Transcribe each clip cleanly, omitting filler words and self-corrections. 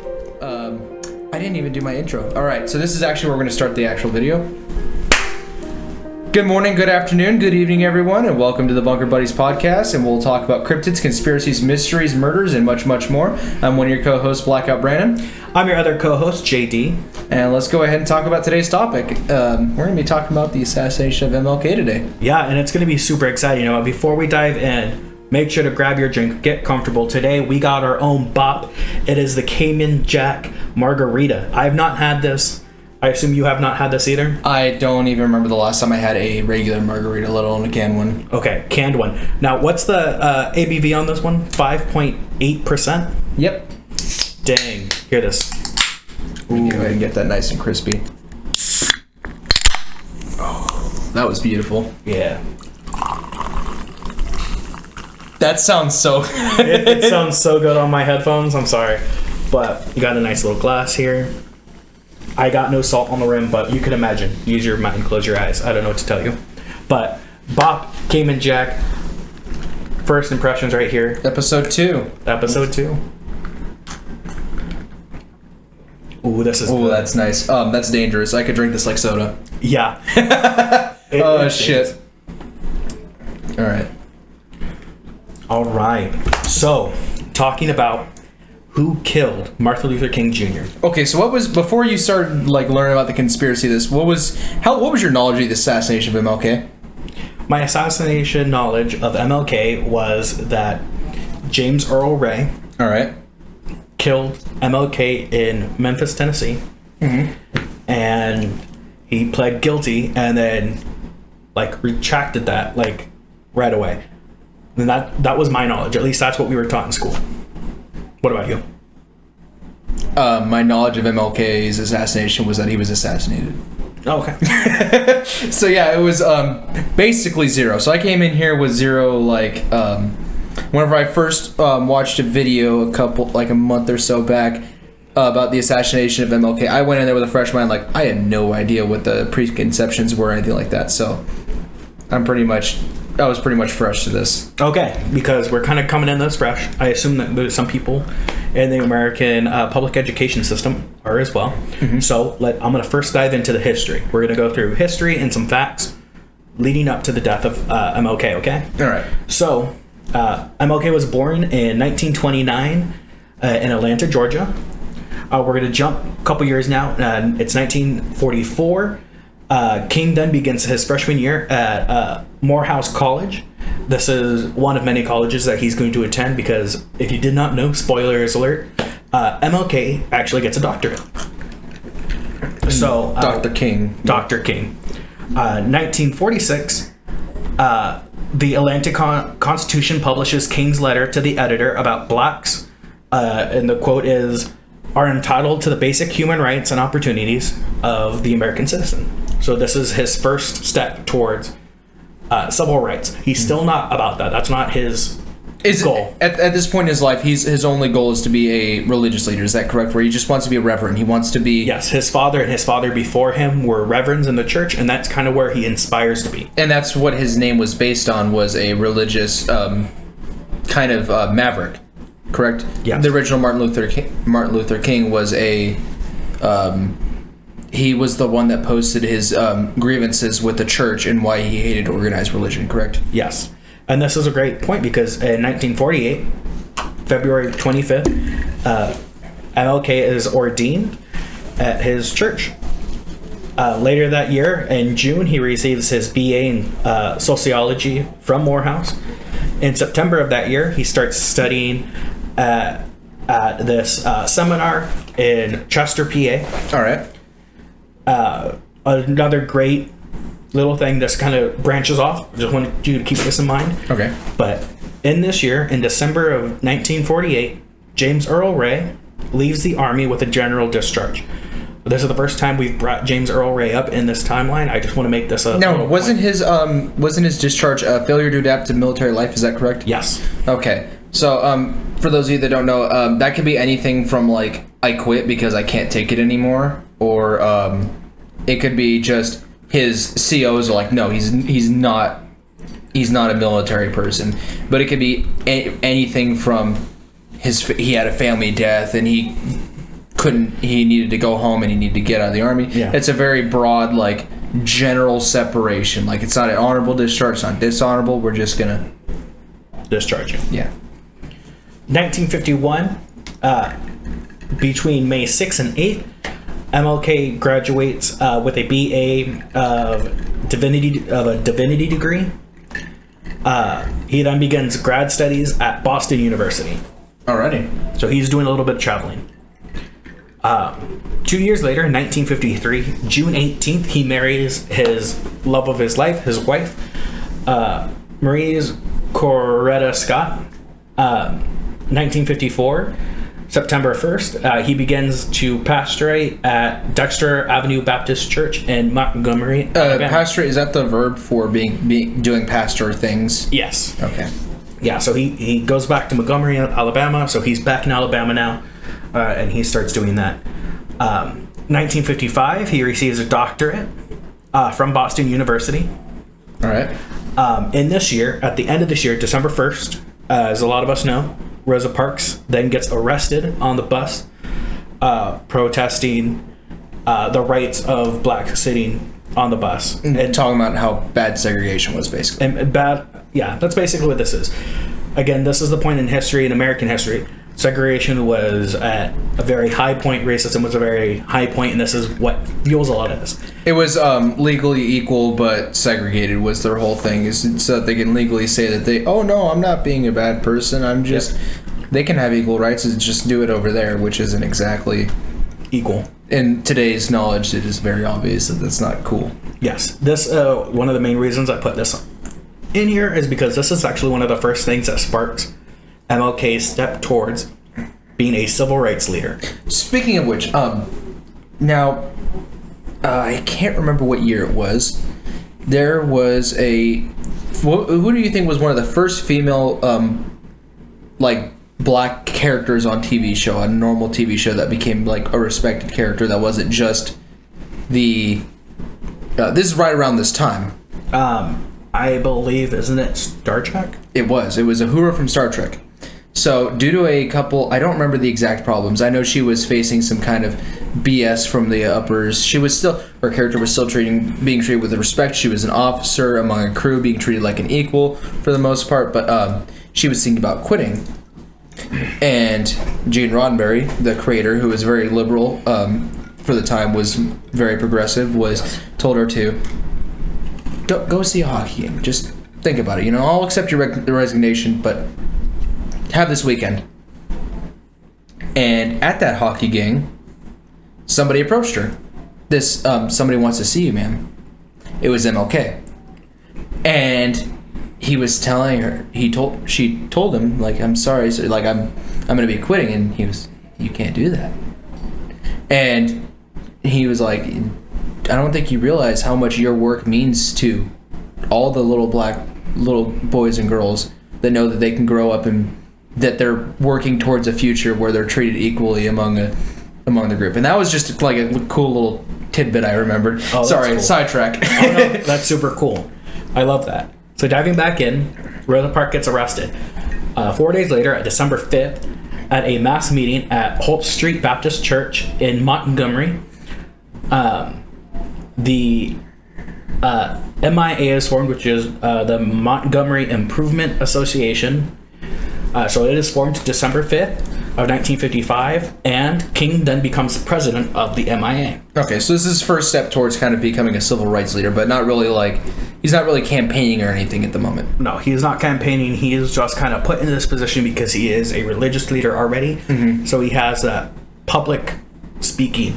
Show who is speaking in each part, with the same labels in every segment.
Speaker 1: I didn't even do my intro. All right, so this is actually where we're going to start the actual video. Good morning, good afternoon, good evening, everyone, and welcome to the Bunker Buddies podcast, and we'll talk about cryptids, conspiracies, mysteries, murders, and much, much more. I'm one of your co-hosts, Blackout, Brannon.
Speaker 2: I'm your other co-host, JD.
Speaker 1: And let's go ahead and talk about today's topic. We're going to be talking about the assassination of MLK today.
Speaker 2: Yeah, and it's going to be super exciting. You know, before we dive in, make sure to grab your drink, get comfortable. Today, we got our own bop. It is the Cayman Jack Margarita. I have not had this. I assume you have not had this either?
Speaker 1: I don't even remember the last time I had a regular margarita, let alone a canned one.
Speaker 2: Okay, canned one. Now, what's the ABV on this one? 5.8%?
Speaker 1: Yep.
Speaker 2: Dang. Hear this.
Speaker 1: Ooh. Go ahead and get that nice and crispy. Oh, that was beautiful.
Speaker 2: Yeah.
Speaker 1: That sounds so good.
Speaker 2: It sounds so good on my headphones. I'm sorry. But you got a nice little glass here. I got no salt on the rim, but you can imagine. Use your mind, close your eyes. I don't know what to tell you. But Bop, Cayman Jack, first impressions right here.
Speaker 1: Episode 2.
Speaker 2: Episode 2. Ooh, this is good.
Speaker 1: That's nice. That's dangerous. I could drink this like soda.
Speaker 2: Yeah.
Speaker 1: Oh, shit. All right.
Speaker 2: All right. So, talking about who killed Martin Luther King Jr.
Speaker 1: Okay, so what was, before you started like learning about the conspiracy of this, what was your knowledge of the assassination of MLK?
Speaker 2: My assassination knowledge of MLK was that James Earl Ray,
Speaker 1: all right,
Speaker 2: killed MLK in Memphis, Tennessee.
Speaker 1: Mm-hmm.
Speaker 2: And he pled guilty and then like retracted that like right away. And that was my knowledge. At least that's what we were taught in school. What about you?
Speaker 1: My knowledge of MLK's assassination was that he was assassinated.
Speaker 2: Oh, okay.
Speaker 1: So yeah, it was basically zero. So I came in here with zero, like whenever I first watched a video a month or so back about the assassination of MLK, I went in there with a fresh mind. Like, I had no idea what the preconceptions were or anything like that. So I was pretty much fresh to this.
Speaker 2: Okay, because we're kind of coming in this fresh. I assume that there's some people in the American public education system are as well. Mm-hmm. So I'm going to first dive into the history. We're going to go through history and some facts leading up to the death of MLK, okay?
Speaker 1: All right.
Speaker 2: So MLK was born in 1929 in Atlanta, Georgia. We're going to jump a couple years now. It's 1944. King then begins his freshman year at Morehouse College. This is one of many colleges that he's going to attend because, if you did not know, spoilers alert, MLK actually gets a doctorate. So,
Speaker 1: Dr. King.
Speaker 2: Dr. King. 1946, the Atlanta Constitution publishes King's letter to the editor about blacks, and the quote is, are entitled to the basic human rights and opportunities of the American citizen. So this is his first step towards civil rights. He's still not about that. That's not his goal.
Speaker 1: At this point in his life, his only goal is to be a religious leader. Is that correct? Where he just wants to be a reverend. He wants to be...
Speaker 2: Yes, his father and his father before him were reverends in the church, and that's kind of where he inspires to be.
Speaker 1: And that's what his name was based on, was a religious kind of maverick. Correct?
Speaker 2: Yes.
Speaker 1: The original Martin Luther King was a... he was the one that posted his grievances with the church and why he hated organized religion, correct?
Speaker 2: Yes. And this is a great point because in 1948, February 25th, MLK is ordained at his church. Later that year, in June, he receives his BA in sociology from Morehouse. In September of that year, he starts studying at this seminar in Chester, PA.
Speaker 1: All right.
Speaker 2: Another great little thing that's kind of branches off. Just wanted you to keep this in mind.
Speaker 1: Okay.
Speaker 2: But in this year, in December of 1948, James Earl Ray leaves the Army with a general discharge. This is the first time we've brought James Earl Ray up in this timeline. I just want to make this a...
Speaker 1: Now, wasn't his discharge a failure to adapt to military life? Is that correct?
Speaker 2: Yes.
Speaker 1: Okay. So, for those of you that don't know, that could be anything from, like, I quit because I can't take it anymore, or it could be just his COs are like, no, he's not a military person. But it could be anything from he had a family death and he he needed to go home and he needed to get out of the army.
Speaker 2: Yeah.
Speaker 1: It's a very broad, like, general separation. Like, it's not an honorable discharge, it's not dishonorable. We're just gonna
Speaker 2: discharge you.
Speaker 1: Yeah.
Speaker 2: 1951, between May 6th and 8th, MLK graduates with a BA of a divinity degree. He then begins grad studies at Boston University.
Speaker 1: Alrighty.
Speaker 2: So he's doing a little bit of traveling. 2 years later, in 1953, June 18th, he marries his love of his life, his wife, Marie Coretta Scott. 1954, September 1st, he begins to pastorate at Dexter Avenue Baptist Church in Montgomery, Alabama.
Speaker 1: Pastorate, is that the verb for doing pastor things?
Speaker 2: Yes.
Speaker 1: Okay.
Speaker 2: Yeah, so he goes back to Montgomery, Alabama, so he's back in Alabama now, and he starts doing that. 1955, he receives a doctorate from Boston University.
Speaker 1: All right.
Speaker 2: In this year, at the end of this year, December 1st, as a lot of us know, Rosa Parks then gets arrested on the bus, protesting the rights of blacks sitting on the bus.
Speaker 1: And talking about how bad segregation was, basically.
Speaker 2: And yeah, that's basically what this is. Again, this is the point in history, in American history. Segregation was at a very high point. Racism was a very high point, and this is what fuels a lot of this.
Speaker 1: It was legally equal, but segregated was their whole thing, is so that they can legally say that oh no, I'm not being a bad person. I'm just, they can have equal rights, and just do it over there, which isn't exactly
Speaker 2: equal.
Speaker 1: In today's knowledge, it is very obvious that that's not cool.
Speaker 2: Yes, this one of the main reasons I put this in here is because this is actually one of the first things that sparks MLK's step towards being a civil rights leader.
Speaker 1: Speaking of which, now I can't remember what year it was. There was who do you think was one of the first female like black characters on TV show, a normal TV show that became like a respected character that wasn't just the this is right around this time.
Speaker 2: I believe, isn't it Star Trek?
Speaker 1: It was Uhura from Star Trek. So due to a couple, I don't remember the exact problems. I know she was facing some kind of BS from the uppers. Her character was still being treated with respect. She was an officer among a crew, being treated like an equal for the most part, but she was thinking about quitting. And Gene Roddenberry, the creator, who was very liberal for the time, was very progressive, told her to go see a hockey game. Just think about it. I'll accept your resignation, but have this weekend. And at that hockey game, somebody approached her. Somebody wants to see you, ma'am. It was MLK. And he was telling her, she told him, like, I'm sorry, so, like, I'm going to be quitting. And he was, you can't do that. And he was like, I don't think you realize how much your work means to all the little boys and girls that know that they can grow up and that they're working towards a future where they're treated equally among the group. And that was just like a cool little tidbit I remembered. Oh, sorry, cool. Sidetrack.
Speaker 2: Oh, no, that's super cool. I love that. So diving back in, Rosa Parks gets arrested. 4 days later, at December 5th, at a mass meeting at Holt Street Baptist Church in Montgomery, the MIA is formed, which is the Montgomery Improvement Association. So it is formed December 5th of 1955, and King then becomes president of the MIA.
Speaker 1: Okay, so this is his first step towards kind of becoming a civil rights leader, but not really he's not really campaigning or anything at the moment.
Speaker 2: No, he is not campaigning. He is just kind of put in this position because he is a religious leader already. Mm-hmm. So he has that public speaking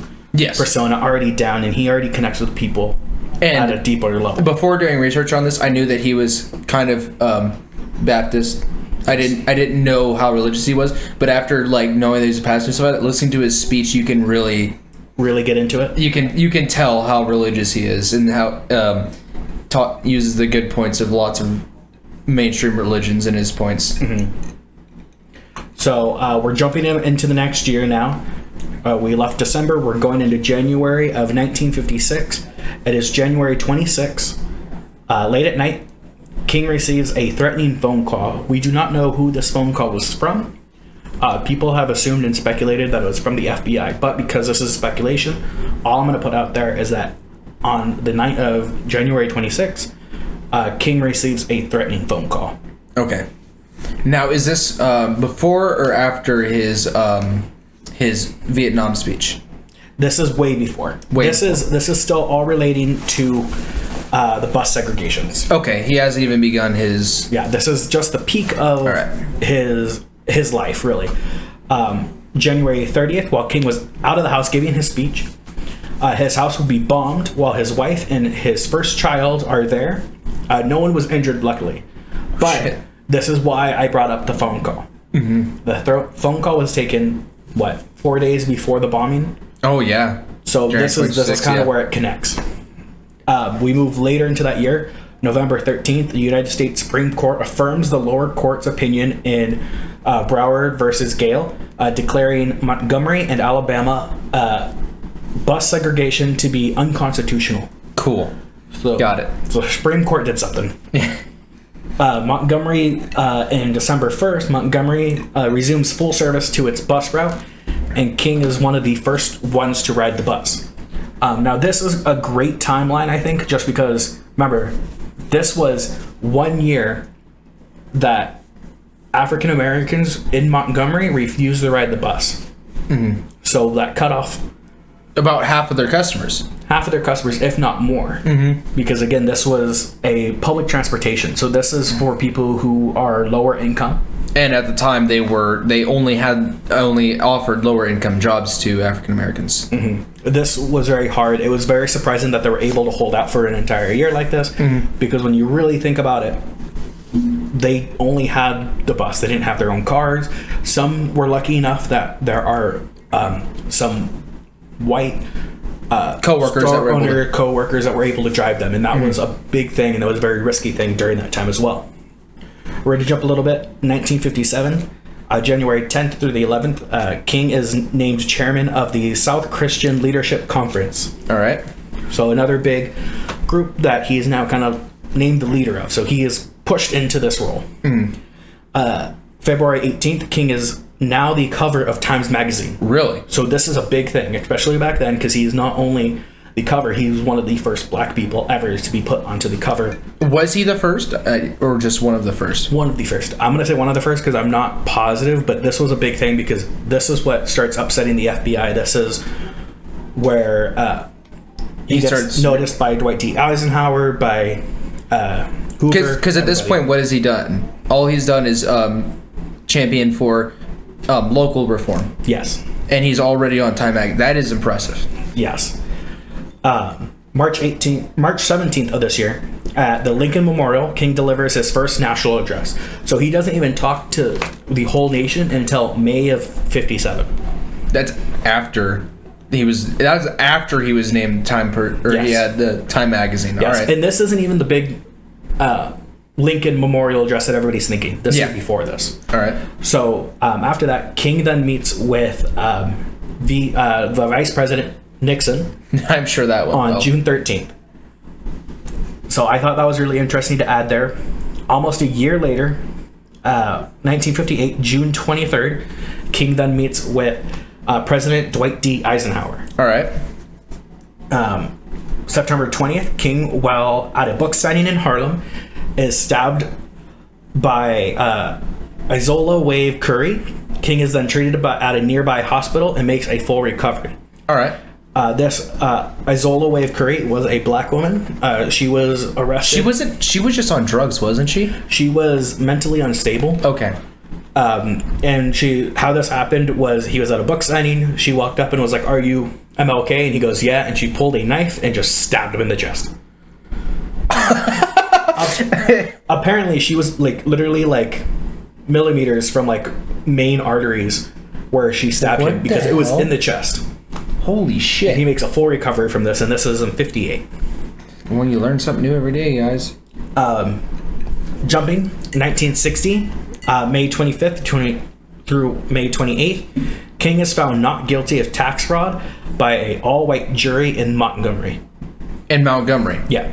Speaker 2: persona already down, and he already connects with people at a deeper level. Before
Speaker 1: doing research on this, I knew that he was kind of Baptist. I didn't know how religious he was, but after knowing that he's a pastor and stuff, listening to his speech, you can really
Speaker 2: get into it.
Speaker 1: You can tell how religious he is and how uses the good points of lots of mainstream religions in his points.
Speaker 2: Mm-hmm. So we're jumping into the next year now. We left December. We're going into January of 1956. It is January 26th. Late at night, King receives a threatening phone call. We do not know who this phone call was from. People have assumed and speculated that it was from the FBI, but because this is speculation, all I'm going to put out there is that on the night of January 26th, King receives a threatening phone call.
Speaker 1: Okay. Now, is this before or after his Vietnam speech?
Speaker 2: This is way before. This is still all relating to the bus segregations.
Speaker 1: Okay, he hasn't even begun his...
Speaker 2: Yeah, this is just the peak of his life, really. January 30th, while King was out of the house giving his speech, his house would be bombed while his wife and his first child are there. No one was injured, luckily. But this is why I brought up the phone call. Mm-hmm. The phone call was taken, 4 days before the bombing?
Speaker 1: Oh, yeah.
Speaker 2: So this is kind of where it connects. We move later into that year. November 13th, the United States Supreme Court affirms the lower court's opinion in Broward versus Gale, declaring Montgomery and Alabama bus segregation to be unconstitutional.
Speaker 1: Cool.
Speaker 2: So,
Speaker 1: got it.
Speaker 2: So the Supreme Court did something. Montgomery, in December 1st, Montgomery resumes full service to its bus route, and King is one of the first ones to ride the bus. Now, this is a great timeline, I think, just because, remember, this was 1 year that African Americans in Montgomery refused to ride the bus. Mm-hmm. So that cut off
Speaker 1: about half of their customers.
Speaker 2: Half of their customers, if not more. Mm-hmm. Because, again, this was a public transportation. So this is for people who are lower income.
Speaker 1: And at the time, they only offered lower income jobs to African Americans.
Speaker 2: Mm-hmm. This was very hard. It was very surprising that they were able to hold out for an entire year like this. Mm-hmm. Because when you really think about it, they only had the bus. They didn't have their own cars. Some were lucky enough that there are some white
Speaker 1: co-workers
Speaker 2: that were able to drive them, and that was a big thing, and it was a very risky thing during that time as well. We're going to jump a little bit. 1957, January 10th through the 11th, King is named chairman of the South Christian Leadership Conference.
Speaker 1: All right.
Speaker 2: So another big group that he is now kind of named the leader of. So he is pushed into this role. Mm. February 18th, King is now the cover of Times Magazine.
Speaker 1: Really?
Speaker 2: So this is a big thing, especially back then, because he's not only the cover, he was one of the first black people ever to be put onto the cover.
Speaker 1: Was he the first, or just one of the first?
Speaker 2: One of the first. I'm going to say one of the first because I'm not positive, but this was a big thing because this is what starts upsetting the FBI. This is where he gets noticed by Dwight D. Eisenhower, by Hoover.
Speaker 1: Because at this point, what has he done? All he's done is champion for local reform.
Speaker 2: Yes.
Speaker 1: And he's already on Time Mag. That is impressive.
Speaker 2: Yes. March 17th of this year, at the Lincoln Memorial, King delivers his first national address. So he doesn't even talk to the whole nation until May of 57.
Speaker 1: That's after he was named Time he had the Time Magazine.
Speaker 2: Yes.
Speaker 1: All right.
Speaker 2: And this isn't even the big Lincoln Memorial address that everybody's thinking. This is before this.
Speaker 1: All right.
Speaker 2: So after that, King then meets with the Vice President Nixon.
Speaker 1: I'm sure that one.
Speaker 2: On June 13th. So I thought that was really interesting to add there. Almost a year later, 1958, June 23rd, King then meets with President Dwight D. Eisenhower.
Speaker 1: All right.
Speaker 2: September 20th, King, while at a book signing in Harlem, is stabbed by Isola Wave Curry. King is then treated at a nearby hospital and makes a full recovery.
Speaker 1: All right.
Speaker 2: This Isola Wave Curry was a black woman. She was arrested.
Speaker 1: She was just on drugs, wasn't she?
Speaker 2: She was mentally unstable.
Speaker 1: Okay.
Speaker 2: And how this happened was he was at a book signing. She walked up and was like, "Are you MLK?" And he goes, "Yeah." And she pulled a knife and just stabbed him in the chest. Apparently, she was literally millimeters from main arteries where she stabbed him because it was in the chest.
Speaker 1: Holy shit.
Speaker 2: And he makes a full recovery from this, and this is in 58.
Speaker 1: When you learn something new every day, guys.
Speaker 2: Jumping, 1960, May 25th through May 28th, King is found not guilty of tax fraud by an all-white jury in Montgomery.
Speaker 1: In Montgomery?
Speaker 2: Yeah.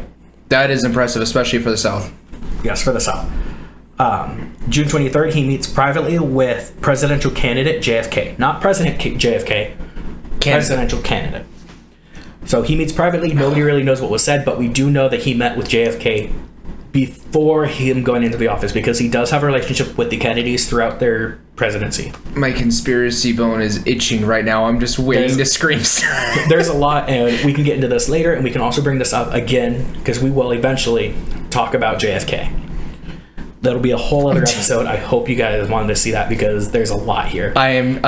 Speaker 1: That is impressive, especially for the South.
Speaker 2: Yes, for the South. June 23rd, he meets privately with presidential candidate JFK. Not President JFK, presidential candidate. So he meets privately. Nobody really knows what was said, but we do know that he met with JFK before him going into the office, because he does have a relationship with the Kennedys throughout their presidency.
Speaker 1: My conspiracy bone is itching right now. I'm just waiting to scream.
Speaker 2: There's a lot, and we can get into this later, and we can also bring this up again, because we will eventually talk about JFK. That'll be a whole other episode. I hope you guys wanted to see that, because there's a lot here.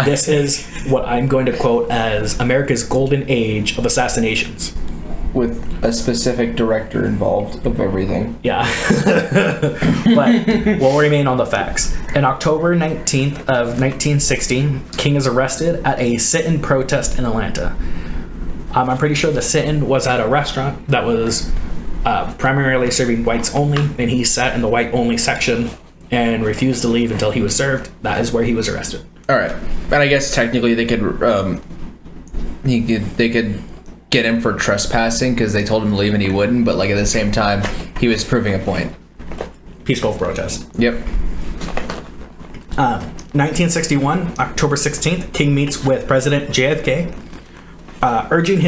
Speaker 2: This is what I'm going to quote as America's golden age of assassinations.
Speaker 1: With a specific director involved of everything.
Speaker 2: Yeah. But we'll remain on the facts. In October 19th of 1960, King is arrested at a sit-in protest in Atlanta. I'm pretty sure the sit-in was at a restaurant that was primarily serving whites only, and he sat in the white-only section and refused to leave until he was served. That is where he was arrested.
Speaker 1: All right. And I guess technically they could get him for trespassing because they told him to leave and he wouldn't, but like at the same time he was proving a point.
Speaker 2: Peaceful protest.
Speaker 1: Yep.
Speaker 2: 1961, October 16th, King meets with President JFK, urging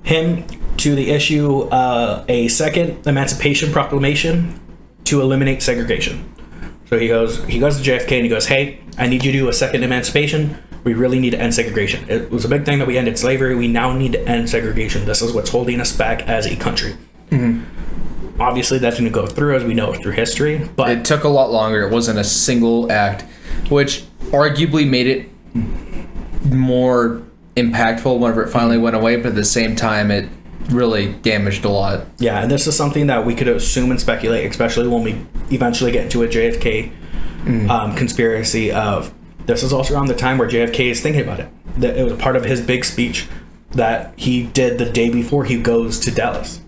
Speaker 2: him to the issue a second Emancipation Proclamation to eliminate segregation. So he goes to JFK and he goes, "Hey, I need you to do a second emancipation. We really need to end segregation. It was a big thing that we ended slavery. We now need to end segregation. This is what's holding us back as a country." Mm-hmm. Obviously, that's going to go through, as we know, through history. But
Speaker 1: it took a lot longer. It wasn't a single act, which arguably made it more impactful whenever it finally went away. But at the same time, it really damaged a lot.
Speaker 2: Yeah, and this is something that we could assume and speculate, especially when we eventually get into a JFK conspiracy of... This is also around the time where JFK is thinking about it. That it was part of his big speech that he did the day before he goes to Dallas.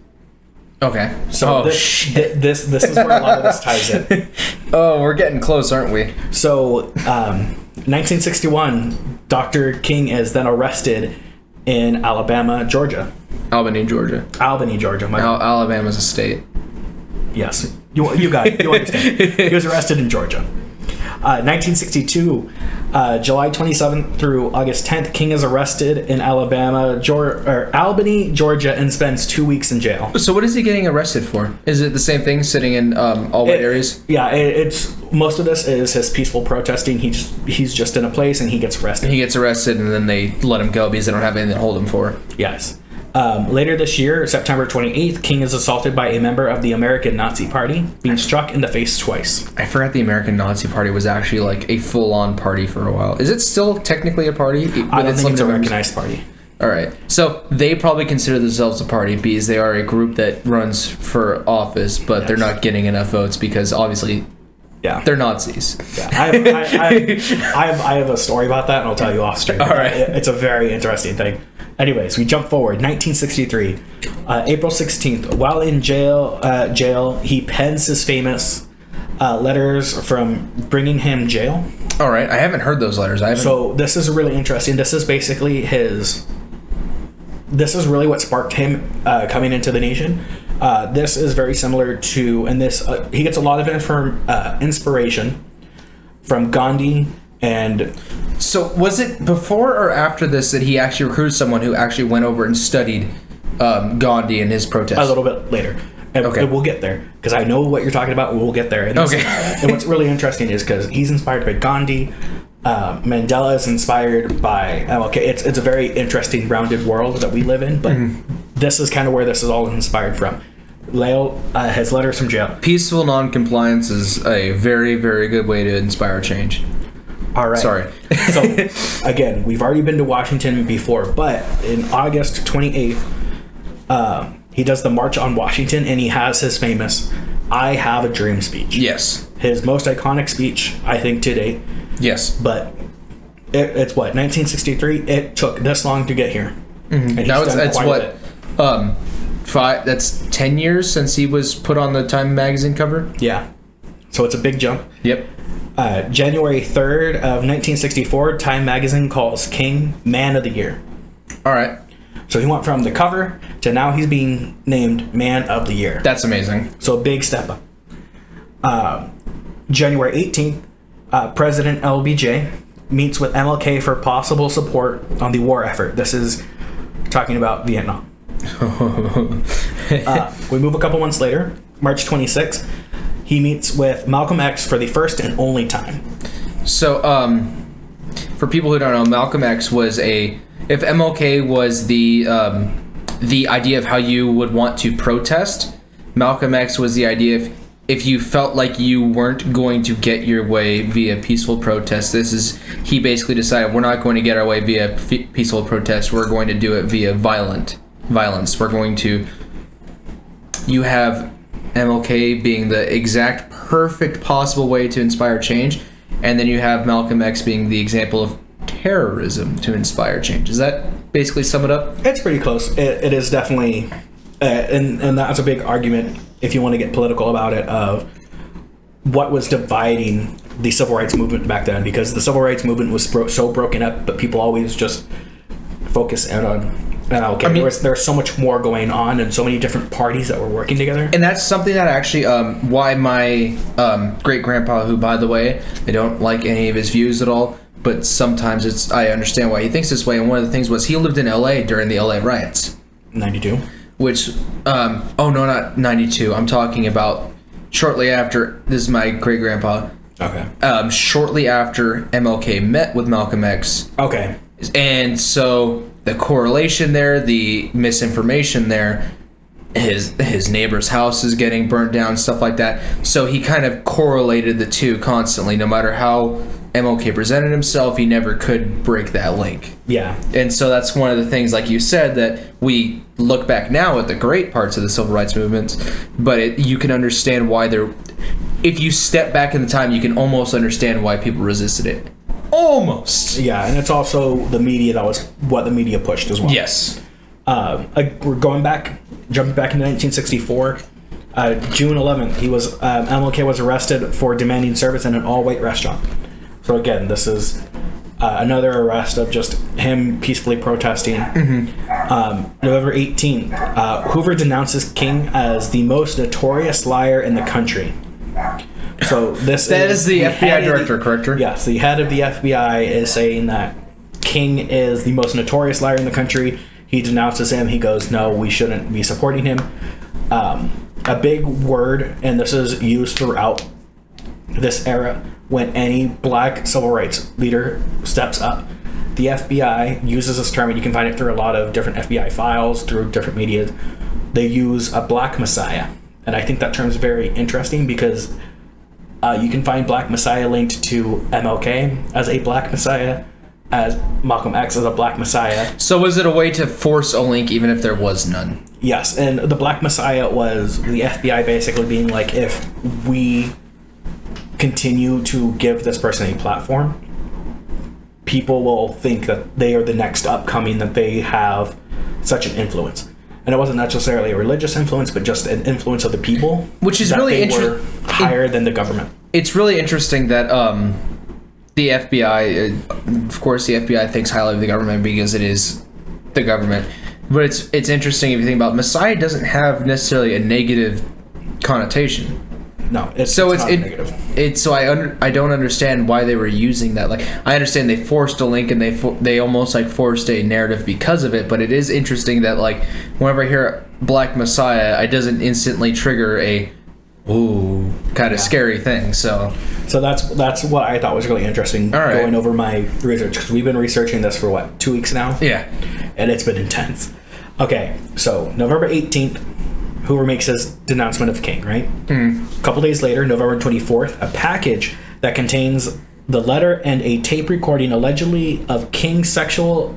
Speaker 1: Okay.
Speaker 2: So this is where a lot of this ties in.
Speaker 1: Oh, we're getting close, aren't we?
Speaker 2: So, 1961, Dr. King is then arrested in Albany, Georgia.
Speaker 1: Alabama's a state.
Speaker 2: Yes. You understand. He was arrested in Georgia. 1962, July 27th through August 10th, King is arrested in Albany, Georgia, and spends 2 weeks in jail.
Speaker 1: So what is he getting arrested for? Is it the same thing, sitting in all white areas?
Speaker 2: Yeah, it's most of this is his peaceful protesting. He's just in a place and he gets arrested.
Speaker 1: And then they let him go because they don't have anything to hold him for.
Speaker 2: Yes. Later this year, September 28th, King is assaulted by a member of the American Nazi Party, being struck in the face twice.
Speaker 1: I forgot the American Nazi Party was actually like a full-on party for a while. Is it still technically a party?
Speaker 2: I don't think it's a recognized party.
Speaker 1: All right. So they probably consider themselves a party because they are a group that runs for office, but they're not getting enough votes because obviously...
Speaker 2: Yeah,
Speaker 1: they're Nazis.
Speaker 2: Yeah, I have a story about that, and I'll tell you off stream.
Speaker 1: All right,
Speaker 2: it's a very interesting thing. Anyways, we jump forward. 1963, April 16th. While in jail, he pens his famous letters from Birmingham jail.
Speaker 1: All right, I haven't heard those letters.
Speaker 2: So this is really interesting. This is basically his. This is really what sparked him coming into the nation. This is very similar to, and this he gets a lot of inspiration from Gandhi. And
Speaker 1: so was it before or after this that he actually recruited someone who actually went over and studied Gandhi and his protests?
Speaker 2: A little bit later. And we'll get there, because I know what you're talking about. We'll get there. And and what's really interesting is because he's inspired by Gandhi. Mandela is inspired by MLK. It's a very interesting, rounded world that we live in, but this is kind of where this is all inspired from. Leo has letters from jail.
Speaker 1: Peaceful non-compliance is a very, very good way to inspire change.
Speaker 2: All right.
Speaker 1: Sorry.
Speaker 2: So, again, we've already been to Washington before, but in August 28th, he does the March on Washington, and he has his famous "I Have a Dream" speech.
Speaker 1: Yes.
Speaker 2: His most iconic speech, I think, to date.
Speaker 1: Yes.
Speaker 2: But it's what, 1963? It took this long to get here.
Speaker 1: Mm-hmm. And now it's what, 10 years since he was put on the Time magazine cover?
Speaker 2: Yeah. So it's a big jump.
Speaker 1: Yep.
Speaker 2: January 3rd of 1964, Time magazine calls King Man of the Year.
Speaker 1: All right.
Speaker 2: So he went from the cover to now he's being named Man of the Year.
Speaker 1: That's amazing.
Speaker 2: So a big step up. January 18th, President LBJ meets with MLK for possible support on the war effort. This is talking about Vietnam. We move a couple months later, March 26th. He meets with Malcolm X for the first and only time.
Speaker 1: So, for people who don't know, Malcolm X was if MLK was the idea of how you would want to protest, Malcolm X was the idea if you felt like you weren't going to get your way via peaceful protest. He basically decided we're not going to get our way via peaceful protest. We're going to do it via violence. You have MLK being the exact perfect possible way to inspire change, and then you have Malcolm X being the example of terrorism to inspire change. Does that basically sum it up?
Speaker 2: It's pretty close. It is definitely, and that's a big argument if you want to get political about it, of what was dividing the civil rights movement back then, because the civil rights movement was so broken up, but people always just focus in on MLK. I mean, there was so much more going on and so many different parties that were working together.
Speaker 1: And that's something that actually, why my great-grandpa, who, by the way, I don't like any of his views at all, but sometimes I understand why he thinks this way, and one of the things was he lived in LA during the LA riots.
Speaker 2: 92?
Speaker 1: Which, no, not 92. I'm talking about shortly after, this is my great-grandpa.
Speaker 2: Okay.
Speaker 1: Shortly after MLK met with Malcolm X.
Speaker 2: Okay.
Speaker 1: And so the correlation there, the misinformation there, his neighbor's house is getting burnt down, stuff like that. So he kind of correlated the two constantly. No matter how MLK presented himself, he never could break that link.
Speaker 2: Yeah.
Speaker 1: And so that's one of the things, like you said, that we look back now at the great parts of the civil rights movement, but you can understand why if you step back in the time, you can almost understand why people resisted it. Almost.
Speaker 2: Yeah, and it's also the media, that was what the media pushed as well.
Speaker 1: Yes.
Speaker 2: We're jumping back into 1964. June 11th, MLK was arrested for demanding service in an all-white restaurant. So again, this is another arrest of just him peacefully protesting. Mm-hmm. November 18th, Hoover denounces King as the most notorious liar in the country. So that
Speaker 1: is the FBI director, correct?
Speaker 2: Yes, the head of the FBI is saying that King is the most notorious liar in the country. He denounces him. He goes, no, we shouldn't be supporting him. A big word, and this is used throughout this era, when any black civil rights leader steps up, the FBI uses this term, and you can find it through a lot of different FBI files, through different media. They use a black messiah. And I think that term is very interesting because you can find Black Messiah linked to MLK as a Black Messiah, as Malcolm X as a Black Messiah.
Speaker 1: So was it a way to force a link even if there was none?
Speaker 2: Yes, and the Black Messiah was the FBI basically being like, if we continue to give this person a platform, people will think that they are the next upcoming, that they have such an influence. And it wasn't necessarily a religious influence, but just an influence of the people.
Speaker 1: Which is really interesting.
Speaker 2: Higher than the government. It's
Speaker 1: really interesting that the FBI, of course, the FBI thinks highly of the government because it is the government. But it's interesting if you think about it. Messiah doesn't have necessarily a negative connotation.
Speaker 2: No, it's not negative.
Speaker 1: So I don't understand why they were using that. Like, I understand they forced a link and they almost like forced a narrative because of it. But it is interesting that, like, whenever I hear Black Messiah, it doesn't instantly trigger a kind of scary thing. So
Speaker 2: that's what I thought was really interesting.
Speaker 1: All right.
Speaker 2: Going over my research, because we've been researching this for 2 weeks now.
Speaker 1: Yeah,
Speaker 2: and it's been intense. Okay, so November 18th. Hoover makes his denouncement of King, right? A couple days later, November 24th, a package that contains the letter and a tape recording allegedly of King's sexual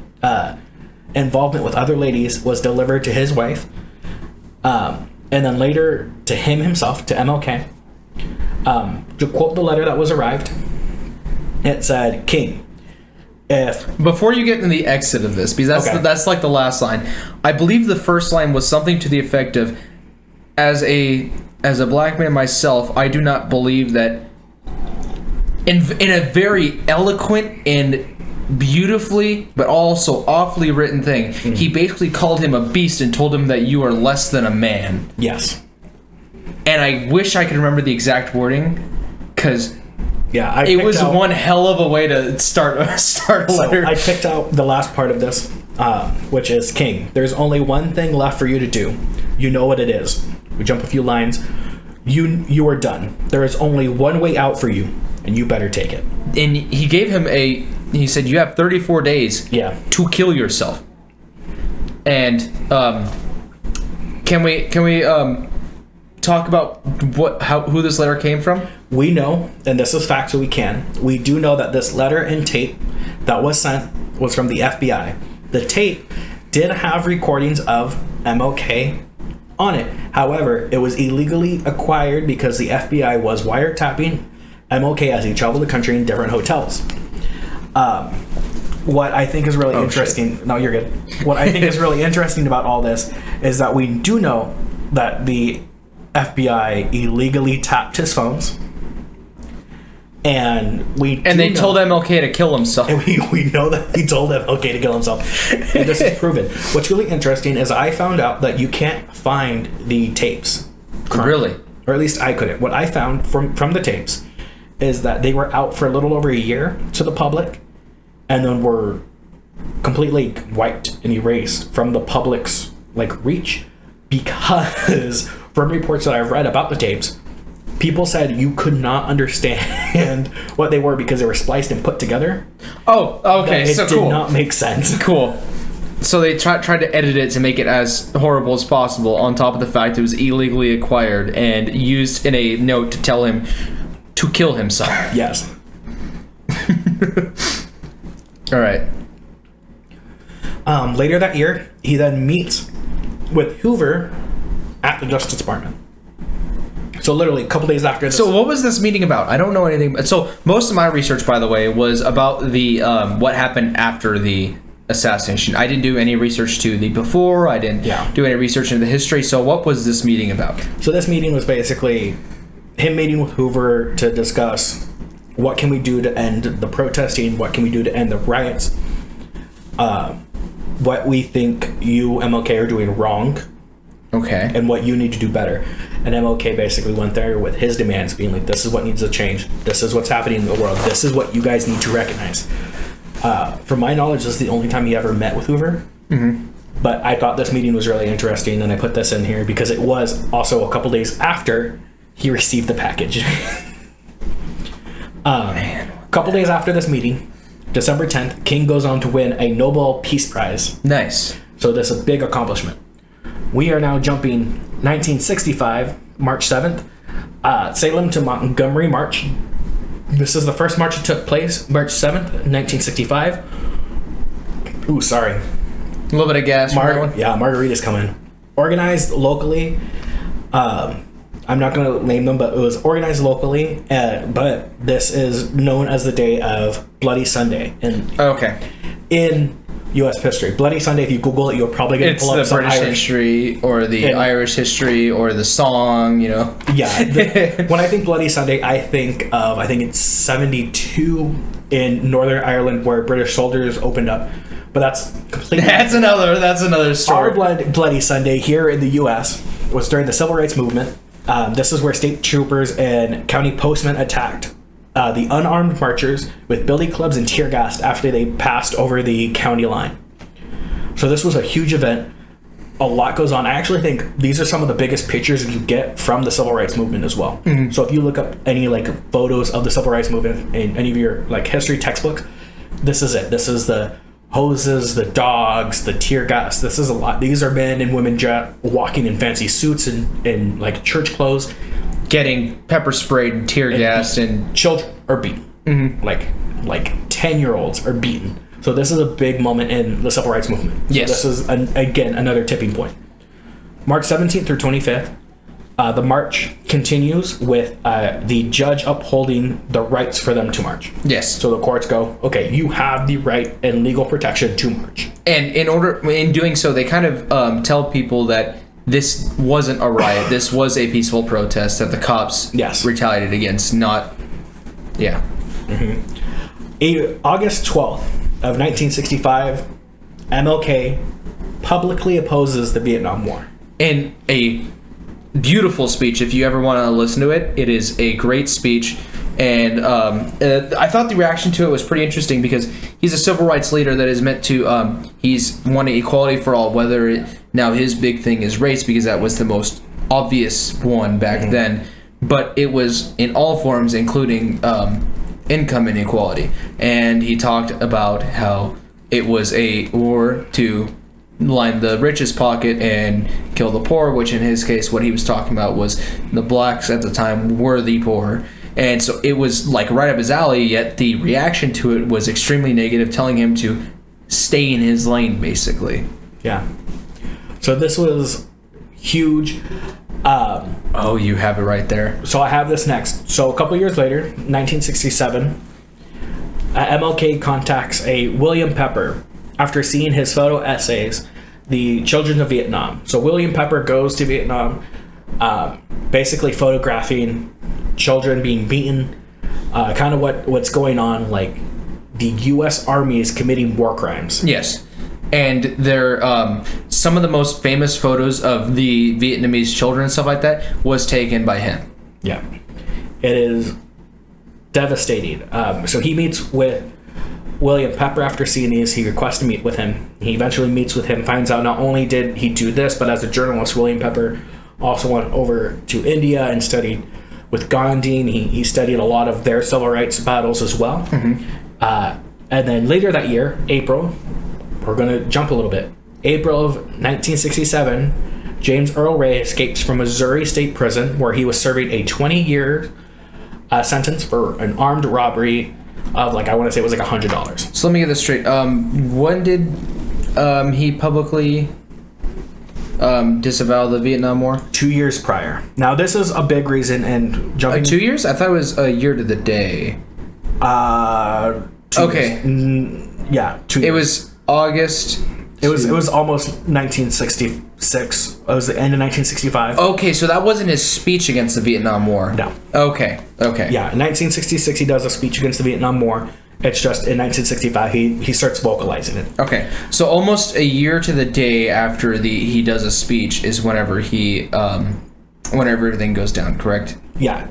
Speaker 2: involvement with other ladies was delivered to his wife, and then later to him himself, to MLK. To quote the letter that was arrived, it said, King,
Speaker 1: before you get into the exit of this, because that's like the last line, I believe the first line was something to the effect of, as a black man myself, I do not believe that in a very eloquent and beautifully but also awfully written thing, he basically called him a beast and told him that you are less than a man.
Speaker 2: Yes.
Speaker 1: And I wish I could remember the exact wording, because
Speaker 2: Yeah,
Speaker 1: it was one hell of a way to start a letter.
Speaker 2: So I picked out the last part of this, which is King. There's only one thing left for you to do. You know what it is. We jump a few lines. You are done. There is only one way out for you, and you better take it.
Speaker 1: And he gave him he said, you have 34 days to kill yourself. And can we talk about who this letter came from?
Speaker 2: We know, and this is fact, so we do know that this letter and tape that was sent was from the FBI. The tape did have recordings of MLK on it. However, it was illegally acquired because the FBI was wiretapping MLK as he traveled the country in different hotels. What I think is really interesting... Shit. No, you're good. What I think is really interesting about all this is that we do know that the FBI illegally tapped his phones. And they told MLK to kill himself. And we know that he told MLK to kill himself. And this is proven. What's really interesting is I found out that you can't find the tapes.
Speaker 1: Really?
Speaker 2: Or at least I couldn't. What I found from the tapes is that they were out for a little over a year to the public and then were completely wiped and erased from the public's reach, because from reports that I've read about the tapes, people said you could not understand what they were because they were spliced and put together.
Speaker 1: Oh, okay.
Speaker 2: It did not make sense.
Speaker 1: Cool. So they tried to edit it to make it as horrible as possible, on top of the fact it was illegally acquired and used in a note to tell him to kill himself.
Speaker 2: Yes.
Speaker 1: All right.
Speaker 2: Later that year, he then meets with Hoover at the Justice Department. So literally a couple days after this.
Speaker 1: So what was this meeting about? I don't know anything. So most of my research, by the way, was about the what happened after the assassination. I didn't do any research to the before. I didn't do any research into the history. So what was this meeting about?
Speaker 2: So this meeting was basically him meeting with Hoover to discuss what can we do to end the protesting, what can we do to end the riots, what we think you, MLK, are doing wrong.
Speaker 1: Okay.
Speaker 2: And what you need to do better. And MLK basically went there with his demands, being like, this is what needs to change. This is what's happening in the world. This is what you guys need to recognize. From my knowledge, this is the only time he ever met with Hoover.
Speaker 1: Mm-hmm.
Speaker 2: But I thought this meeting was really interesting, and I put this in here because it was also a couple days after he received the package. A couple days after this meeting, December 10th, King goes on to win a Nobel Peace Prize.
Speaker 1: Nice.
Speaker 2: So this is a big accomplishment. We are now jumping 1965, March 7th, Salem to Montgomery March. This is the first march that took place, March 7th, 1965. Ooh, sorry.
Speaker 1: A little bit of gas.
Speaker 2: Yeah, margarita's coming. Organized locally. I'm not going to name them, but it was organized locally. But this is known as the day of Bloody Sunday. In U.S. history. Bloody Sunday, if you Google it, you're probably going to pull up
Speaker 1: the
Speaker 2: some
Speaker 1: British
Speaker 2: Irish
Speaker 1: history or the Irish history or the song, you know.
Speaker 2: Yeah. When I think Bloody Sunday, I think it's 72 in Northern Ireland where British soldiers opened up. But that's completely...
Speaker 1: That's another story.
Speaker 2: Our Bloody Sunday here in the U.S. was during the Civil Rights Movement. This is where state troopers and county postmen attacked the unarmed marchers with billy clubs and tear gas after they passed over the county line. So this was a huge event. A lot goes on. I actually think these are some of the biggest pictures you get from the Civil Rights Movement as well. Mm-hmm. So if you look up any photos of the Civil Rights Movement in any of your history textbooks, this is it. This is the hoses, the dogs, the tear gas. This is a lot. These are men and women walking in fancy suits and in church clothes,
Speaker 1: getting pepper sprayed and tear gassed, and
Speaker 2: children are beaten. Mm-hmm. Like 10-year-olds are beaten. So this is a big moment in the Civil Rights Movement.
Speaker 1: Yes.
Speaker 2: So this is again another tipping point. March 17th through 25th, the march continues with the judge upholding the rights for them to march.
Speaker 1: Yes.
Speaker 2: So the courts go, okay, you have the right and legal protection to march.
Speaker 1: And in doing so, they kind of tell people that this wasn't a riot. This was a peaceful protest that the cops retaliated against, not... Yeah.
Speaker 2: Mm-hmm. August 12th of 1965, MLK publicly opposes the Vietnam War.
Speaker 1: In a beautiful speech. If you ever want to listen to it, it is a great speech. And I thought the reaction to it was pretty interesting because he's a civil rights leader that is meant to he's wanting equality for all, now his big thing is race because that was the most obvious one back then, but it was in all forms, including income inequality. And he talked about how it was a war to line the richest pocket and kill the poor, which in his case what he was talking about was the blacks at the time were the poor. And so it was like right up his alley, yet the reaction to it was extremely negative, telling him to stay in his lane, basically.
Speaker 2: Yeah. So this was huge.
Speaker 1: Oh, you have it right there.
Speaker 2: So I have this next. So a couple years later, 1967, MLK contacts a William Pepper after seeing his photo essays, The Children of Vietnam. So William Pepper goes to Vietnam, basically photographing children being beaten, kind of what's going on, like the U.S. Army is committing war crimes.
Speaker 1: Yes. And they're some of the most famous photos of the Vietnamese children and stuff like that was taken by him.
Speaker 2: Yeah. It is devastating. So he meets with William Pepper after seeing these. He requests to meet with him. He eventually meets with him, finds out not only did he do this, but as a journalist, William Pepper also went over to India and studied with Gandhi. He studied a lot of their civil rights battles as well. And then later that year, April, we're going to jump a little bit. April of 1967, James Earl Ray escapes from Missouri State Prison, where he was serving a 20-year sentence for an armed robbery of, like, I want to say it was like $100.
Speaker 1: So let me get this straight. When did he publicly disavow the Vietnam War?
Speaker 2: 2 years prior. Now, this is a big reason, and jumping...
Speaker 1: 2 years? I thought it was a year to the day.
Speaker 2: 2
Speaker 1: okay.
Speaker 2: years. Yeah, 2 years.
Speaker 1: It was August.
Speaker 2: It was almost 1966. It was the end of 1965.
Speaker 1: Okay, so that wasn't his speech against the Vietnam War.
Speaker 2: No.
Speaker 1: Okay.
Speaker 2: Yeah, in 1966 he does a speech against the Vietnam War. It's just in 1965 he starts vocalizing it.
Speaker 1: Okay, so almost a year to the day after he does a speech is whenever whenever everything goes down, correct?
Speaker 2: Yeah.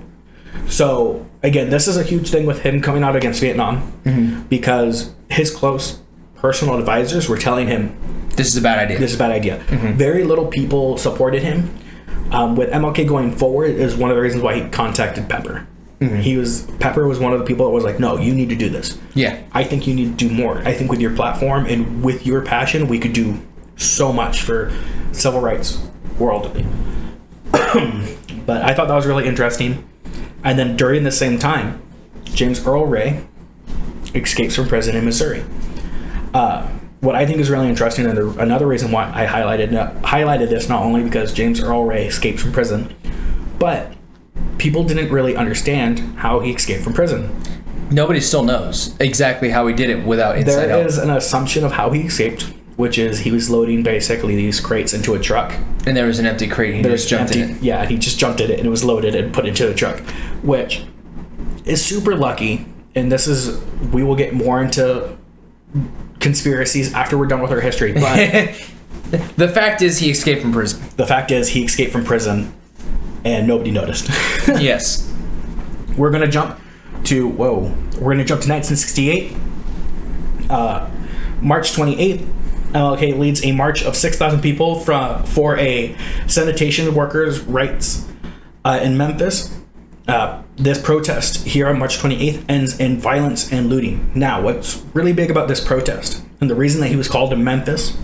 Speaker 2: So again, this is a huge thing with him coming out against Vietnam because his close personal advisors were telling him,
Speaker 1: this is a bad idea.
Speaker 2: This is a bad idea. Very little people supported him. With MLK going forward is one of the reasons why he contacted Pepper. Pepper was one of the people that was like, no, you need to do this.
Speaker 1: Yeah. I
Speaker 2: think you need to do more. I think with your platform and with your passion, we could do so much for civil rights worldly. But I thought that was really interesting. And then during the same time, James Earl Ray escapes from prison in Missouri. What I think is really interesting, and another reason why I highlighted this, not only because James Earl Ray escaped from prison, but people didn't really understand how he escaped from prison.
Speaker 1: Nobody still knows exactly how he did it without inside
Speaker 2: There
Speaker 1: out.
Speaker 2: is an assumption of how he escaped, which is he was loading basically these crates into a truck.
Speaker 1: And there was an empty crate, and he just jumped in it.
Speaker 2: Yeah, he just jumped in it, and it was loaded and put into the truck, which is super lucky. And we will get more into conspiracies after we're done with our history, but
Speaker 1: the fact is he escaped from prison.
Speaker 2: The fact is he escaped from prison and nobody noticed.
Speaker 1: Yes.
Speaker 2: We're gonna jump to 1968. March 28th, MLK leads a march of 6,000 people for a sanitation workers' rights in Memphis. This protest here on March 28th ends in violence and looting. Now, what's really big about this protest, and the reason that he was called to Memphis,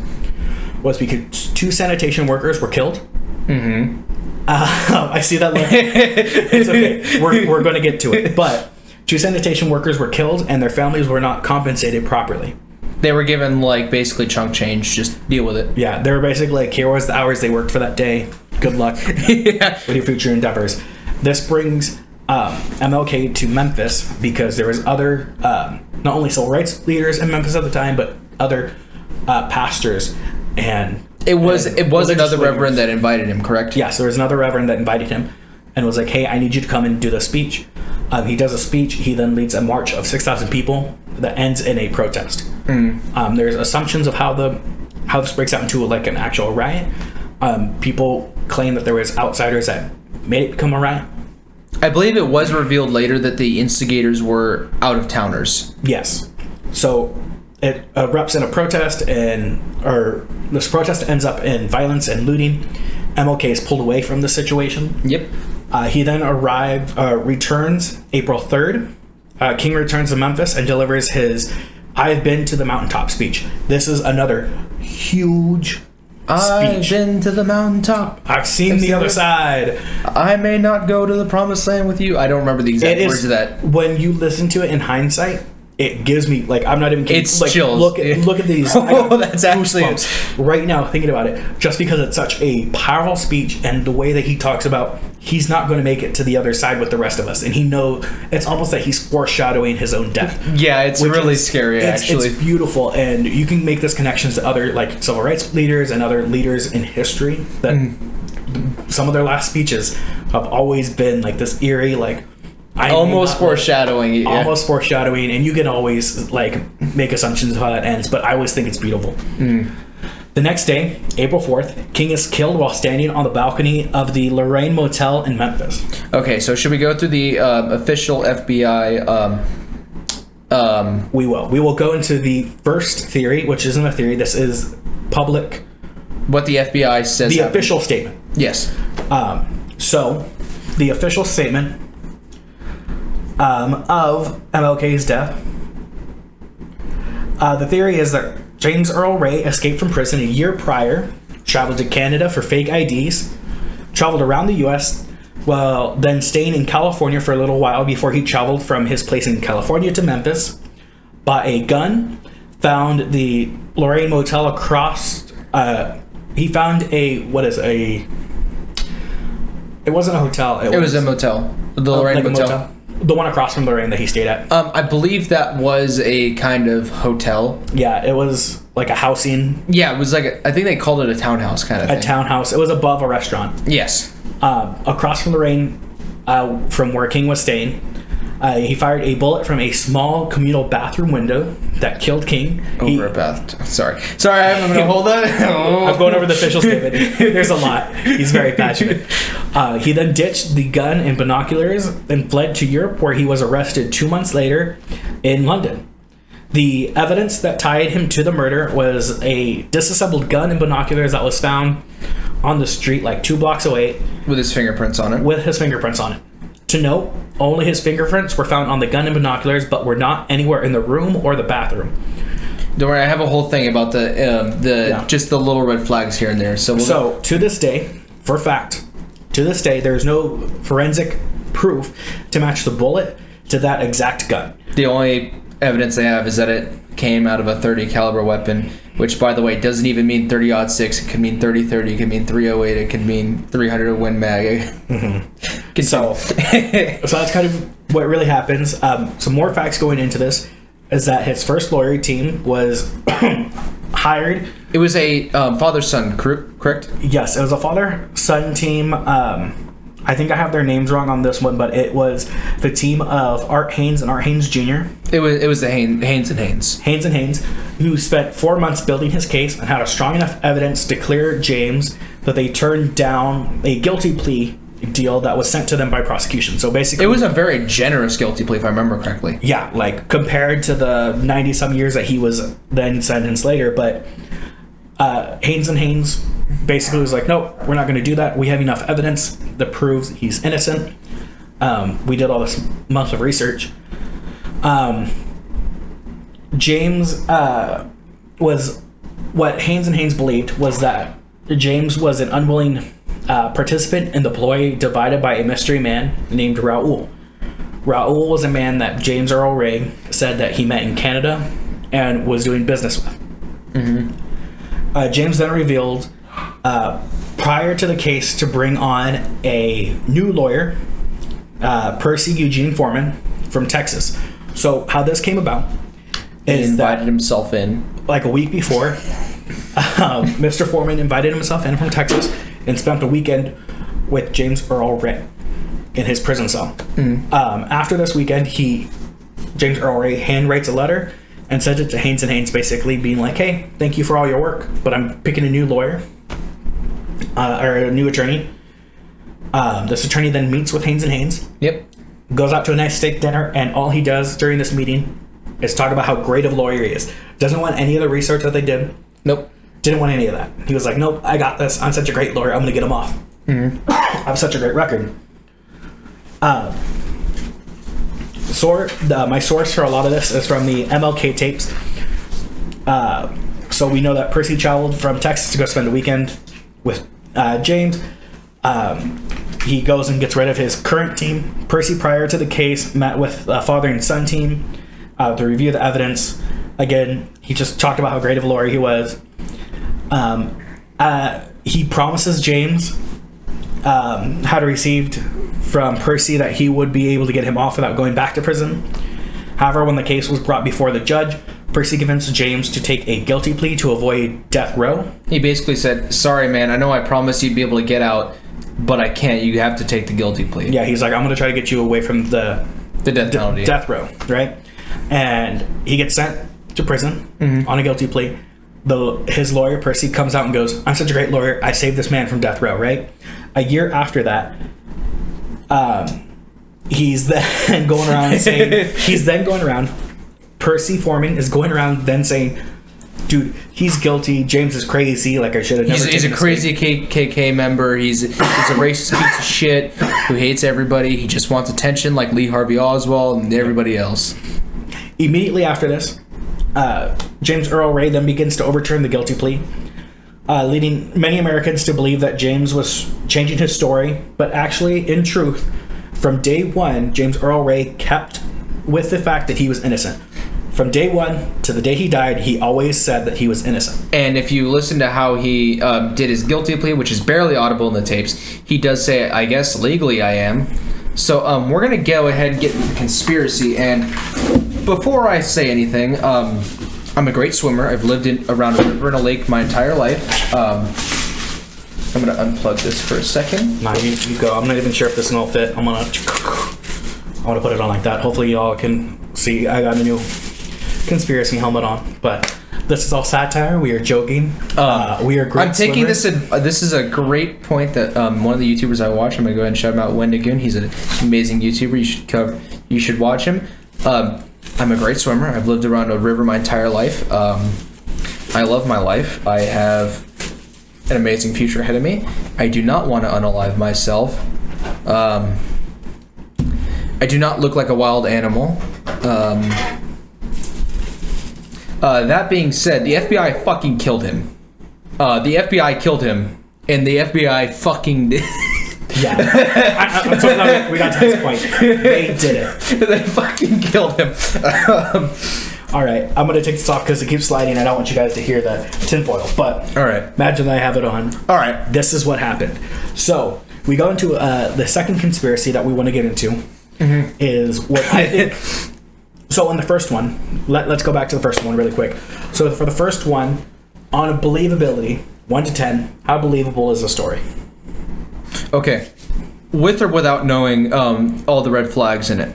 Speaker 2: was because 2 sanitation workers were killed. I see that look. It's okay. We're going to get to it. But 2 sanitation workers were killed, and their families were not compensated properly.
Speaker 1: They were given, like, basically chunk change. Just deal with it.
Speaker 2: Yeah, they were basically like, here was the hours they worked for that day. Good luck with your future endeavors. This brings MLK to Memphis because there was other, not only civil rights leaders in Memphis at the time, but other pastors and
Speaker 1: it was another reverend that invited him, correct?
Speaker 2: Yes, there was another reverend that invited him and was like, hey, I need you to come and do the speech. He does a speech. He then leads a march of 6,000 people that ends in a protest. There's assumptions of how this breaks out into like an actual riot. People claim that there was outsiders that made it become a riot.
Speaker 1: I believe it was revealed later that the instigators were out-of-towners.
Speaker 2: Yes. So it erupts in a protest, or this protest ends up in violence and looting. MLK is pulled away from the situation.
Speaker 1: Yep.
Speaker 2: He then returns April 3rd. King returns to Memphis and delivers his "I've been to the mountaintop" speech. This is another huge
Speaker 1: I've
Speaker 2: speech.
Speaker 1: been to the mountaintop.
Speaker 2: I've seen the other side.
Speaker 1: I may not go to the promised land with you. I don't remember the exact words of that.
Speaker 2: When you listen to it in hindsight, it gives me, like, I'm not even kidding.
Speaker 1: It's
Speaker 2: like,
Speaker 1: chills.
Speaker 2: Look at these.
Speaker 1: Oh, that's actually
Speaker 2: goosebumps right now thinking about it. Just because it's such a powerful speech, and the way that he talks about he's not going to make it to the other side with the rest of us, and he knows it's almost like he's foreshadowing his own death.
Speaker 1: Yeah, it's really scary. Actually,
Speaker 2: it's beautiful, and you can make this connections to other, like, civil rights leaders and other leaders in history that some of their last speeches have always been like this eerie, like.
Speaker 1: Almost foreshadowing,
Speaker 2: almost foreshadowing, and you can always, like, make assumptions of how that ends, but I always think it's beautiful. The next day, April 4th, King is killed while standing on the balcony of the Lorraine Motel in Memphis.
Speaker 1: Okay, so should we go through the official FBI?
Speaker 2: We will go into the first theory, which isn't a theory. This is public.
Speaker 1: What the FBI says.
Speaker 2: The official statement.
Speaker 1: Yes.
Speaker 2: So, the official statement of MLK's death. The theory is that James Earl Ray escaped from prison a year prior, traveled to Canada for fake IDs, traveled around the U.S., while then staying in California for a little while before he traveled from his place in California to Memphis, bought a gun, found the Lorraine Motel across... he found it wasn't a hotel.
Speaker 1: It was a motel. The Lorraine Motel.
Speaker 2: The one across from Lorraine that he stayed at.
Speaker 1: I believe that was a kind of hotel.
Speaker 2: Yeah, it was like a housing.
Speaker 1: Yeah, it was like I think they called it a townhouse kind of thing.
Speaker 2: A townhouse. It was above a restaurant.
Speaker 1: Yes.
Speaker 2: Across from Lorraine, from where King was staying, he fired a bullet from a small communal bathroom window that killed King.
Speaker 1: Over a bath. Sorry, I'm gonna hold that.
Speaker 2: I'm going over the official statement. There's a lot. He's very passionate. He then ditched the gun and binoculars and fled to Europe, where he was arrested 2 months later in London. The evidence that tied him to the murder was a disassembled gun and binoculars that was found on the street like 2 blocks away.
Speaker 1: With his fingerprints on it.
Speaker 2: To note, only his fingerprints were found on the gun and binoculars, but were not anywhere in the room or the bathroom.
Speaker 1: Don't worry, I have a whole thing about just the little red flags here and there. So
Speaker 2: to this day, for fact, there is no forensic proof to match the bullet to that exact gun.
Speaker 1: The only evidence they have is that it came out of a .30 caliber weapon, which, by the way, doesn't even mean 30-06. It could mean 30-30. It could mean 308. It could mean 300 Win Mag.
Speaker 2: Mm-hmm. So that's kind of what really happens. Some more facts going into this is that his first lawyer team was hired.
Speaker 1: It was a father-son, correct?
Speaker 2: Yes, it was a father-son team. I think I have their names wrong on this one, but it was the team of Art Haynes and Art Haynes Jr.
Speaker 1: It was the Haynes and Haynes.
Speaker 2: Haynes and Haynes, who spent 4 months building his case and had a strong enough evidence to clear James that they turned down a guilty plea deal that was sent to them by prosecution. So basically,
Speaker 1: it was a very generous guilty plea, if I remember correctly.
Speaker 2: Yeah, like compared to the 90-some years that he was then sentenced later. But Haynes and Haynes basically was like, no, we're not going to do that. We have enough evidence that proves he's innocent. We did all this months of research. James was, what Haynes and Haynes believed was that James was an unwilling participant in the ploy divided by a mystery man named Raul. Raul was a man that James Earl Ray said that he met in Canada and was doing business with. Mm-hmm. James then revealed, prior to the case, to bring on a new lawyer, Percy Eugene Foreman from Texas. So how this came about is
Speaker 1: he invited himself in
Speaker 2: like a week before. Mr. Foreman invited himself in from Texas and spent a weekend with James Earl Ray in his prison cell. Mm-hmm. After this weekend, James Earl Ray handwrites a letter and sends it to Haynes and Haynes, basically being like, hey, thank you for all your work, but I'm picking a new lawyer or a new attorney. This attorney then meets with Haynes and Haynes.
Speaker 1: Yep.
Speaker 2: Goes out to a nice steak dinner, and all he does during this meeting is talk about how great of a lawyer he is. Doesn't want any of the research that they did.
Speaker 1: Nope.
Speaker 2: Didn't want any of that. He was like, nope, I got this. I'm such a great lawyer. I'm going to get him off. Mm-hmm. I have such a great record. My source for a lot of this is from the MLK tapes. So we know that Percy traveled from Texas to go spend a weekend with James. He goes and gets rid of his current team. Percy, prior to the case, met with the father and son team to review the evidence. Again, he just talked about how great of a lawyer he was. He promises James had received from Percy that he would be able to get him off without going back to prison. However, when the case was brought before the judge, Percy convinced James to take a guilty plea to avoid death row.
Speaker 1: He basically said, sorry, man, I know I promised you'd be able to get out, but I can't. You have to take the guilty plea.
Speaker 2: Yeah, he's like, I'm going to try to get you away from the
Speaker 1: death penalty.
Speaker 2: Death row, right? And he gets sent to prison on a guilty plea. His lawyer, Percy, comes out and goes, I'm such a great lawyer. I saved this man from death row, right? A year after that, he's then going around saying, Percy Forming is going around then saying, dude, he's guilty. James is crazy. Like, I should have never
Speaker 1: He's a crazy KKK member. He's a racist piece of shit who hates everybody. He just wants attention like Lee Harvey Oswald and everybody else.
Speaker 2: Immediately after this, James Earl Ray then begins to overturn the guilty plea, leading many Americans to believe that James was changing his story. But actually, in truth, from day one, James Earl Ray kept with the fact that he was innocent. From day one to the day he died, he always said that he was innocent. And
Speaker 1: if you listen to how he did his guilty plea, which is barely audible in the tapes, he does say, I guess legally I am. So we're going to go ahead and get into the conspiracy. And before I say anything, I'm a great swimmer. I've lived around a river and a lake my entire life. I'm going to unplug this for a second.
Speaker 2: Nah, you go. I'm not even sure if this will fit. I want to put it on like that. Hopefully y'all can see I got a new conspiracy helmet on, but this is all satire. We are joking. We are great.
Speaker 1: I'm taking this. This is a great point that one of the YouTubers I watch. I'm gonna go ahead and shout him out, Wendigoon. He's an amazing YouTuber. You should watch him. I'm a great swimmer. I've lived around a river my entire life. I love my life. I have an amazing future ahead of me. I do not want to unalive myself. I do not look like a wild animal. That being said, the FBI fucking killed him. The FBI killed him, and the FBI fucking did.
Speaker 2: Yeah. I'm so glad we got to this point. They did it.
Speaker 1: They fucking killed him.
Speaker 2: All right, I'm going to take this off because it keeps sliding. I don't want you guys to hear the tinfoil, but
Speaker 1: all right.
Speaker 2: Imagine I have it on.
Speaker 1: All right.
Speaker 2: This is what happened. So we go into the second conspiracy that we want to get into is what I think... So in the first one, let's go back to the first one really quick. So for the first one, on believability, 1 to 10, how believable is the story?
Speaker 1: Okay. With or without knowing all the red flags in it?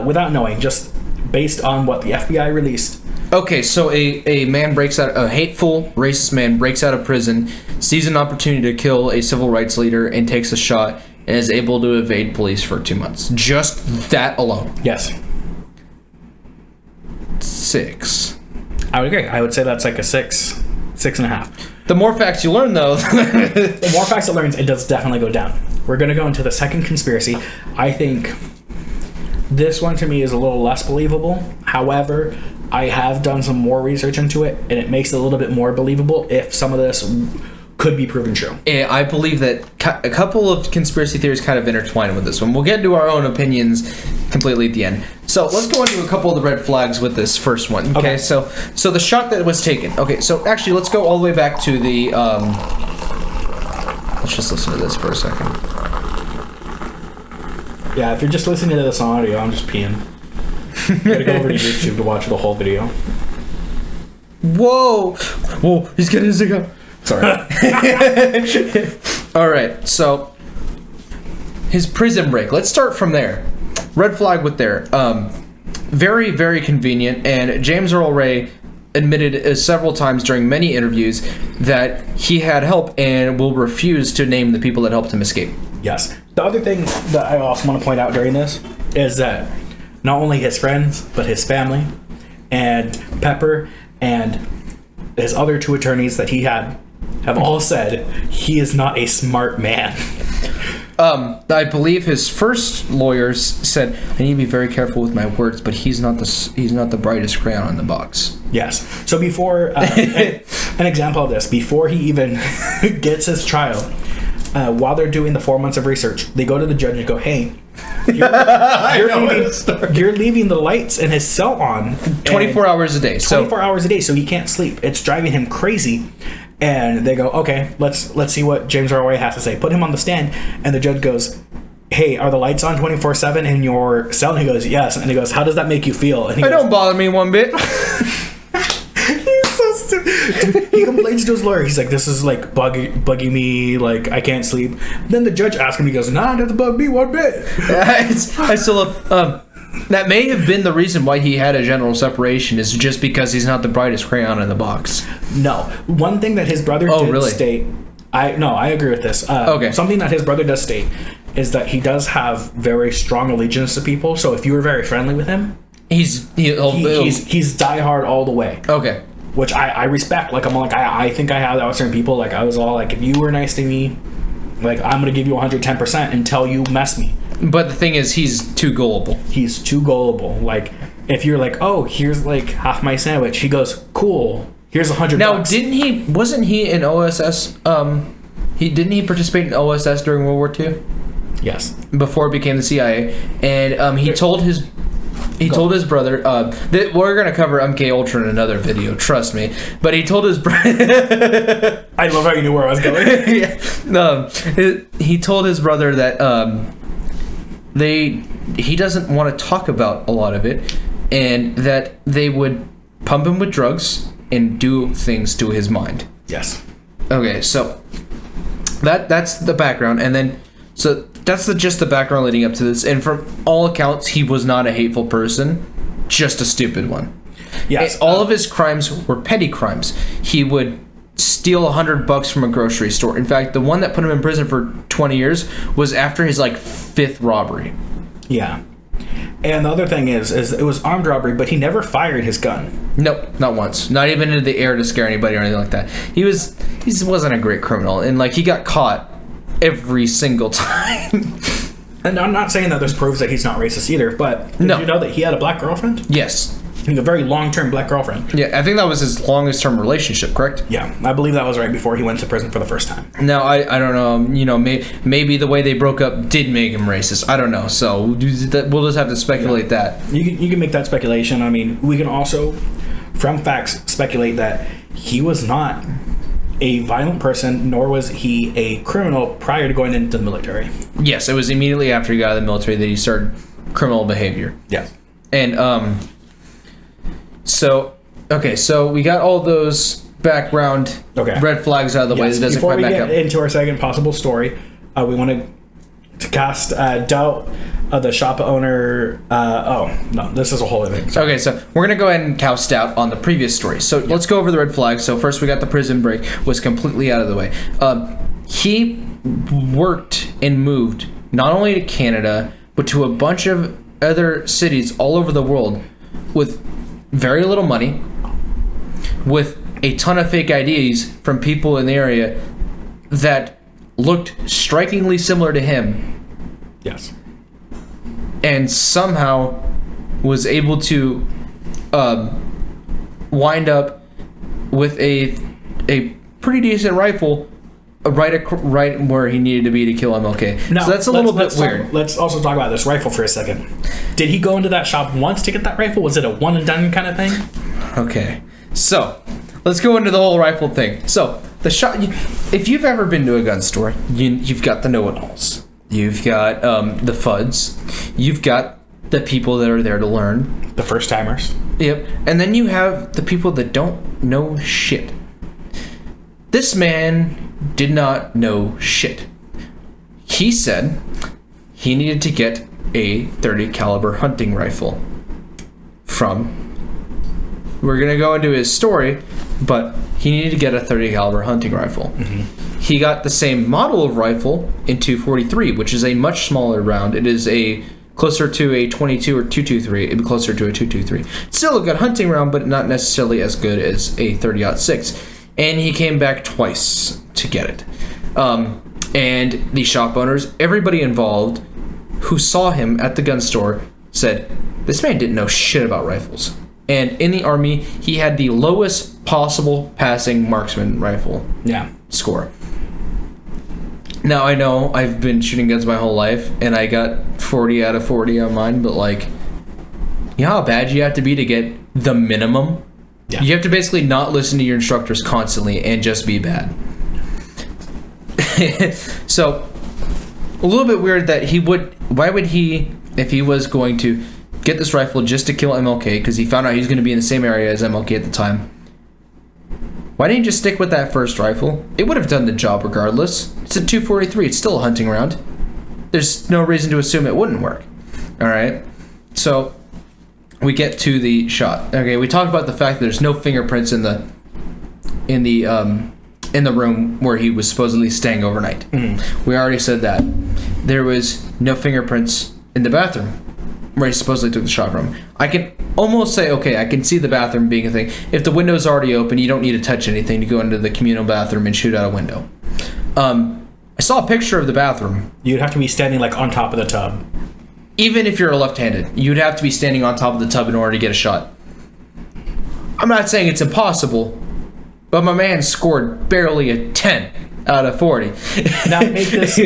Speaker 2: Without knowing, just based on what the FBI released.
Speaker 1: Okay, so a man breaks out, a hateful, racist man breaks out of prison, sees an opportunity to kill a civil rights leader, and takes a shot, and is able to evade police for 2 months. Just that alone.
Speaker 2: Yes.
Speaker 1: 6.
Speaker 2: I would agree. I would say that's like a 6, 6.5.
Speaker 1: The more facts you learn, though...
Speaker 2: The more facts it learns, it does definitely go down. We're going to go into the second conspiracy. I think this one to me is a little less believable. However, I have done some more research into it, and it makes it a little bit more believable if some of this could be proven true.
Speaker 1: Yeah, I believe that a couple of conspiracy theories kind of intertwine with this one. We'll get into our own opinions completely at the end. So let's go into a couple of the red flags with this first one. Okay. So the shot that was taken. Okay, so actually let's go all the way back to the... let's just listen to this for a second.
Speaker 2: Yeah, if you're just listening to this on audio, I'm just peeing. You gotta go over to YouTube to watch the whole video.
Speaker 1: Whoa! Whoa, he's getting his cigar. Sorry. Alright, so his prison break. Let's start from there. Red flag with there. Very, very convenient. And James Earl Ray admitted several times during many interviews that he had help and will refuse to name the people that helped him escape.
Speaker 2: Yes. The other thing that I also want to point out during this is that not only his friends, but his family and Pepper and his other 2 attorneys that he had have all said he is not a smart man.
Speaker 1: I believe his first lawyers said, "I need to be very careful with my words, but he's not the brightest crayon on the box."
Speaker 2: Yes. So before an example of this, before he even gets his trial, while they're doing the 4 months of research, they go to the judge and go, "Hey, you're leaving the lights in his cell on
Speaker 1: 24 hours a day.
Speaker 2: 24 hours a day, so he can't sleep. It's driving him crazy." And they go, "Okay, let's see what James Earl Ray has to say. Put him on the stand." And the judge goes, "Hey, are the lights on 24/7 in your cell?" And he goes, "Yes." And he goes, "How does that make you feel?" And he goes,
Speaker 1: don't bother me one bit.
Speaker 2: He's so stupid. He complains to his lawyer. He's like, "This is like bugging me. Like I can't sleep." Then the judge asks him. He goes, "Nah, it doesn't bug me one bit."
Speaker 1: I still love. That may have been the reason why he had a general separation, is just because he's not the brightest crayon in the box.
Speaker 2: No. One thing that his brother did state... I agree with this.
Speaker 1: Okay.
Speaker 2: Something that his brother does state is that he does have very strong allegiance to people. So if you were very friendly with him, he's diehard all the way.
Speaker 1: Okay.
Speaker 2: Which I respect. Like, I think I have that with certain people. Like, I was all like, if you were nice to me, like, I'm going to give you 110% until you mess me.
Speaker 1: But the thing is, he's too gullible.
Speaker 2: He's too gullible. Like, if you're like, "Oh, here's like half my sandwich," he goes, "Cool. Here's $100."
Speaker 1: Now, wasn't he in OSS? Didn't he participate in OSS during World War II?
Speaker 2: Yes.
Speaker 1: Before it became the CIA, and he told his brother that we're gonna cover MK Ultra in another video. Trust me. But he told his brother.
Speaker 2: I love how you knew where I was going.
Speaker 1: Yeah. He told his brother that he doesn't want to talk about a lot of it, and that they would pump him with drugs and do things to his mind.
Speaker 2: Yes.
Speaker 1: Okay, so that's the background, and then so that's just the background leading up to this. And from all accounts, he was not a hateful person, just a stupid one.
Speaker 2: Yes.
Speaker 1: All of his crimes were petty crimes. He would steal $100 from a grocery store. In fact, the one that put him in prison for 20 years was after his 5th robbery.
Speaker 2: Yeah. And the other thing is it was armed robbery, but he never fired his gun.
Speaker 1: Nope, not once. Not even into the air to scare anybody or anything like that. He wasn't a great criminal, and he got caught every single time.
Speaker 2: And I'm not saying that this proves that he's not racist either, but did you know that he had a black girlfriend?
Speaker 1: Yes.
Speaker 2: A very long-term black girlfriend.
Speaker 1: Yeah, I think that was his longest-term relationship, correct?
Speaker 2: Yeah, I believe that was right before he went to prison for the first time.
Speaker 1: Now, I don't know, maybe the way they broke up did make him racist. I don't know, so we'll just have to speculate that.
Speaker 2: You can make that speculation. I mean, we can also, from facts, speculate that he was not a violent person, nor was he a criminal prior to going into the military.
Speaker 1: Yes, it was immediately after he got out of the military that he started criminal behavior.
Speaker 2: Yeah.
Speaker 1: And, so we got all those background red flags out of the way. That doesn't
Speaker 2: Before
Speaker 1: quite
Speaker 2: we
Speaker 1: back
Speaker 2: get
Speaker 1: up.
Speaker 2: into our second possible story, we want to cast doubt of the shop owner. No, this is a whole other thing. Sorry.
Speaker 1: Okay, so we're going to go ahead and cast doubt on the previous story. So let's go over the red flags. So first we got the prison break was completely out of the way. He worked and moved not only to Canada, but to a bunch of other cities all over the world with very little money, with a ton of fake IDs from people in the area that looked strikingly similar to him.
Speaker 2: Yes.
Speaker 1: And somehow was able to wind up with a pretty decent rifle right where he needed to be to kill MLK.
Speaker 2: Now,
Speaker 1: so that's a little bit weird.
Speaker 2: Let's also talk about this rifle for a second. Did he go into that shop once to get that rifle? Was it a one and done kind of thing?
Speaker 1: Okay, so let's go into the whole rifle thing. So the shop, if you've ever been to a gun store, you've got the know-it-alls. You've got the FUDs. You've got the people that are there to learn.
Speaker 2: The first timers.
Speaker 1: Yep. And then you have the people that don't know shit. This man did not know shit. He said he needed to get a .30 caliber hunting rifle from we're gonna go into his story, but he needed to get a .30 caliber hunting rifle. Mm-hmm. He got the same model of rifle in 243, which is a much smaller round. It is a closer to a 22 or 223. It'd be closer to a 223. Still a good hunting round, but not necessarily as good as a 30-06. And he came back twice to get it. And the shop owners, everybody involved who saw him at the gun store said, this man didn't know shit about rifles. And in the Army, he had the lowest possible passing marksman rifle score. Now, I know I've been shooting guns my whole life, and I got 40 out of 40 on mine, but, like, you know how bad you have to be to get the minimum? Yeah. You have to basically not listen to your instructors constantly and just be bad. So, a little bit weird that he would... Why would he, if he was going to get this rifle just to kill MLK, because he found out he was going to be in the same area as MLK at the time, why didn't he just stick with that first rifle? It would have done the job regardless. It's a 243. It's still a hunting round. There's no reason to assume it wouldn't work. All right. So we get to the shot. Okay. We talked about the fact that there's no fingerprints in the room where he was supposedly staying overnight. We already said that. There was no fingerprints in the bathroom where he supposedly took the shot from. I can almost say, okay, I can see the bathroom being a thing. If the window's already open, you don't need to touch anything to go into the communal bathroom and shoot out a window. I saw a picture of the bathroom.
Speaker 2: You'd have to be standing, like, on top of the tub.
Speaker 1: Even if you're left-handed, you'd have to be standing on top of the tub in order to get a shot. I'm not saying it's impossible, but my man scored barely a 10 out of 40.
Speaker 2: Now, make this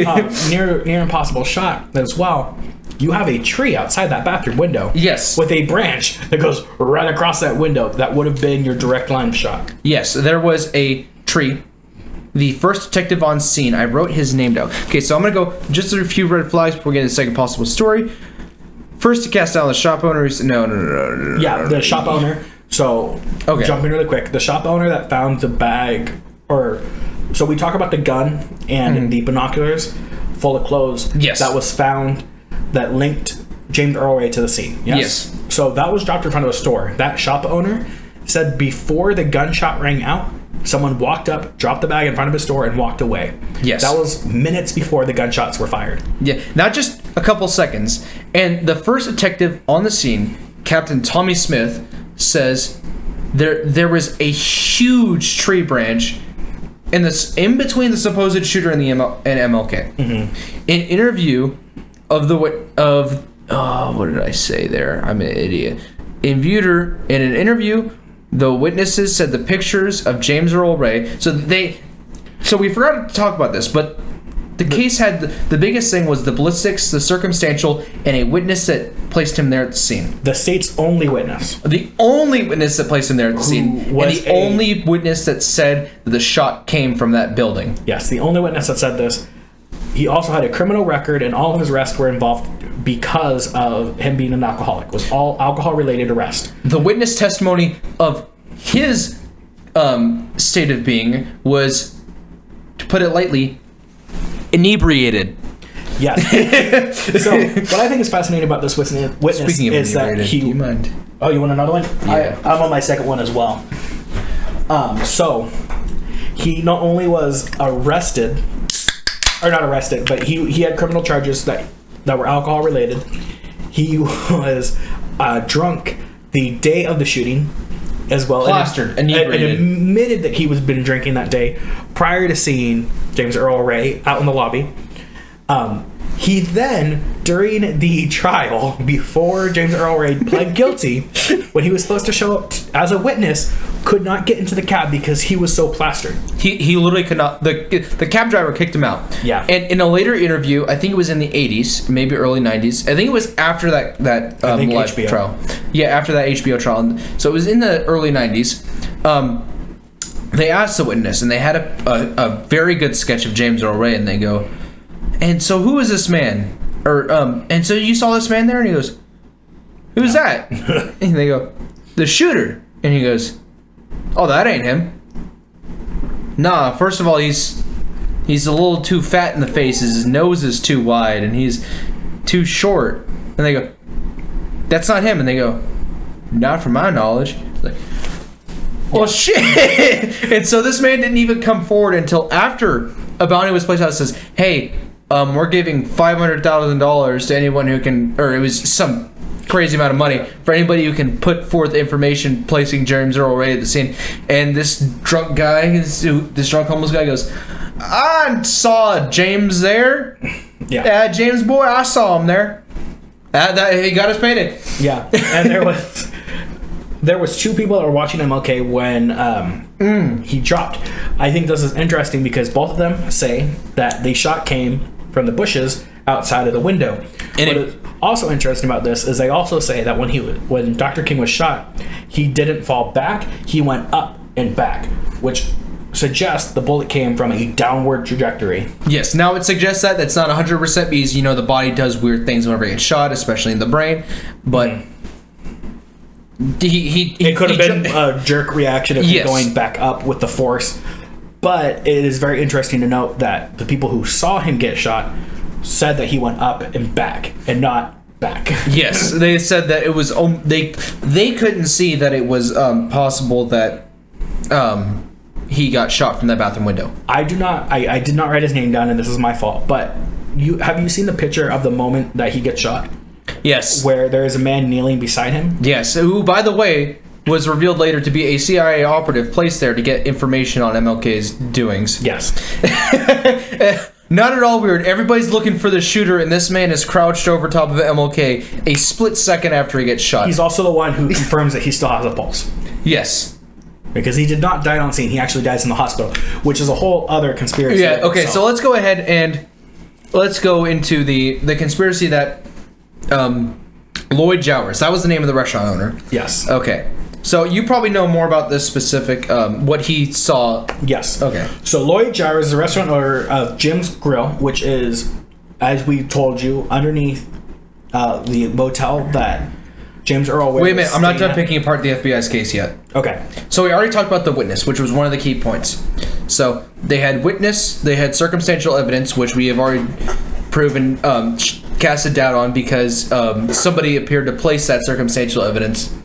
Speaker 2: near impossible shot as well. You have a tree outside that bathroom window.
Speaker 1: Yes.
Speaker 2: With a branch that goes right across that window. That would have been your direct line shot.
Speaker 1: Yes, there was a tree. The first detective on scene, I wrote his name down. Okay, so I'm going to go just a few red flags before we get into the second possible story. First, to cast down the shop owners. No.
Speaker 2: Yeah, the shop owner. So,
Speaker 1: okay.
Speaker 2: Jumping really quick. The shop owner that found the bag, so we talk about the gun and the binoculars full of clothes.
Speaker 1: Yes.
Speaker 2: That was found that linked James Earl Ray to the scene. Yes. So that was dropped in front of a store. That shop owner said before the gunshot rang out, someone walked up, dropped the bag in front of his store, and walked away.
Speaker 1: Yes.
Speaker 2: That was minutes before the gunshots were fired.
Speaker 1: Yeah, not just a couple seconds. And the first detective on the scene, Captain Tommy Smith, says there was a huge tree branch in between the supposed shooter and MLK. In interview of what did I say there? I'm an idiot. In an interview, the witnesses said the pictures of James Earl Ray. So we forgot to talk about this, but the case had the biggest thing was the ballistics, the circumstantial, and a witness that placed him there at the scene.
Speaker 2: The state's only witness.
Speaker 1: The only witness that placed him there at the scene, and the only witness that said that the shot came from that building.
Speaker 2: Yes, the only witness that said this. He also had a criminal record, and all of his arrests were involved because of him being an alcoholic. It was all alcohol-related arrest.
Speaker 1: The witness testimony of his state of being was, to put it lightly, inebriated.
Speaker 2: Yes. So, what I think is fascinating about this witness is that he...
Speaker 1: Do you mind?
Speaker 2: Oh, you want another one?
Speaker 1: Yeah.
Speaker 2: I'm on my second one as well. So, he not only was arrested... Or not arrested, but he had criminal charges that were alcohol related. He was drunk the day of the shooting as well.
Speaker 1: Plastered,
Speaker 2: and
Speaker 1: inebriated.
Speaker 2: admitted that he was been drinking that day prior to seeing James Earl Ray out in the lobby. He then, during the trial, before James Earl Ray pled guilty, when he was supposed to show up as a witness, could not get into the cab because he was so plastered.
Speaker 1: He literally could not. The cab driver kicked him out.
Speaker 2: Yeah.
Speaker 1: And in a later interview, I think it was in the 80s, maybe early 90s. I think it was after that live
Speaker 2: HBO
Speaker 1: trial. Yeah, after that HBO trial. So it was in the early 90s. They asked the witness, and they had a very good sketch of James Earl Ray, and they go, and so who is this man? And so you saw this man there? And he goes, who's that? And they go, the shooter. And he goes, oh, that ain't him. Nah, first of all, he's a little too fat in the face. His nose is too wide, and he's too short. And they go, that's not him. And they go, not from my knowledge. Like, Well, shit. And so this man didn't even come forward until after a bounty was placed out that says, hey, we're giving $500,000 to anyone who can, or it was some crazy amount of money for anybody who can put forth information placing James Earl Ray at the scene. And this drunk guy, this drunk homeless guy goes, I saw James there. Yeah, James boy, I saw him there. He got his payday.
Speaker 2: Yeah, and there was two people that were watching MLK when he dropped. I think this is interesting because both of them say that the shot came from the bushes outside of the window. And what is also interesting about this is they also say that when Dr. King was shot, he didn't fall back, he went up and back, which suggests the bullet came from a downward trajectory.
Speaker 1: Yes, now it suggests that that's not 100% because, the body does weird things whenever it gets shot, especially in the brain, but
Speaker 2: it could have been a jerk reaction of him going back up with the force. But it is very interesting to note that the people who saw him get shot said that he went up and back and not back.
Speaker 1: Yes, they said that it was they couldn't see that it was possible that he got shot from that bathroom window.
Speaker 2: I did not write his name down, and this is my fault. But have you seen the picture of the moment that he gets shot?
Speaker 1: Yes.
Speaker 2: Where there is a man kneeling beside him?
Speaker 1: Yes, who, by the way, was revealed later to be a CIA operative placed there to get information on MLK's doings.
Speaker 2: Yes.
Speaker 1: Not at all weird. Everybody's looking for the shooter, and this man is crouched over top of MLK a split second after he gets shot.
Speaker 2: He's also the one who confirms that he still has a pulse.
Speaker 1: Yes.
Speaker 2: Because he did not die on scene. He actually dies in the hospital, which is a whole other conspiracy.
Speaker 1: Yeah, okay, so let's go ahead and let's go into the conspiracy that Lloyd Jowers, that was the name of the restaurant owner.
Speaker 2: Yes.
Speaker 1: Okay. So you probably know more about this specific, what he saw.
Speaker 2: Yes.
Speaker 1: Okay.
Speaker 2: So Lloyd Jowers is the restaurant owner of Jim's Grill, which is, as we told you, underneath the motel that James Earl
Speaker 1: Wait a minute, I'm not done picking apart the FBI's case yet.
Speaker 2: Okay.
Speaker 1: So we already talked about the witness, which was one of the key points. So they had witness, they had circumstantial evidence, which we have already proven, casted doubt on because somebody appeared to place that circumstantial evidence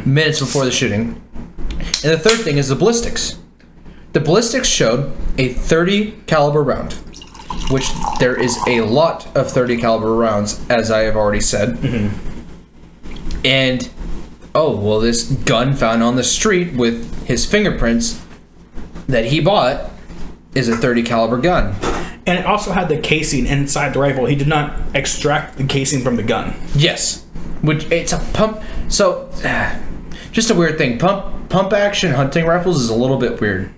Speaker 1: minutes before the shooting. And the third thing is the ballistics. The ballistics showed a .30 caliber round, which there is a lot of .30 caliber rounds, as I have already said. And this gun found on the street with his fingerprints that he bought is a .30 caliber gun.
Speaker 2: And it also had the casing inside the rifle. He did not extract the casing from the gun.
Speaker 1: Yes, which it's a pump. So, just a weird thing. Pump action hunting rifles is a little bit weird.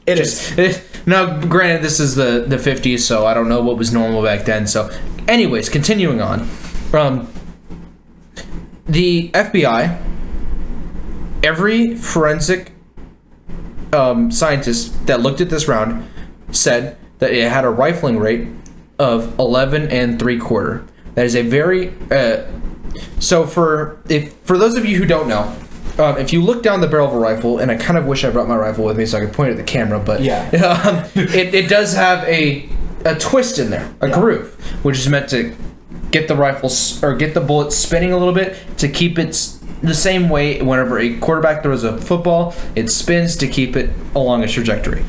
Speaker 2: It is.
Speaker 1: Now, granted, this is the 50s, so I don't know what was normal back then. So, anyways, continuing on. The FBI, every forensic scientist that looked at this round said that it had a rifling rate of 11 3/4. That is a very so for those of you who don't know, if you look down the barrel of a rifle, and I kind of wish I brought my rifle with me so I could point at the camera, but it does have a twist in there, a groove, which is meant to get the get the bullet spinning a little bit to keep it the same way. Whenever a quarterback throws a football, it spins to keep it along a trajectory.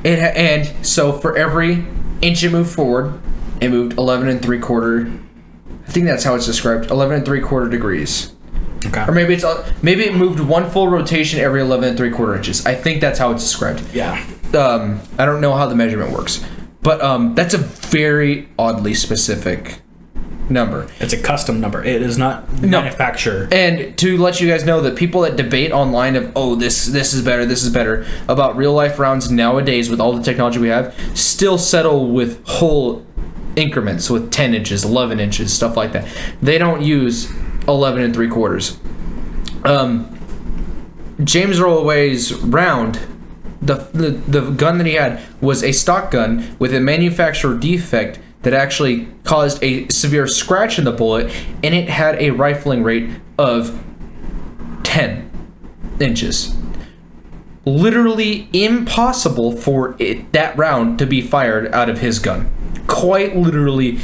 Speaker 1: And so for every inch it moved forward, it moved 11 3/4. I think that's how it's described. 11 3/4 degrees. Okay. Or maybe it moved one full rotation every 11 3/4 inches. I think that's how it's described.
Speaker 2: Yeah.
Speaker 1: I don't know how the measurement works, but that's a very oddly specific number.
Speaker 2: It's a custom number. It is not manufactured.
Speaker 1: And to let you guys know that people that debate online of this is better about real life rounds nowadays with all the technology we have still settle with whole increments with 10 inches, 11 inches, stuff like that. They don't use 11 3/4. James Earl Ray's round, the gun that he had was a stock gun with a manufacturer defect that actually caused a severe scratch in the bullet, and it had a rifling rate of 10 inches. Literally impossible for that round to be fired out of his gun. Quite literally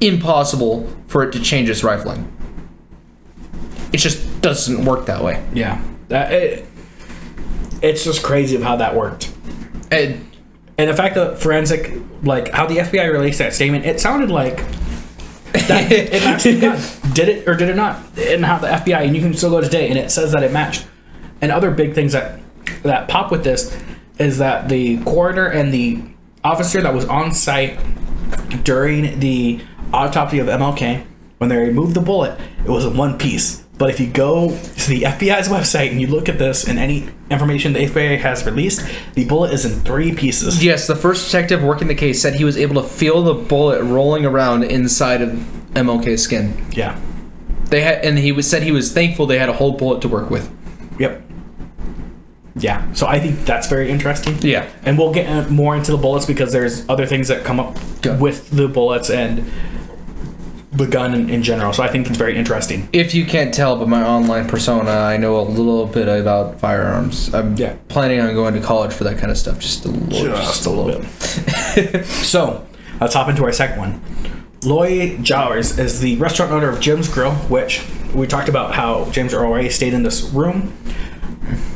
Speaker 1: impossible for it to change its rifling. It just doesn't work that way.
Speaker 2: Yeah. It's just crazy of how that worked. And the fact that forensic, like how the FBI released that statement, it sounded like that it matched the gun. Did it or did it not? And how the FBI, and you can still go today, and it says that it matched. And other big things that pop with this is that the coroner and the officer that was on site during the autopsy of MLK, when they removed the bullet, it was in one piece. But if you go to the FBI's website and you look at this and any information the FBI has released, the bullet is in 3 pieces.
Speaker 1: Yes, the first detective working the case said he was able to feel the bullet rolling around inside of MLK's skin.
Speaker 2: Yeah.
Speaker 1: And said he was thankful they had a whole bullet to work with.
Speaker 2: Yep. Yeah, so I think that's very interesting.
Speaker 1: Yeah.
Speaker 2: And we'll get more into the bullets because there's other things that come up with the bullets and the gun in general. So I think it's very interesting.
Speaker 1: If you can't tell by my online persona, I know a little bit about firearms. I'm planning on going to college for that kind of stuff. Just a little bit.
Speaker 2: So let's hop into our second one. Lloyd Jowers is the restaurant owner of Jim's Grill, which we talked about how James Earl Ray stayed in this room.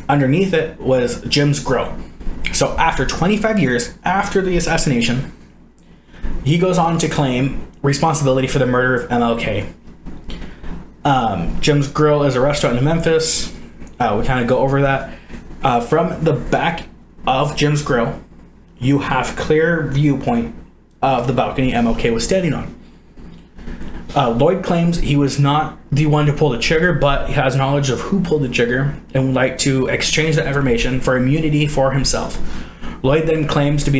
Speaker 2: Underneath it was Jim's Grill. So after 25 years after the assassination, he goes on to claim responsibility for the murder of MLK. Jim's Grill is a restaurant in Memphis. We kind of go over that. From the back of Jim's Grill, you have clear viewpoint of the balcony MLK was standing on. Lloyd claims he was not the one to pull the trigger, but he has knowledge of who pulled the trigger and would like to exchange that information for immunity for himself. Lloyd then claims to be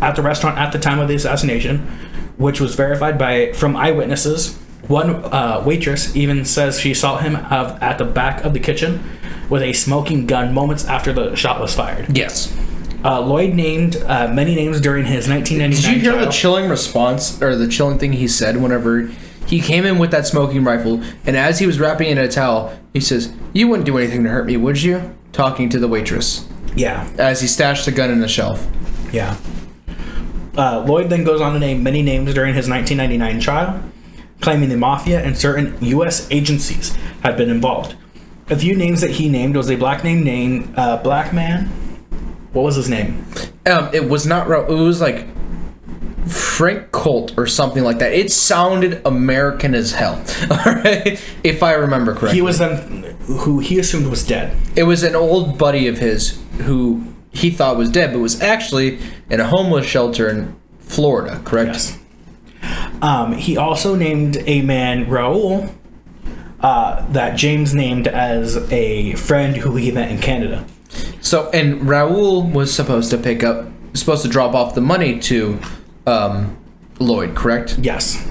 Speaker 2: at the restaurant at the time of the assassination, which was verified from eyewitnesses. One waitress even says she saw him at the back of the kitchen with a smoking gun moments after the shot was fired.
Speaker 1: Yes.
Speaker 2: Lloyd named many names during his 1999
Speaker 1: Did you hear
Speaker 2: trial.
Speaker 1: the chilling response, or the chilling thing he said whenever he came in with that smoking rifle, and as he was wrapping in a towel, he says, "You wouldn't do anything to hurt me, would you?" Talking to the waitress.
Speaker 2: Yeah.
Speaker 1: As he stashed the gun in the shelf.
Speaker 2: Yeah. Lloyd then goes on to name many names during his 1999 trial, claiming the mafia and certain U.S. agencies had been involved. A few names that he named was a black man. What was his name?
Speaker 1: It was not. It was like Frank Colt or something like that. It sounded American as hell. All right, if I remember correctly.
Speaker 2: He was then who he assumed was dead.
Speaker 1: It was an old buddy of his who he thought was dead, but was actually in a homeless shelter in Florida. Correct?
Speaker 2: Yes. He also named a man Raul that James named as a friend who he met in Canada.
Speaker 1: So, and Raul was supposed to drop off the money to Lloyd, correct?
Speaker 2: Yes.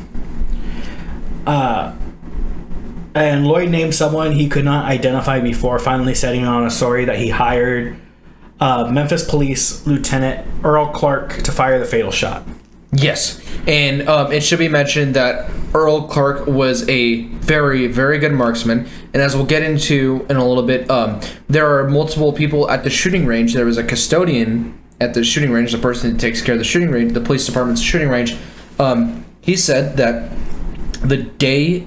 Speaker 2: And Lloyd named someone he could not identify before finally setting on a story that he hired Memphis Police Lieutenant Earl Clark to fire the fatal shot.
Speaker 1: Yes. And it should be mentioned that Earl Clark was a very, very good marksman. And as we'll get into in a little bit, there are multiple people at the shooting range. There was a custodian at the shooting range, the person that takes care of the shooting range, the police department's shooting range. He said that the day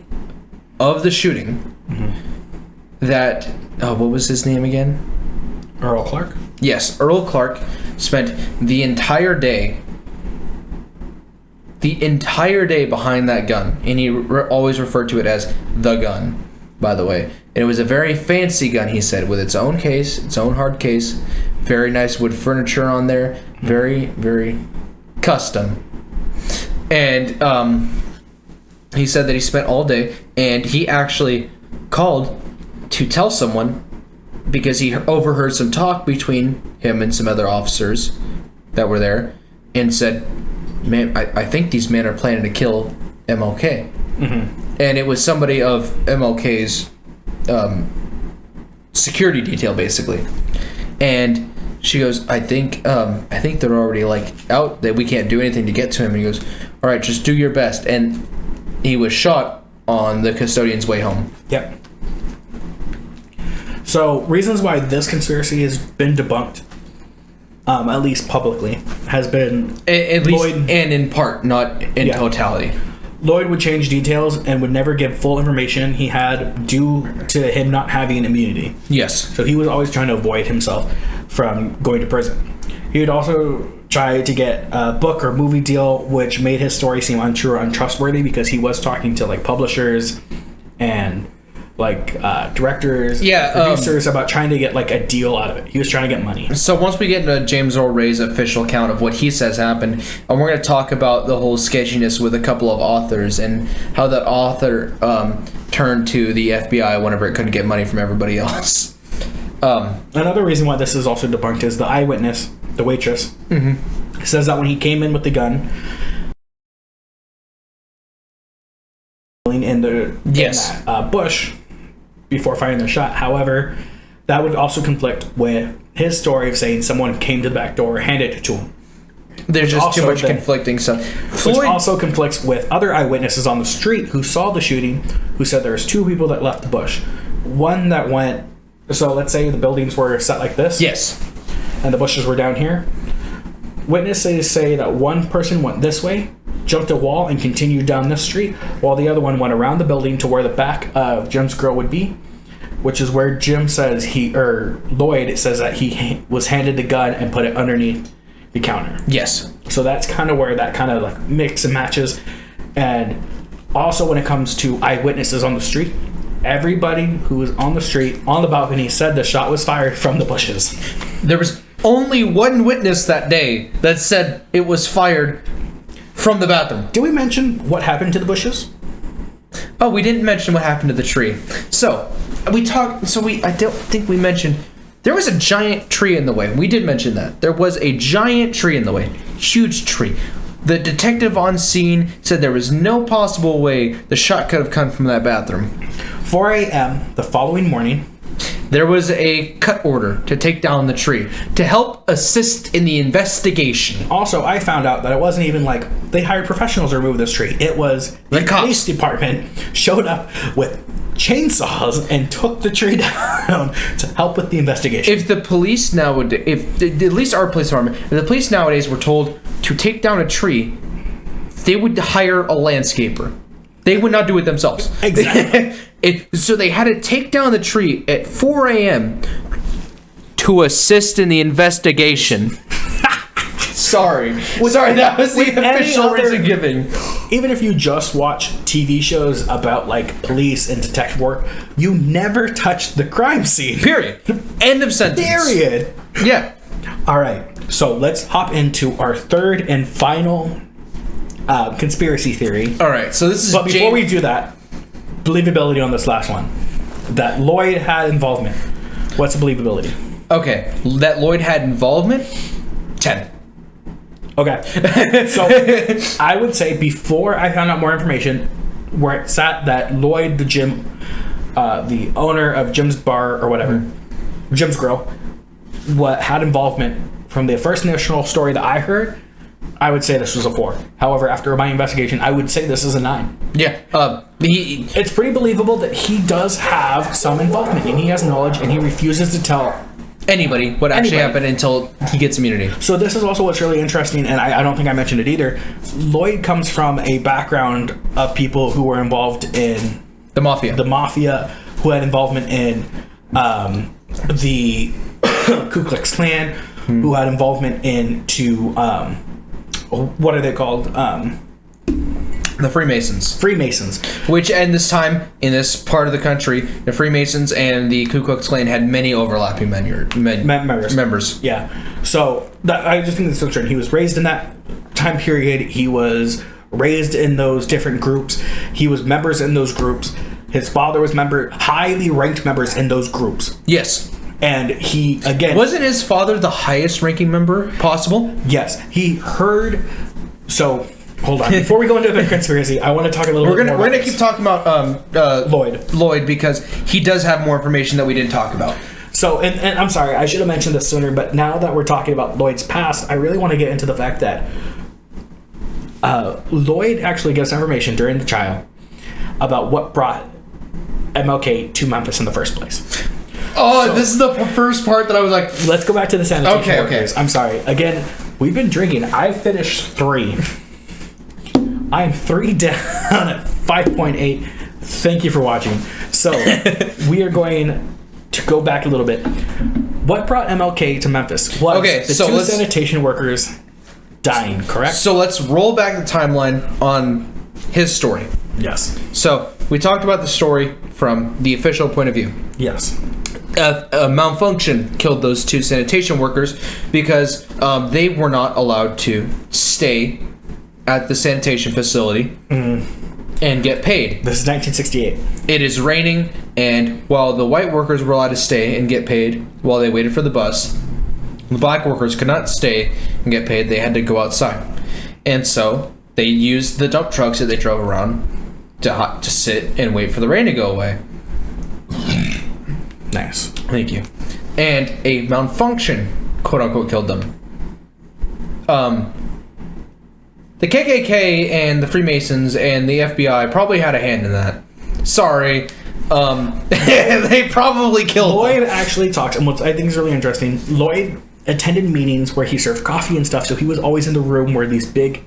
Speaker 1: of the shooting, that, what was his name again?
Speaker 2: Earl Clark?
Speaker 1: Yes, Earl Clark spent the entire day behind that gun, and he always referred to it as the gun, by the way. And it was a very fancy gun, he said, with its own case, its own hard case, very nice wood furniture on there, very, very custom. And he said that he spent all day, and he actually called to tell someone because he overheard some talk between him and some other officers that were there, and said, "Man, I think these men are planning to kill MLK." And it was somebody of MLK's security detail, basically. And she goes, I think they're already out, that we can't do anything to get to him. And he goes, "All right, just do your best." And he was shot on the custodian's way home.
Speaker 2: Yep. So reasons why this conspiracy has been debunked, at least publicly, has been
Speaker 1: at least Lloyd, and in part, not in totality.
Speaker 2: Lloyd would change details and would never give full information he had due to him not having immunity.
Speaker 1: Yes.
Speaker 2: So he was always trying to avoid himself. from going to prison. He would also try to get a book or movie deal, which made his story seem untrue or untrustworthy because he was talking to like publishers and like directors, producers about trying to get like a deal out of it. He was trying to get money.
Speaker 1: So once we get into James Earl Ray's official account of what he says happened, and we're going to talk about the whole sketchiness with a couple of authors and how that author turned to the FBI whenever it couldn't get money from everybody else.
Speaker 2: Another reason why this is also debunked is the eyewitness, the waitress, says that when he came in with the gun in that bush before firing the shot. However, that would also conflict with his story of saying someone came to the back door, handed it to him.
Speaker 1: There's just too much conflicting stuff.
Speaker 2: Which also conflicts with other eyewitnesses on the street who saw the shooting, who said there's two people that left the bush. One that went, so let's say the buildings were set like this.
Speaker 1: Yes.
Speaker 2: And the bushes were down here. Witnesses say that one person went this way, jumped a wall, and continued down this street, while the other one went around the building to where the back of Jim's grill would be, which is where Jim says Lloyd says that he was handed the gun and put it underneath the counter.
Speaker 1: Yes.
Speaker 2: So that's kind of where that kind of like mix and matches. And also when it comes to eyewitnesses on the street, everybody who was on the street, on the balcony, said the shot was fired from the bushes.
Speaker 1: There was only one witness that day that said it was fired from the bathroom.
Speaker 2: Did we mention what happened to the bushes?
Speaker 1: Oh, we didn't mention what happened to the tree. So, I don't think we mentioned, there was a giant tree in the way. We did mention that. There was a giant tree in the way. Huge tree. The detective on scene said there was no possible way the shot could have come from that bathroom.
Speaker 2: 4 a.m. the following morning,
Speaker 1: there was a cut order to take down the tree to help assist in the investigation.
Speaker 2: Also, I found out that it wasn't even like they hired professionals to remove this tree. It was the police department showed up with chainsaws and took the tree down to help with the investigation.
Speaker 1: If the police at least our police department, if the police nowadays were told to take down a tree, they would hire a landscaper. They would not do it themselves.
Speaker 2: Exactly.
Speaker 1: So they had to take down the tree at 4 a.m. to assist in the investigation. Sorry, that was the official reason given.
Speaker 2: Even if you just watch TV shows about like police and detective work, you never touch the crime scene.
Speaker 1: Period. End of sentence.
Speaker 2: Period.
Speaker 1: Yeah.
Speaker 2: All right. So let's hop into our third and final conspiracy theory.
Speaker 1: All right. So this is.
Speaker 2: But before we do that, believability on this last one. That Lloyd had involvement. What's the believability?
Speaker 1: Okay. That Lloyd had involvement? 10.
Speaker 2: Okay. So I would say before I found out more information, where it sat that Lloyd, the owner of Jim's bar or whatever, Jim's Grill, had involvement from the first initial story that I heard, I would say this was a 4. However, after my investigation, I would say this is a 9.
Speaker 1: Yeah.
Speaker 2: It's pretty believable that he does have some involvement and he has knowledge and he refuses to tell
Speaker 1: anybody what actually happened until he gets immunity.
Speaker 2: So this is also what's really interesting, and I don't think I mentioned it either. Lloyd comes from a background of people who were involved in
Speaker 1: the mafia,
Speaker 2: who had involvement in the Ku Klux Klan, who had involvement into what are they called?
Speaker 1: The Freemasons. Which, at this time, in this part of the country, the Freemasons and the Ku Klux Klan had many overlapping members.
Speaker 2: Yeah. So, I just think that's interesting. He was raised in that time period. He was raised in those different groups. He was members in those groups. His father was highly ranked members in those groups.
Speaker 1: Yes.
Speaker 2: And he, again...
Speaker 1: Wasn't his father the highest ranking member possible?
Speaker 2: Yes. He heard... So... Hold on. Before we go into the conspiracy, I want to talk a little bit more.
Speaker 1: We're gonna keep talking about Lloyd because he does have more information that we didn't talk about.
Speaker 2: So, and I'm sorry, I should have mentioned this sooner, but now that we're talking about Lloyd's past, I really want to get into the fact that Lloyd actually gets information during the trial about what brought MLK to Memphis in the first place.
Speaker 1: Oh, so, this is the first part that I was like...
Speaker 2: Let's go back to the sanitation workers.
Speaker 1: Okay.
Speaker 2: I'm sorry. Again, we've been drinking. I finished 3. I'm 3 down at 5.8. Thank you for watching. So, we are going to go back a little bit. What brought MLK to Memphis was the two sanitation workers dying, correct?
Speaker 1: So let's roll back the timeline on his story.
Speaker 2: Yes.
Speaker 1: So we talked about the story from the official point of view.
Speaker 2: Yes.
Speaker 1: A malfunction killed those two sanitation workers because they were not allowed to stay at the sanitation facility and get paid.
Speaker 2: This is 1968.
Speaker 1: It is raining, and while the white workers were allowed to stay and get paid while they waited for the bus, the black workers could not stay and get paid. They had to go outside. And so they used the dump trucks that they drove around to sit and wait for the rain to go away.
Speaker 2: Nice.
Speaker 1: Thank you. And a malfunction, quote unquote, killed them. The KKK and the Freemasons and the FBI probably had a hand in that. Sorry. They probably killed
Speaker 2: Lloyd
Speaker 1: them.
Speaker 2: actually talks, and what I think is really interesting, Lloyd attended meetings where he served coffee and stuff, so he was always in the room where these big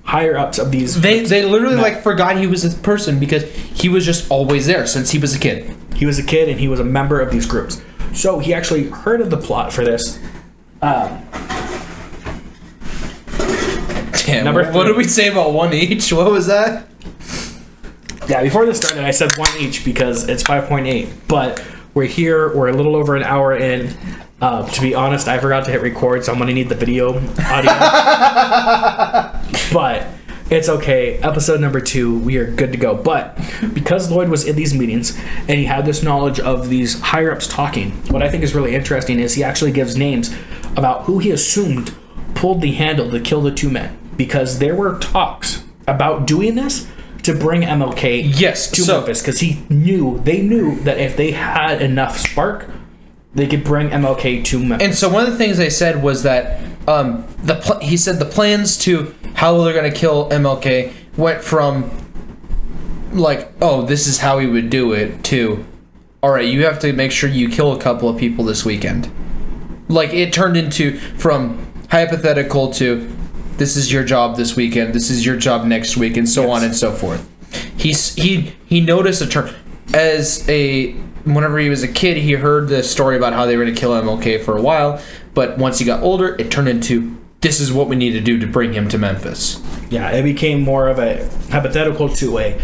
Speaker 2: higher ups of these...
Speaker 1: They literally forgot he was a person because he was just always there since he was a kid.
Speaker 2: He was a kid and he was a member of these groups. So he actually heard of the plot for this.
Speaker 1: Damn, what did we say about one each? What was that?
Speaker 2: Yeah, before this started, I said one each because it's 5.8. But we're here, we're a little over an hour in. To be honest, I forgot to hit record, so I'm going to need the video audio. But it's okay. Episode number 2, we are good to go. But because Lloyd was in these meetings and he had this knowledge of these higher-ups talking, what I think is really interesting is he actually gives names about who he assumed pulled the handle to kill the two men. Because there were talks about doing this to bring MLK to Memphis. Because they knew that if they had enough spark, they could bring MLK to Memphis.
Speaker 1: And so one of the things they said was that he said the plans to how they're going to kill MLK went from like, oh, this is how he would do it, to, all right, you have to make sure you kill a couple of people this weekend. Like, it turned into from hypothetical to, this is your job this weekend, this is your job next week, and so on and so forth. He noticed a turn. Whenever he was a kid, he heard the story about how they were going to kill MLK for a while, but once he got older, it turned into, this is what we need to do to bring him to Memphis.
Speaker 2: Yeah, it became more of a hypothetical to a,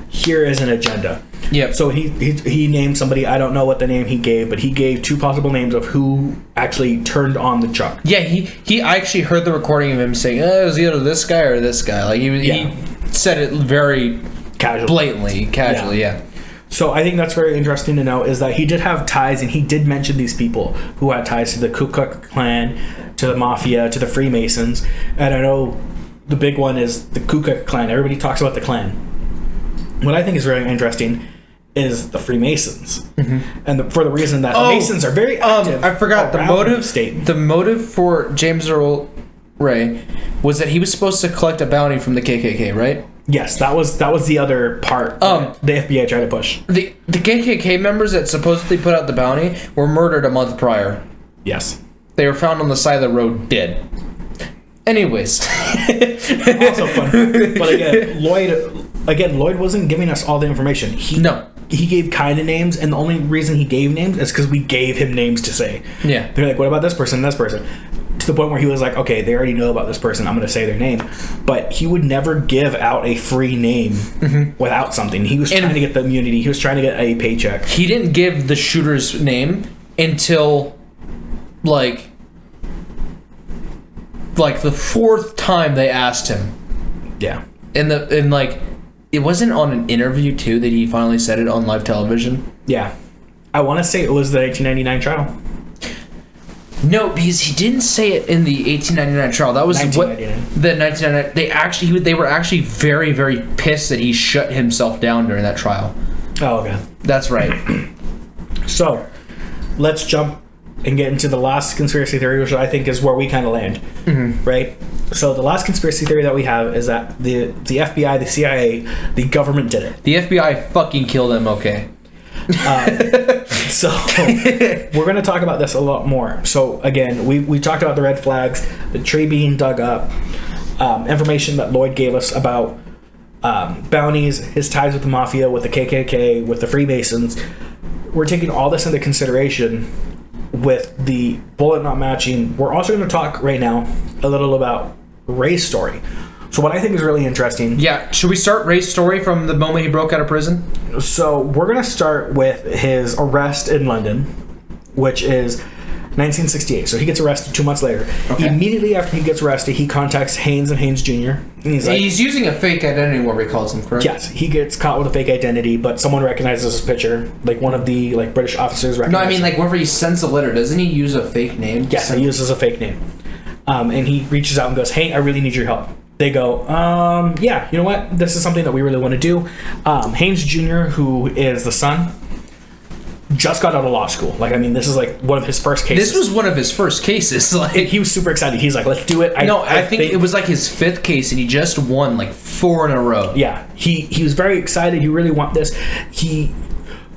Speaker 2: here is an agenda.
Speaker 1: Yeah.
Speaker 2: So he named somebody, I don't know what the name he gave, but he gave 2 possible names of who actually turned on the truck.
Speaker 1: Yeah, I actually heard the recording of him saying, it was either this guy or this guy. Like, he said it very casually. Yeah.
Speaker 2: So I think that's very interesting to know is that he did have ties, and he did mention these people who had ties to the Ku Klux Klan, to the Mafia, to the Freemasons. And I know the big one is the Ku Klux Klan. Everybody talks about the Klan. What I think is very interesting is the Freemasons. Mm-hmm. And for the reason that the Masons are very active.
Speaker 1: I forgot the motive.
Speaker 2: State.
Speaker 1: The motive for James Earl Ray was that he was supposed to collect a bounty from the KKK, right?
Speaker 2: Yes, that was the other part that the FBI tried to push.
Speaker 1: The KKK members that supposedly put out the bounty were murdered a month prior.
Speaker 2: Yes.
Speaker 1: They were found on the side of the road dead. Anyways.
Speaker 2: Also fun. But Lloyd wasn't giving us all the information. He gave kind of names, and the only reason he gave names is because we gave him names to say. Yeah. They're like, what about this person and this person? To the point where he was like, okay, they already know about this person, I'm going to say their name. But he would never give out a free name without something. He was trying to get the immunity. He was trying to get a paycheck.
Speaker 1: He didn't give the shooter's name until, like the 4th time they asked him.
Speaker 2: Yeah.
Speaker 1: And it wasn't on an interview, too, that he finally said it on live television?
Speaker 2: Yeah. I want to say it was the 1899 trial.
Speaker 1: No, because he didn't say it in the 1899 trial. That was
Speaker 2: 1999.
Speaker 1: The 1999. They were actually very, very pissed that he shut himself down during that trial.
Speaker 2: Oh, okay.
Speaker 1: That's right.
Speaker 2: So, let's jump and get into the last conspiracy theory, which I think is where we kind of land. Mm-hmm. Right? So, the last conspiracy theory that we have is that the FBI, the CIA, the government did it.
Speaker 1: The FBI fucking killed MLK.
Speaker 2: So we're going to talk about this a lot more. So again, we talked about the red flags, the tree being dug up, information that Lloyd gave us about bounties, his ties with the Mafia, with the KKK, with the Freemasons. We're taking all this into consideration, with the bullet not matching, we're also going to talk right now a little about Ray's story. So what I think is really interesting...
Speaker 1: Yeah, should we start Ray's story from the moment he broke out of prison?
Speaker 2: So we're going to start with his arrest in London, which is 1968. So he gets arrested 2 months later. Okay. Immediately after he gets arrested, he contacts Haynes and Haynes Jr. And
Speaker 1: he's using a fake identity, whatever he calls him, correct?
Speaker 2: Yes, he gets caught with a fake identity, but someone recognizes his picture. Like one of the British officers recognizes.
Speaker 1: No, I mean like whenever he sends a letter, doesn't he use a fake name?
Speaker 2: Yes, he uses a fake name. And he reaches out and goes, "Hey, I really need your help." They go, yeah, you know what? This is something that we really want to do. Haynes Jr., who is the son, just got out of law school. This is one of his first cases.
Speaker 1: This was one of his first cases.
Speaker 2: He was super excited. He's like, let's do it.
Speaker 1: I think it was his 5th case, and he just won 4 in a row.
Speaker 2: Yeah, he was very excited. He really want this.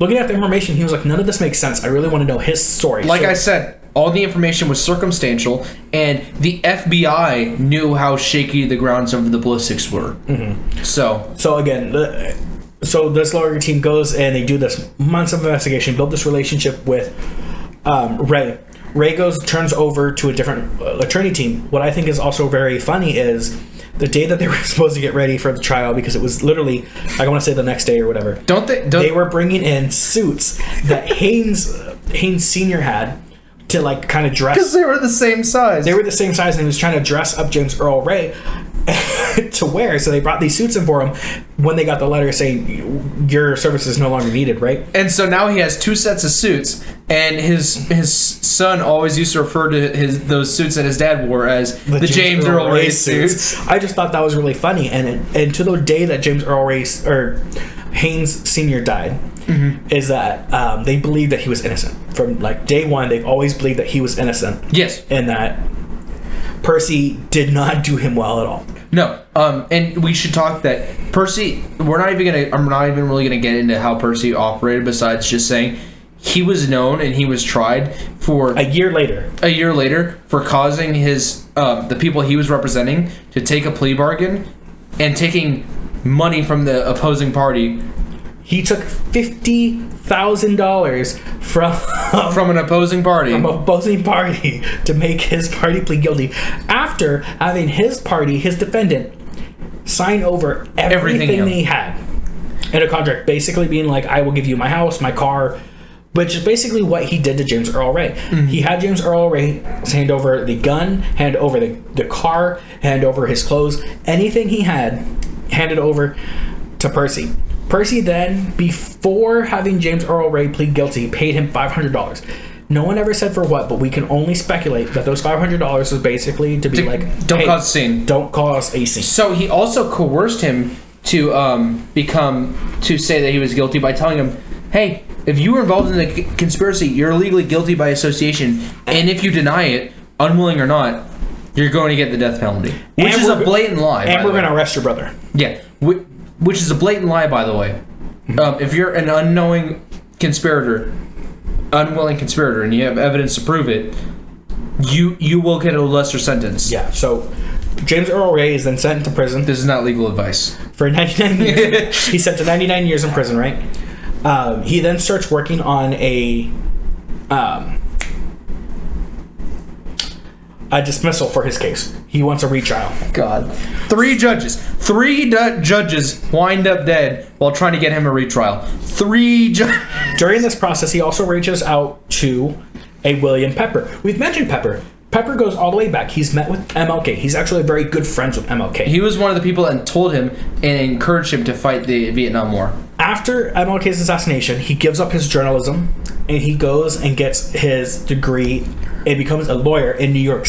Speaker 2: Looking at the information, he was like, none of this makes sense. I really want to know his story.
Speaker 1: I said, all the information was circumstantial, and the FBI knew how shaky the grounds of the ballistics were. Mm-hmm. So
Speaker 2: again, this lawyer team goes and they do this months of investigation, build this relationship with Ray. Ray turns over to a different attorney team. What I think is also very funny is the day that they were supposed to get ready for the trial, because it was literally, I want to say the next day or whatever. They were bringing in suits that Haynes Sr. had to kind of dress,
Speaker 1: because they were the same size.
Speaker 2: They were the same size, and he was trying to dress up James Earl Ray to wear. So they brought these suits in for him when they got the letter saying your service is no longer needed, right?
Speaker 1: And so now he has 2 sets of suits, and his son always used to refer to those suits that his dad wore as the James Earl Ray suits.
Speaker 2: I just thought that was really funny, and to the day that James Earl Ray or Haynes Sr. died, mm-hmm. is that they believed that he was innocent. From day one, they've always believed that he was innocent.
Speaker 1: Yes.
Speaker 2: And that Percy did not do him well at all.
Speaker 1: No. And we should talk that Percy, I'm not even really gonna get into how Percy operated, besides just saying he was known and he was tried for
Speaker 2: a year later
Speaker 1: for causing his the people he was representing to take a plea bargain and taking money from the opposing party.
Speaker 2: He took $50,000
Speaker 1: from an opposing party.
Speaker 2: To make his party plead guilty, after having his party, his defendant, sign over everything he had in a contract, basically being like, I will give you my house, my car, which is basically what he did to James Earl Ray. Mm-hmm. He had James Earl Ray hand over the gun, hand over the car, hand over his clothes, anything he had, handed over to Percy. Percy then, before having James Earl Ray plead guilty, paid him $500. No one ever said for what, but we can only speculate that those $500 was basically to be
Speaker 1: don't cause a scene.
Speaker 2: Don't cause a scene.
Speaker 1: So he also coerced him to say that he was guilty by telling him, hey, if you were involved in the conspiracy, you're legally guilty by association, and if you deny it, unwilling or not, you're going to get the death penalty. Which is a blatant lie.
Speaker 2: And we're going to arrest your brother.
Speaker 1: Yeah. Which is a blatant lie, by the way. If you're an unwilling conspirator, and you have evidence to prove it, you will get a lesser sentence.
Speaker 2: Yeah. So James Earl Ray is then sent to prison.
Speaker 1: This is not legal advice.
Speaker 2: For 99 years. He's sent to 99 years in prison, right? He then starts working on a dismissal for his case. He wants a retrial.
Speaker 1: God. 3 judges wind up dead while trying to get him a retrial. 3 judges.
Speaker 2: During this process, he also reaches out to a William Pepper. We've mentioned Pepper. Pepper goes all the way back. He's met with MLK. He's actually very good friends with MLK.
Speaker 1: He was one of the people that told him and encouraged him to fight the Vietnam War.
Speaker 2: After MLK's assassination, he gives up his journalism and he goes and gets his degree and becomes a lawyer in New York.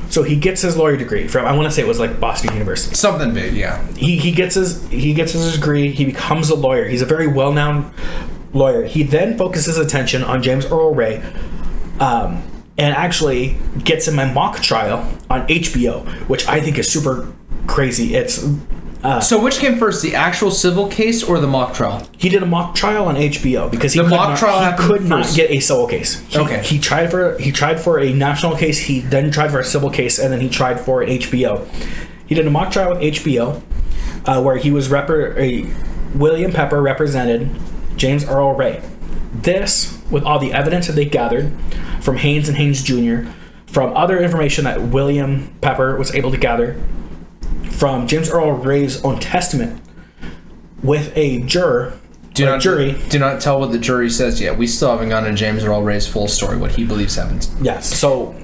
Speaker 2: So he gets his lawyer degree from, I want to say it was Boston University.
Speaker 1: Something big, yeah.
Speaker 2: He gets his degree. He becomes a lawyer. He's a very well-known lawyer. He then focuses attention on James Earl Ray, and actually gets him a mock trial on HBO, which I think is super crazy. It's
Speaker 1: so which came first, the actual civil case or the mock trial?
Speaker 2: He did a mock trial on HBO because he could not get a civil case. He tried for a national case. He then tried for a civil case, and then he tried for an HBO. He did a mock trial with HBO, where he was William Pepper represented James Earl Ray. This with all the evidence that they gathered from Haynes and Haynes Jr., from other information that William Pepper was able to gather, from James Earl Ray's own testament, with a jury.
Speaker 1: Do not tell what the jury says yet. We still haven't gotten to James Earl Ray's full story, what he believes happens.
Speaker 2: Yes, so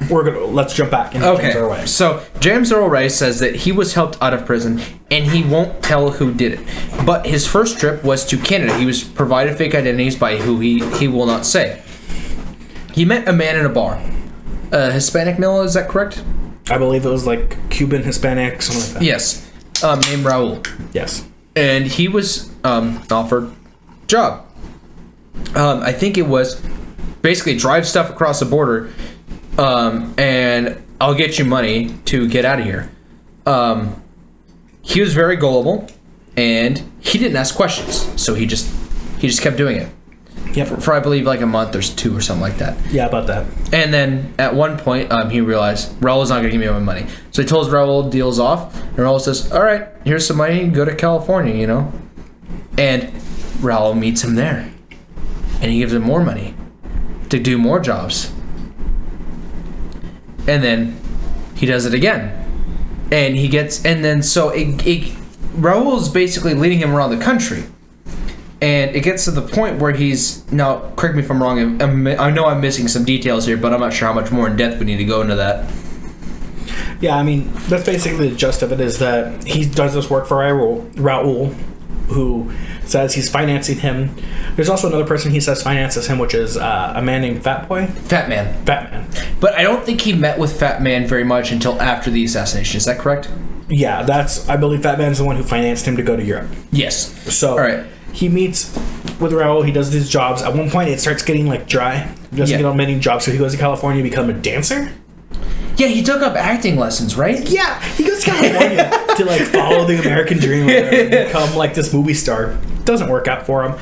Speaker 2: let's jump back into James Earl Ray.
Speaker 1: So James Earl Ray says that he was helped out of prison and he won't tell who did it. But his first trip was to Canada. He was provided fake identities by who he will not say. He met a man in a bar. A Hispanic male, is that correct?
Speaker 2: I believe it was like Cuban, Hispanic, something like that.
Speaker 1: Yes. Named Raul.
Speaker 2: Yes.
Speaker 1: And he was offered a job. I think it was basically drive stuff across the border, and I'll get you money to get out of here. He was very gullible, and he didn't ask questions, so he just kept doing it.
Speaker 2: Yeah,
Speaker 1: for I believe like a month or two or something like that.
Speaker 2: Yeah, about that.
Speaker 1: And then at one point, he realized Raul's not going to give me my money. So he tells Raul deals off, and Raul says, "All right, here's some money. Go to California, you know." And Raul meets him there, and he gives him more money to do more jobs. And then he does it again, and Raul's basically leading him around the country. And it gets to the point where he's... Now, correct me if I'm wrong. I know I'm missing some details here, but I'm not sure how much more in depth we need to go into that.
Speaker 2: Yeah, I mean, that's basically the gist of it, is that he does this work for Raul, who says he's financing him. There's also another person he says finances him, which is a man named Fat Boy.
Speaker 1: Fat Man. But I don't think he met with Fat Man very much until after the assassination. Is that correct?
Speaker 2: Yeah, I believe Fat Man's the one who financed him to go to Europe.
Speaker 1: Yes.
Speaker 2: So, all right. He meets with Raul. He does these jobs. At one point, it starts getting like dry. He doesn't get on many jobs, so he goes to California to become a dancer.
Speaker 1: Yeah, he took up acting lessons, right?
Speaker 2: Yeah, he goes to California to like follow the American dream and become like this movie star. Doesn't work out for him.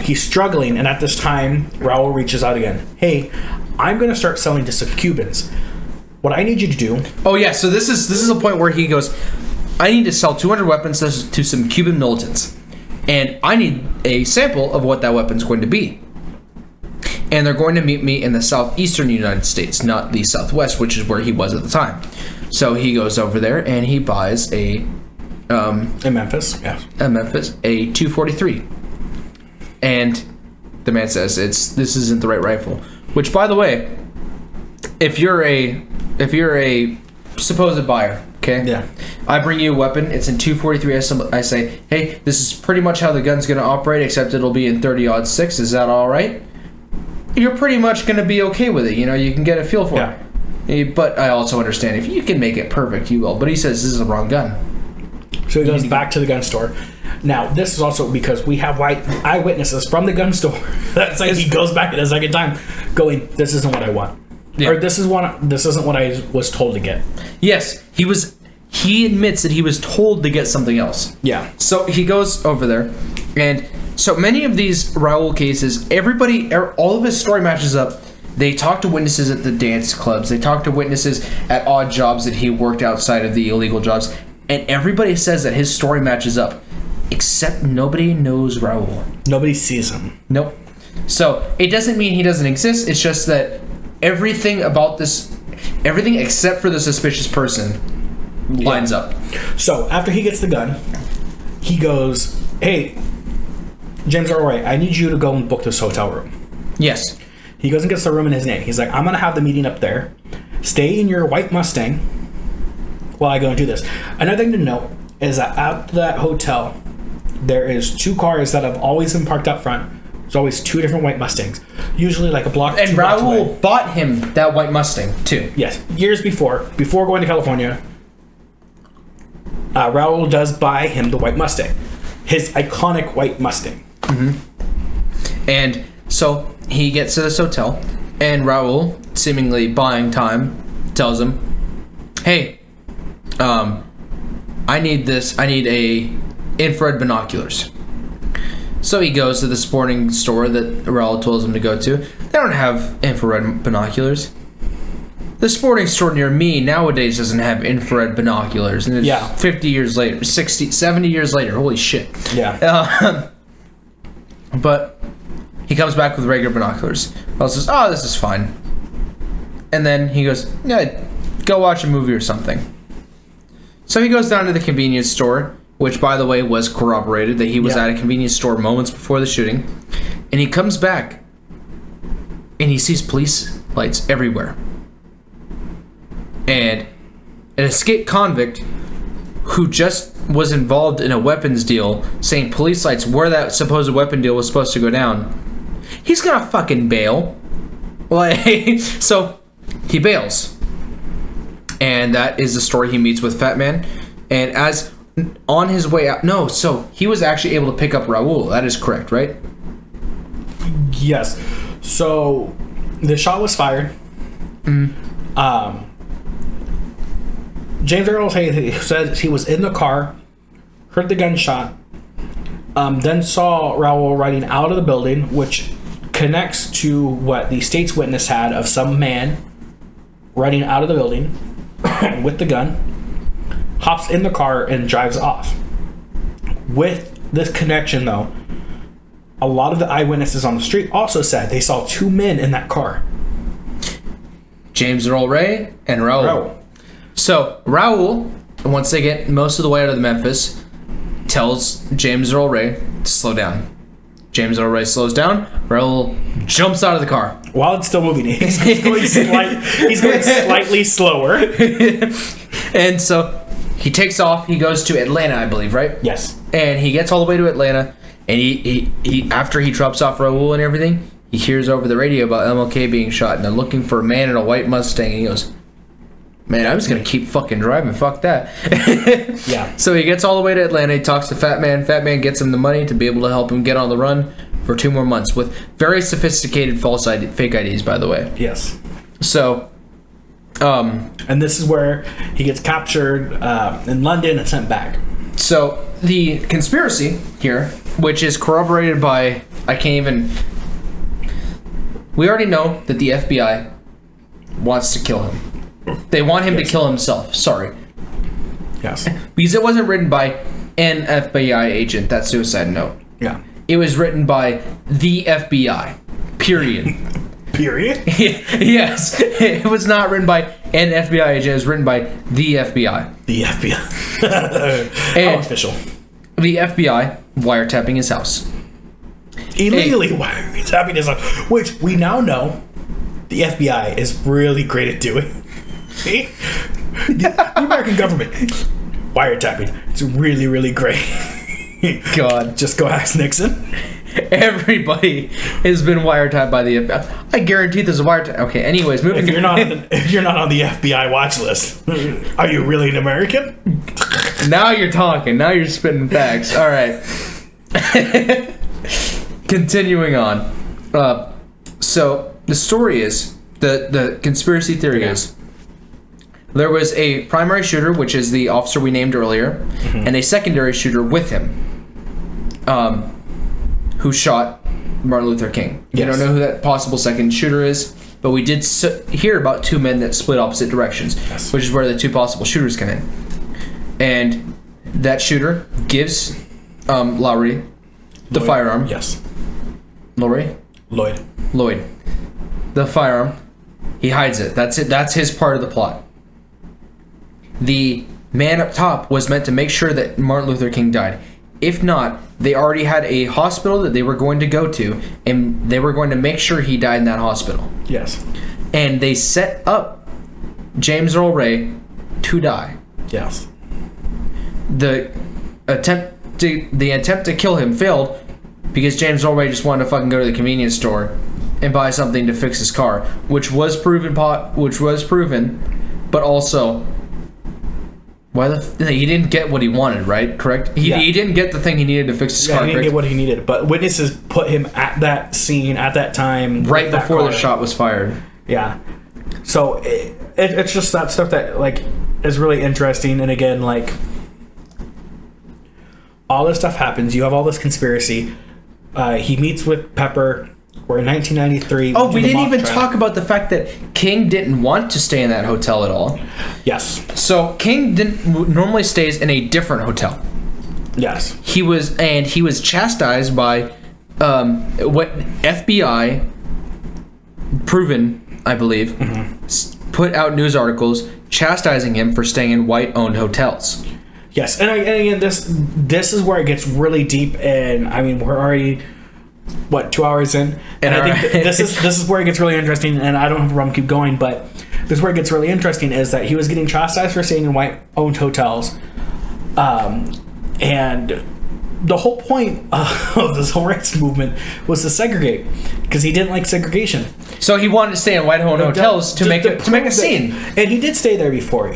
Speaker 2: He's struggling, and at this time, Raul reaches out again. Hey, I'm going to start selling to some Cubans. What I need you to do...
Speaker 1: Oh yeah, so this is a point where he goes, I need to sell 200 weapons to some Cuban militants. And I need a sample of what that weapon's going to be. And they're going to meet me in the southeastern United States, not the southwest, which is where he was at the time. So he goes over there and he buys
Speaker 2: in Memphis, yeah.
Speaker 1: A 243. And the man says this isn't the right rifle. Which, by the way, if you're a supposed buyer, okay?
Speaker 2: Yeah.
Speaker 1: I bring you a weapon. It's in 243. I say, hey, this is pretty much how the gun's going to operate, except it'll be in 30-06. Is that all right? You're pretty much going to be okay with it. You know, you can get a feel for it. But I also understand if you can make it perfect, you will. But he says this is the wrong gun.
Speaker 2: So he goes back to the gun store. Now, this is also because we have eyewitnesses from the gun store. That's like he goes back at a second time going, this isn't what I want. Yeah. Or this isn't what I was told to get.
Speaker 1: Yes, he admits that he was told to get something else.
Speaker 2: Yeah.
Speaker 1: So he goes over there, and so many of these Raul cases, all of his story matches up. They talk to witnesses at the dance clubs. They talk to witnesses at odd jobs that he worked outside of the illegal jobs. And everybody says that his story matches up, except nobody knows Raul.
Speaker 2: Nobody sees him.
Speaker 1: Nope. So it doesn't mean he doesn't exist. It's just that everything except for the suspicious person lines up.
Speaker 2: So after he gets the gun, he goes, hey, James Earl Ray, I need you to go and book this hotel room.
Speaker 1: Yes.
Speaker 2: He goes and gets the room in his name. He's like, I'm going to have the meeting up there. Stay in your white Mustang while I go and do this. Another thing to note is that at that hotel, there is 2 cars that have always been parked up front. There's always 2 different white Mustangs. Usually like a block.
Speaker 1: And Raul bought him that white Mustang too.
Speaker 2: Yes. Years before going to California, Raul does buy him the white Mustang. His iconic white Mustang.
Speaker 1: Mm-hmm. And so he gets to this hotel, and Raul, seemingly buying time, tells him, hey, I need a infrared binoculars. So he goes to the sporting store that Raul tells him to go to. They don't have infrared binoculars. The sporting store near me nowadays doesn't have infrared binoculars. And it's 50 years later, 60, 70 years later. Holy shit.
Speaker 2: Yeah.
Speaker 1: But He comes back with regular binoculars. Raul says, "Oh, this is fine." And then he goes, "Yeah, go watch a movie or something." So he goes down to the convenience store, which, by the way, was corroborated that he was at a convenience store moments before the shooting. And he comes back, and he sees police lights everywhere. And an escaped convict who just was involved in a weapons deal, saying police lights where that supposed weapon deal was supposed to go down, he's gonna fucking bail. Like, so he bails. And that is the story. He meets with Fat Man. And as on his way out... No, so he was actually able to pick up Raul. That is correct, right?
Speaker 2: Yes. So the shot was fired. James Earl said he was in the car, heard the gunshot, then saw Raul riding out of the building, which connects to what the state's witness had of some man riding out of the building with the gun, hops in the car and drives off. With this connection, though, a lot of the eyewitnesses on the street also said they saw two men in that car.
Speaker 1: James Earl Ray and Raul. So Raul, once they get most of the way out of the Memphis, tells James Earl Ray to slow down. James Earl Ray slows down. Raul jumps out of the car.
Speaker 2: While it's still moving, he's going slightly slower.
Speaker 1: And so he takes off. He goes to Atlanta, I believe, right?
Speaker 2: Yes.
Speaker 1: And he gets all the way to Atlanta. And he after he drops off Raul and everything, he hears over the radio about MLK being shot. And they're looking for a man in a white Mustang. And he goes, "Man, I'm just going to keep fucking driving. Fuck that."
Speaker 2: Yeah.
Speaker 1: So he gets all the way to Atlanta. He talks to Fat Man. Fat Man gets him the money to be able to help him get on the run for 2 more months with very sophisticated fake IDs, by the way.
Speaker 2: Yes.
Speaker 1: So,
Speaker 2: and this is where he gets captured in London and sent back.
Speaker 1: So the conspiracy here, which is corroborated by, we already know that the FBI wants to kill him. They want him to kill himself. Sorry.
Speaker 2: Yes.
Speaker 1: Because it wasn't written by an FBI agent, that suicide note.
Speaker 2: Yeah.
Speaker 1: It was written by the FBI. Period.
Speaker 2: Period?
Speaker 1: Yes. It was not written by an FBI agent. It was written by the FBI.
Speaker 2: The FBI. How official.
Speaker 1: The FBI wiretapping his house.
Speaker 2: Illegally wiretapping his house. Which we now know the FBI is really great at doing. See? The American government. Wiretapping. It's really, really great.
Speaker 1: God.
Speaker 2: Just go ask Nixon.
Speaker 1: Everybody has been wiretapped by the FBI. I guarantee there's a wiretap. Okay, anyways, moving on.
Speaker 2: If you're not on the FBI watch list, are you really an American?
Speaker 1: Now you're talking. Now you're spitting facts. All right. Continuing on. So the story is, the conspiracy theory is, there was a primary shooter, which is the officer we named earlier, and a secondary shooter with him, who shot Martin Luther King.
Speaker 2: Yes.
Speaker 1: You don't know who that possible second shooter is, but we did hear about two men that split opposite directions, which is where the two possible shooters come in. And that shooter gives Lowry the firearm.
Speaker 2: Yes.
Speaker 1: Lloyd. The firearm. He hides it. That's it. That's his part of the plot. The man up top was meant to make sure that Martin Luther King died. If not, they already had a hospital that they were going to go to, and they were going to make sure he died in that hospital.
Speaker 2: Yes.
Speaker 1: And they set up James Earl Ray to die.
Speaker 2: Yes.
Speaker 1: The attempt to kill him failed because James Earl Ray just wanted to fucking go to the convenience store and buy something to fix his car, which was proven, but also, he didn't get what he wanted, right? Correct? He didn't get the thing he needed to fix his car.
Speaker 2: He didn't get what he needed, but witnesses put him at that scene at that time,
Speaker 1: right before the shot was fired.
Speaker 2: Yeah. So it's just that stuff that is really interesting, and again, all this stuff happens. You have all this conspiracy. He meets with Pepper. We're in 1993.
Speaker 1: Oh, we didn't even talk about the fact that King didn't want to stay in that hotel at all.
Speaker 2: Yes.
Speaker 1: So King normally stays in a different hotel.
Speaker 2: Yes.
Speaker 1: He was chastised by what FBI proven, I believe, put out news articles chastising him for staying in white-owned hotels.
Speaker 2: Yes, and again, this is where it gets really deep, and I mean, we're already 2 hours in, and I think this is where it gets really interesting. And I don't have a problem keep going, but this is where it gets really interesting is that he was getting chastised for staying in white-owned hotels, and the whole point of this whole rights movement was to segregate, because he didn't like segregation.
Speaker 1: So he wanted to stay in white-owned hotels to make a scene,
Speaker 2: and he did stay there before.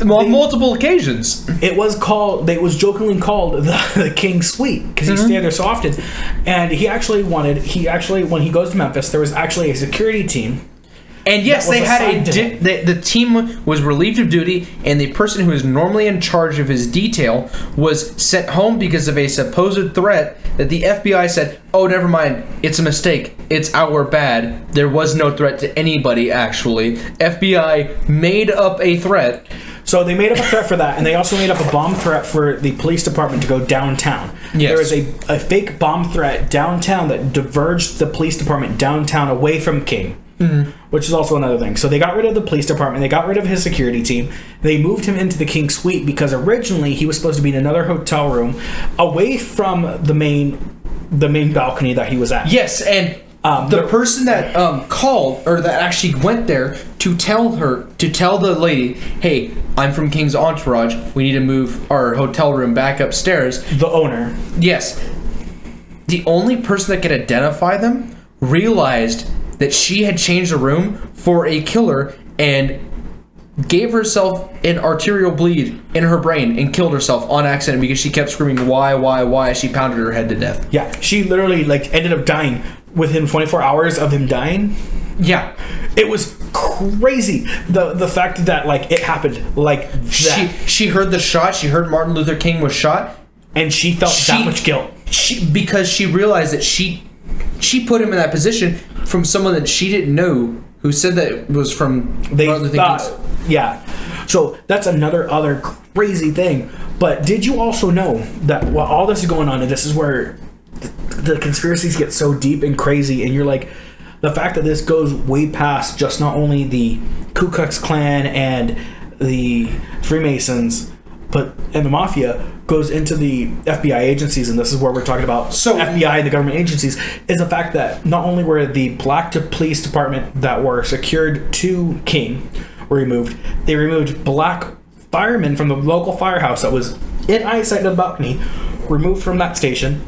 Speaker 1: On multiple occasions.
Speaker 2: It was jokingly called the King's Suite because he stayed there so often. And he actually when he goes to Memphis, there was actually a security team.
Speaker 1: And yes, they had the team was relieved of duty, and the person who was normally in charge of his detail was sent home because of a supposed threat that the FBI said, "Oh, never mind, it's a mistake. It's our bad. There was no threat to anybody, actually." FBI made up a threat.
Speaker 2: So they made up a threat for that, and they also made up a bomb threat for the police department to go downtown.
Speaker 1: Yes.
Speaker 2: There was a fake bomb threat downtown that diverged the police department downtown away from King. Which is also another thing. So they got rid of the police department. They got rid of his security team. They moved him into the King's Suite because originally he was supposed to be in another hotel room away from the main balcony that he was at.
Speaker 1: Yes, and the person that called, or that actually went there to tell the lady, "Hey, I'm from King's Entourage. We need to move our hotel room back upstairs."
Speaker 2: The owner.
Speaker 1: Yes. The only person that could identify them realized that she had changed the room for a killer and gave herself an arterial bleed in her brain and killed herself on accident because she kept screaming why as she pounded her head to death.
Speaker 2: Yeah, she literally ended up dying within 24 hours of him dying.
Speaker 1: Yeah,
Speaker 2: it was crazy. The fact that it happened like that.
Speaker 1: She heard the shot. She heard Martin Luther King was shot,
Speaker 2: and she felt that much guilt.
Speaker 1: Because she realized that she put him in that position from someone that she didn't know, who said that it was from Martin Luther King.
Speaker 2: Yeah. So that's other crazy thing. But did you also know that while all this is going on, and this is where the conspiracies get so deep and crazy, and you're like, the fact that this goes way past just not only the Ku Klux Klan and the Freemasons, and the Mafia, goes into the FBI agencies, and this is where we're talking about FBI, the government agencies, is the fact that not only were the black police department that were secured to King were removed, they removed black firemen from the local firehouse that was in eyesight of the balcony, removed from that station,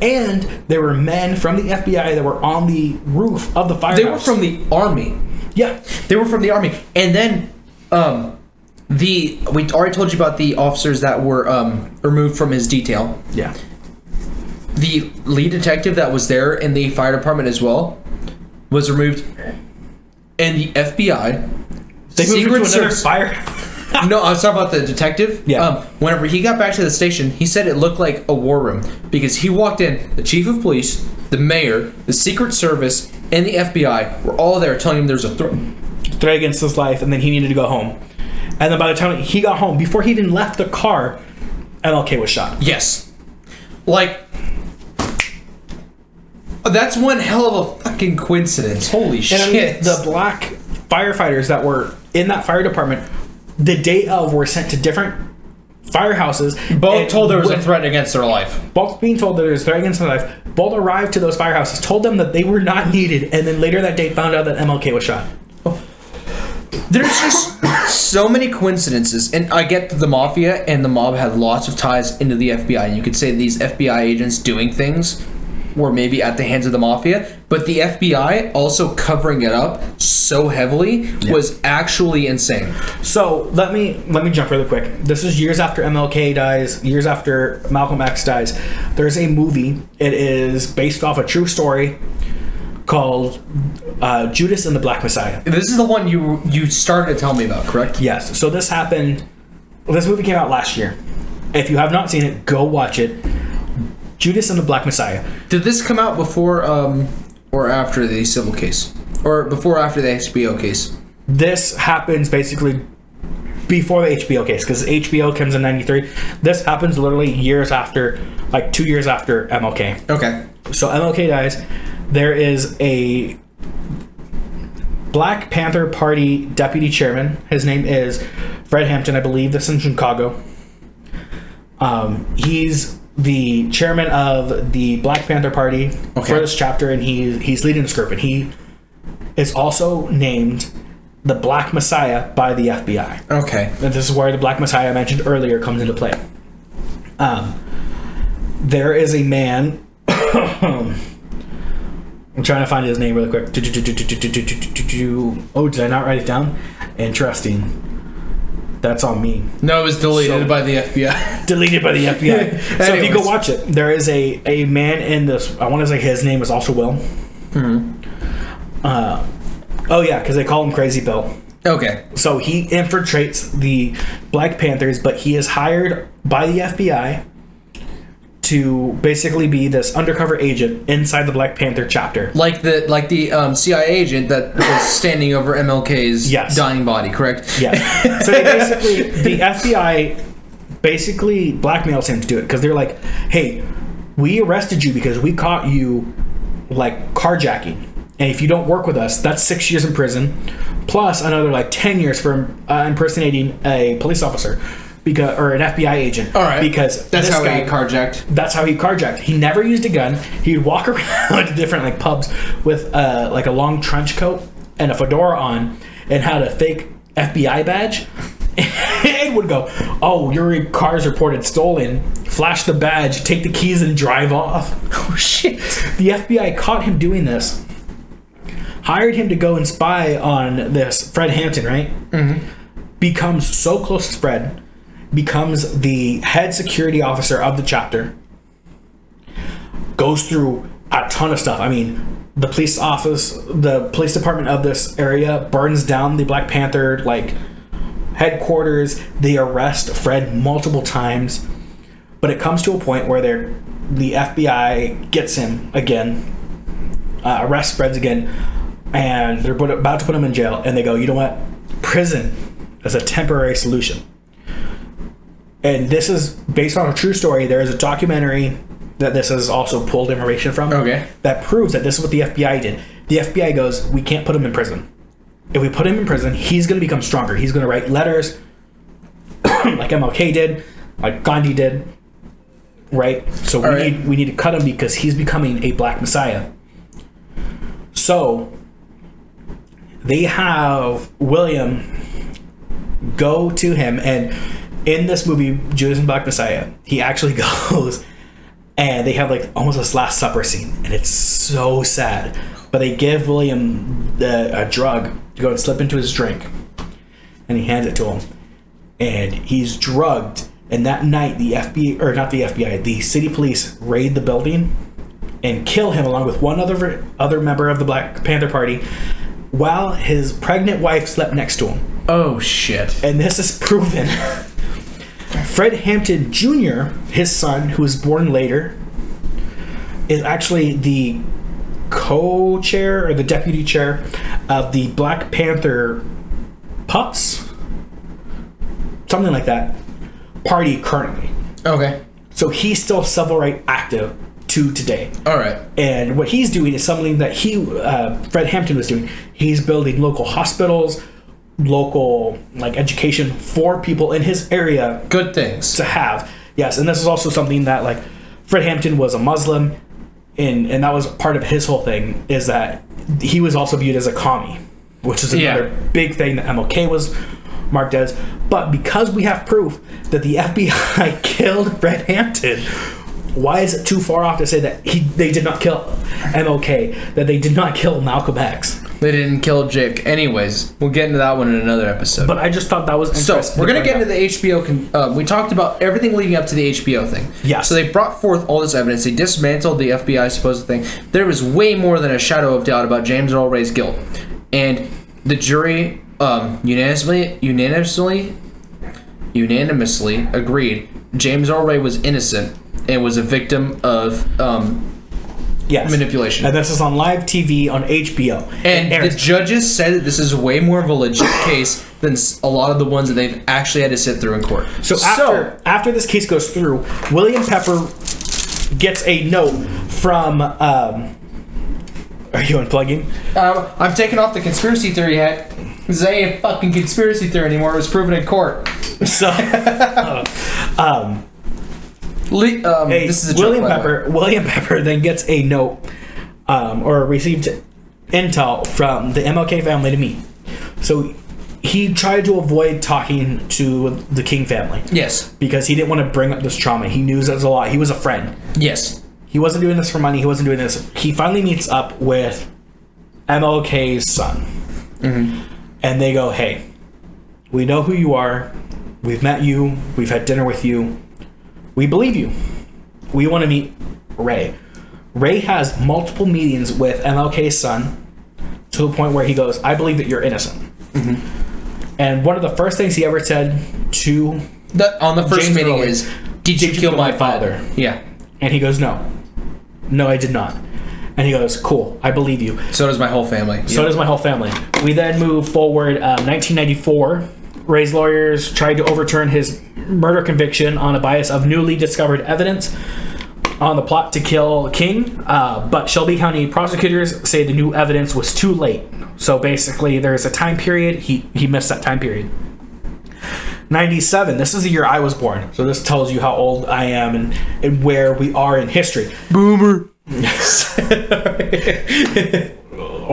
Speaker 2: and there were men from the FBI that were on the roof of the firehouse.
Speaker 1: They were from the Army.
Speaker 2: Yeah.
Speaker 1: They were from the Army. And then, we already told you about the officers that were removed from his detail.
Speaker 2: Yeah.
Speaker 1: The lead detective that was there in the fire department as well was removed. And the FBI...
Speaker 2: They moved him to another fire...
Speaker 1: No, I was talking about the detective.
Speaker 2: Yeah.
Speaker 1: Whenever he got back to the station, he said it looked like a war room. Because he walked in, the chief of police, the mayor, the Secret Service, and the FBI were all there telling him there's a
Speaker 2: threat against his life, and then he needed to go home. And then by the time he got home, before he even left the car, MLK was shot.
Speaker 1: Yes. That's one hell of a fucking coincidence. Holy shit.
Speaker 2: I mean, the black firefighters that were in that fire department, the day of, were sent to different firehouses.
Speaker 1: Both told there was a threat against their life.
Speaker 2: Both being told that there was a threat against their life. Both arrived to those firehouses, told them that they were not needed, and then later that day found out that MLK was shot.
Speaker 1: There's just so many coincidences, and I get the Mafia and the mob had lots of ties into the FBI, and you could say these FBI agents doing things were maybe at the hands of the Mafia, but the FBI also covering it up so heavily was actually insane.
Speaker 2: So let me jump really quick. This is years after MLK dies, years after Malcolm X dies. There's a movie. It is based off a true story called Judas and the Black Messiah.
Speaker 1: This is the one you started to tell me about, correct?
Speaker 2: Yes. So this happened. This movie came out last year. If you have not seen it, go watch it. Judas and the Black Messiah.
Speaker 1: Did this come out before or after the civil case? Or before or after the HBO case?
Speaker 2: This happens basically before the HBO case, because HBO comes in 93. This happens literally years after, 2 years after MLK.
Speaker 1: Okay.
Speaker 2: So MLK dies. There is a Black Panther Party deputy chairman. His name is Fred Hampton. I believe this in Chicago. He's the chairman of the Black Panther Party for this chapter, and he's leading this group. And he is also named the Black Messiah by the FBI.
Speaker 1: Okay.
Speaker 2: And this is where the Black Messiah I mentioned earlier comes into play. There is a man. I'm trying to find his name really quick. Oh, did I not write it down? Interesting. That's on me.
Speaker 1: No, it was deleted by the FBI.
Speaker 2: Deleted by the FBI. So if you go watch it, there is a man in this. I want to say his name is also Will. Oh yeah, because they call him Crazy Bill.
Speaker 1: Okay.
Speaker 2: So he infiltrates the Black Panthers, but he is hired by the FBI to basically be this undercover agent inside the Black Panther chapter. Like
Speaker 1: the CIA agent that was standing over MLK's dying body, correct?
Speaker 2: Yes. So the FBI basically blackmails him to do it, because they're like, hey, we arrested you because we caught you like carjacking. And if you don't work with us, that's 6 years in prison, plus another like 10 years for impersonating a police officer. Or an FBI agent.
Speaker 1: All right.
Speaker 2: Because
Speaker 1: that's how he carjacked.
Speaker 2: That's how he carjacked. He never used a gun. He'd walk around to different like pubs with like a long trench coat and a fedora on, and had a fake FBI badge. And would go, "Oh, your car's reported stolen. Flash the badge, take the keys, and drive off."
Speaker 1: Oh shit!
Speaker 2: The FBI caught him doing this. Hired him to go and spy on this Fred Hampton, right?
Speaker 1: Mm-hmm.
Speaker 2: Becomes so close to Fred. Becomes the head security officer of the chapter. Goes through a ton of stuff. I mean, the police department of this area burns down the Black Panther like headquarters. They arrest Fred multiple times, but it comes to a point where the FBI gets him again, arrests Fred again, and they're about to put him in jail. And they go, you know what? Prison is a temporary solution. And this is based on a true story. There is a documentary that this is also pulled information from.
Speaker 1: Okay.
Speaker 2: That proves that this is what the FBI did. The FBI goes, we can't put him in prison. If we put him in prison, he's going to become stronger. He's going to write letters like MLK did, like Gandhi did, right? So we need to cut him because he's becoming a Black Messiah. So they have William go to him, and in this movie, Judas and Black Messiah, he actually goes and they have like almost this Last Supper scene, and it's so sad. But they give William a drug to go and slip into his drink, and he hands it to him, and he's drugged. And that night, the city police raid the building and kill him along with one other member of the Black Panther Party, while his pregnant wife slept next to him.
Speaker 1: Oh shit!
Speaker 2: And this is proven. Fred Hampton Jr., his son, who was born later, is actually the co-chair or the deputy chair of the Black Panther Pups, something like that, party currently.
Speaker 1: Okay.
Speaker 2: So he's still civil rights active to today.
Speaker 1: All right.
Speaker 2: And what he's doing is something that Fred Hampton was doing. He's building local hospitals, local like education for people in his area.
Speaker 1: Good things
Speaker 2: to have. Yes, and this is also something that like Fred Hampton was a Muslim, and that was part of his whole thing, is that he was also viewed as a commie, which is another big thing that MLK was marked as. But because we have proof that the FBI killed Fred Hampton, why is it too far off to say that they did not kill MLK, that they did not kill Malcolm X?
Speaker 1: They didn't kill Jake. Anyways, we'll get into that one in another episode.
Speaker 2: But I just thought that was interesting.
Speaker 1: So, we're going to get into the HBO. We talked about everything leading up to the HBO thing.
Speaker 2: Yeah.
Speaker 1: So, they brought forth all this evidence. They dismantled the FBI supposed thing. There was way more than a shadow of doubt about James Earl Ray's guilt. And the jury unanimously agreed James Earl Ray was innocent and was a victim of manipulation.
Speaker 2: And this is on live TV on HBO.
Speaker 1: And the judges said that this is way more of a legit case than a lot of the ones that they've actually had to sit through in court.
Speaker 2: So after this case goes through, William Pepper gets a note from. Are you unplugging?
Speaker 1: I'm taking off the conspiracy theory hat. This ain't a fucking conspiracy theory anymore. It was proven in court.
Speaker 2: So,
Speaker 1: this is a
Speaker 2: William
Speaker 1: joke,
Speaker 2: Pepper. William Pepper then gets a note, or received intel from the MLK family to meet. So he tried to avoid talking to the King family.
Speaker 1: Yes.
Speaker 2: Because he didn't want to bring up this trauma. He knew there was a lot. He was a friend.
Speaker 1: Yes.
Speaker 2: He wasn't doing this for money. He wasn't doing this. He finally meets up with MLK's son.
Speaker 1: Mm-hmm.
Speaker 2: And they go, hey, we know who you are. We've met you. We've had dinner with you. We believe you. We want to meet Ray. Ray has multiple meetings with MLK's son to the point where he goes, I believe that you're innocent. Mm-hmm. And one of the first things he ever said to
Speaker 1: on the first
Speaker 2: James
Speaker 1: meeting
Speaker 2: Early
Speaker 1: is, did you kill my father? Yeah.
Speaker 2: And he goes, no. No, I did not. And he goes, cool, I believe you.
Speaker 1: So does my whole family.
Speaker 2: So does my whole family. We then move forward, 1994. Ray's lawyers tried to overturn his murder conviction on a bias of newly discovered evidence on the plot to kill King, but Shelby County prosecutors say the new evidence was too late. So basically, there's a time period. He missed that time period. 97. This is the year I was born. So this tells you how old I am and where we are in history.
Speaker 1: Boomer.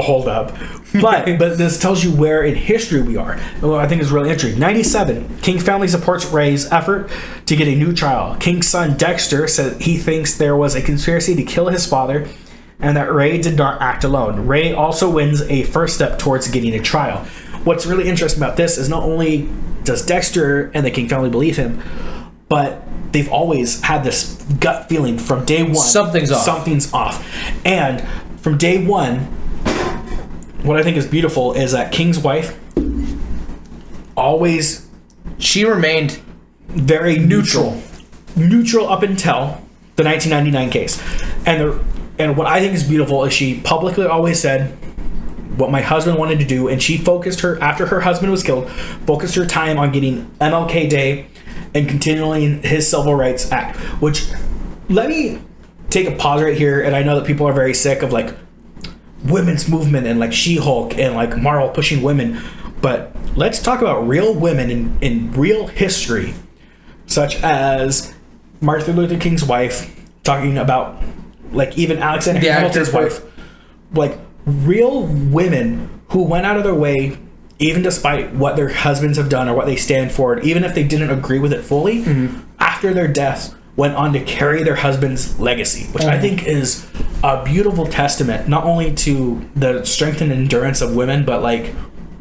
Speaker 2: Hold up. But this tells you where in history we are. Well, I think it's really interesting. 97. King's family supports Ray's effort to get a new trial. King's son Dexter said he thinks there was a conspiracy to kill his father and that Ray did not act alone. Ray also wins a first step towards getting a trial. What's really interesting about this is not only does Dexter and the King family believe him, but they've always had this gut feeling from day one.
Speaker 1: Something's
Speaker 2: off. And from day one, what I think is beautiful is that King's wife always...
Speaker 1: She remained
Speaker 2: very neutral. Neutral up until the 1999 case. And what I think is beautiful is she publicly always said what my husband wanted to do, and she focused after her husband was killed, focused her time on getting MLK Day and continuing his Civil Rights Act, which, let me take a pause right here, and I know that people are very sick of like women's movement and like She-Hulk and like Marvel pushing women, but let's talk about real women in real history, such as Martin Luther King's wife, talking about like even Alexander Hamilton's wife, like real women who went out of their way, even despite what their husbands have done or what they stand for, even if they didn't agree with it fully, after their deaths went on to carry their husband's legacy, which I think is a beautiful testament, not only to the strength and endurance of women, but like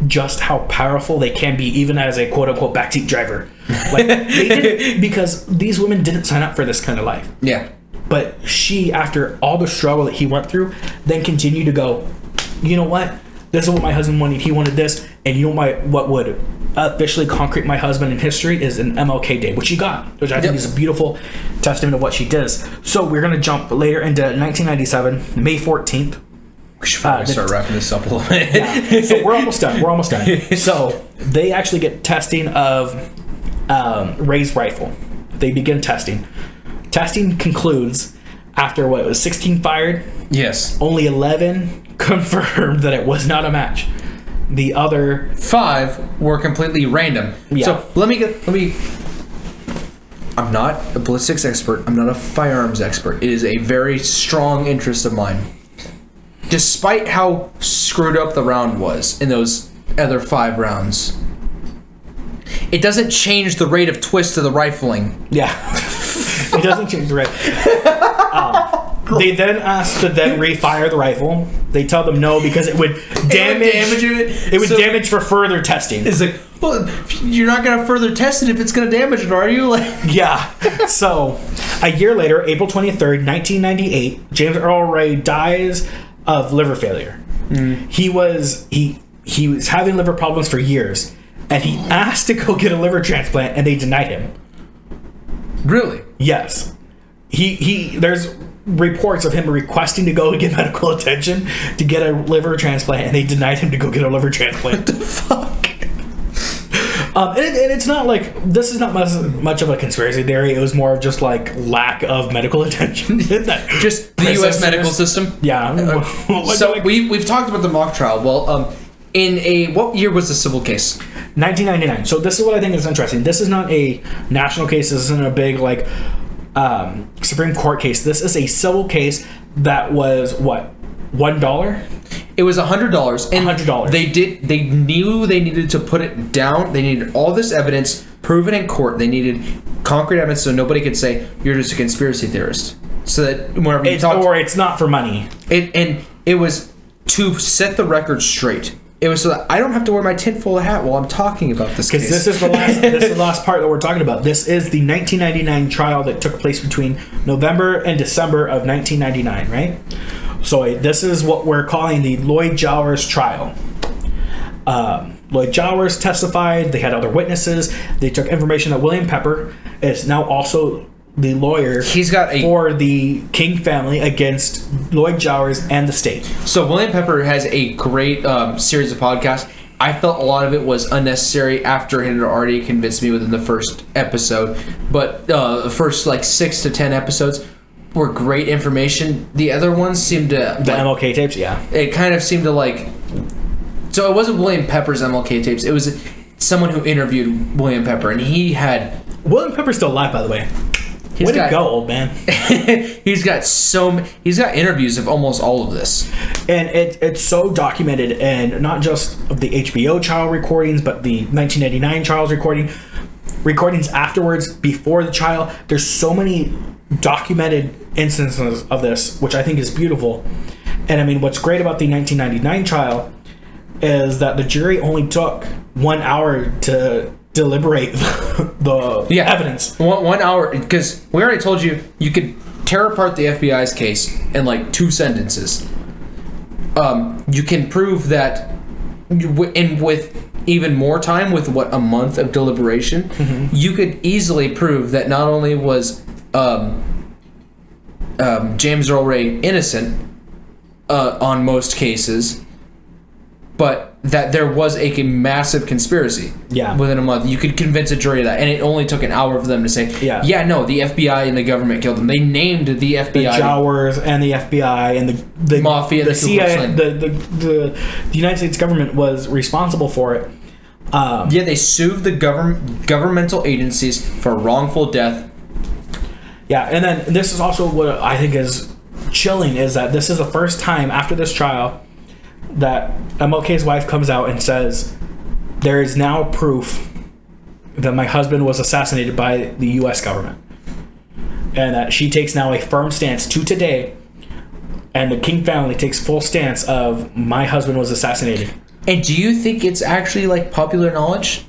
Speaker 2: just how powerful they can be, even as a quote-unquote backseat driver. Like they didn't, because these women didn't sign up for this kind of life.
Speaker 1: Yeah.
Speaker 2: But she, after all the struggle that he went through, then continued to go, you know what? This is what my husband wanted. He wanted this. And you know what would officially concrete my husband in history is an MLK Day, which she got, which I think is a beautiful testament of what she does. So we're going to jump later into 1997, May 14th.
Speaker 1: We should probably start wrapping this up a little bit.
Speaker 2: Yeah. So we're almost done. So they actually get testing of Ray's rifle. They begin testing. Testing concludes after 16 fired. Yes. Only 11 confirmed that it was not a match. The other
Speaker 1: 5 were completely random. Yeah. So let me. I'm not a ballistics expert. I'm not a firearms expert. It is a very strong interest of mine. Despite how screwed up the round was in those other 5 rounds, it doesn't change the rate of twist of the rifling.
Speaker 2: Yeah. It doesn't change the rate. They then ask to then refire the rifle. They tell them no because it would damage it. It would damage for further testing.
Speaker 1: It's like, well, you're not going to further test it if it's going to damage it, are you? Like,
Speaker 2: yeah. So, a year later, April 23rd, 1998, James Earl Ray dies of liver failure. He was having liver problems for years, and he asked to go get a liver transplant, and they denied him.
Speaker 1: Really?
Speaker 2: Yes. There's reports of him requesting to go and get medical attention to get a liver transplant, and they denied him to go get a liver transplant.
Speaker 1: What the fuck?
Speaker 2: And it's not like, this is not much of a conspiracy theory. It was more of just like lack of medical attention.
Speaker 1: Just the U.S. medical system.
Speaker 2: Yeah.
Speaker 1: So we've talked about the mock trial. Well, what year was the civil case?
Speaker 2: 1999. So this is what I think is interesting. This is not a national case. This isn't a big like Supreme Court case. This is a civil case that was what, $1?
Speaker 1: It was $100. And
Speaker 2: $100.
Speaker 1: They knew they needed to put it down. They needed all this evidence proven in court. They needed concrete evidence so nobody could say you're just a conspiracy theorist. So that whenever you talk,
Speaker 2: or it's not for money.
Speaker 1: It was to set the record straight. It was so that I don't have to wear my tinfoil hat while I'm talking about this case.
Speaker 2: Because this is the last part that we're talking about. This is the 1999 trial that took place between November and December of 1999, right? So this is what we're calling the Lloyd Jowers trial. Lloyd Jowers testified. They had other witnesses. They took information that William Pepper is now also the lawyer for the King family against Lloyd Jowers and the state.
Speaker 1: So William Pepper has a great series of podcasts. I felt a lot of it was unnecessary after it had already convinced me within the first episode. But the first like 6 to 10 episodes were great information. The other ones seemed to...
Speaker 2: The MLK tapes, yeah.
Speaker 1: It kind of seemed to like... So it wasn't William Pepper's MLK tapes. It was someone who interviewed William Pepper, and he had...
Speaker 2: William Pepper's still alive, by the way. Way to go, old man.
Speaker 1: He's got interviews of almost all of this.
Speaker 2: And it's so documented, and not just of the HBO trial recordings, but the 1989 trials recordings afterwards, before the trial. There's so many documented instances of this, which I think is beautiful. And I mean, what's great about the 1999 trial is that the jury only took 1 hour to deliberate the evidence.
Speaker 1: 1 hour, because we already told you could tear apart the FBI's case in like 2 sentences. You can prove that, and with even more time, with a month of deliberation, you could easily prove that not only was James Earl Ray innocent on most cases, but that there was a massive conspiracy within a month. You could convince a jury of that, and it only took an hour for them to say, no, the FBI and the government killed them. They named the FBI.
Speaker 2: The Jowers and the FBI and the
Speaker 1: Mafia,
Speaker 2: the CIA, the United States government was responsible for it.
Speaker 1: They sued the governmental agencies for wrongful death.
Speaker 2: Yeah, and then this is also what I think is chilling, is that this is the first time after this trial that MLK's wife comes out and says, there is now proof that my husband was assassinated by the U.S. government. And that she takes now a firm stance to today, and the King family takes full stance of, my husband was assassinated.
Speaker 1: And do you think it's actually like popular knowledge?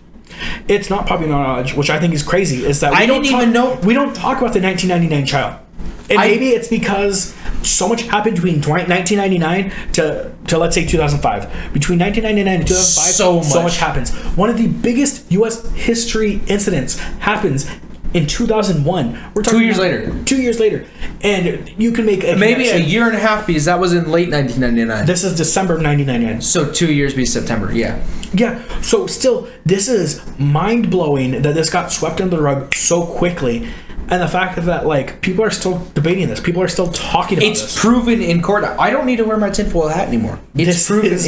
Speaker 2: It's not popular knowledge, which I think is crazy, is that
Speaker 1: I didn't even know.
Speaker 2: We don't talk about the 1999 trial. And maybe it's because so much happened between 1999 to let's say 2005. Between 1999 and 2005, so much happens. One of the biggest U.S. history incidents happens in 2001. We're talking
Speaker 1: 2 years later.
Speaker 2: 2 years later. And you can make a
Speaker 1: maybe a year and a half, because that was in late 1999.
Speaker 2: This is December of 1999.
Speaker 1: So 2 years be September, yeah.
Speaker 2: Yeah, so still, this is mind-blowing that this got swept under the rug so quickly. And the fact that, like, people are still debating this. People are still talking about this.
Speaker 1: It's proven in court. I don't need to wear my tinfoil hat anymore. It's proven.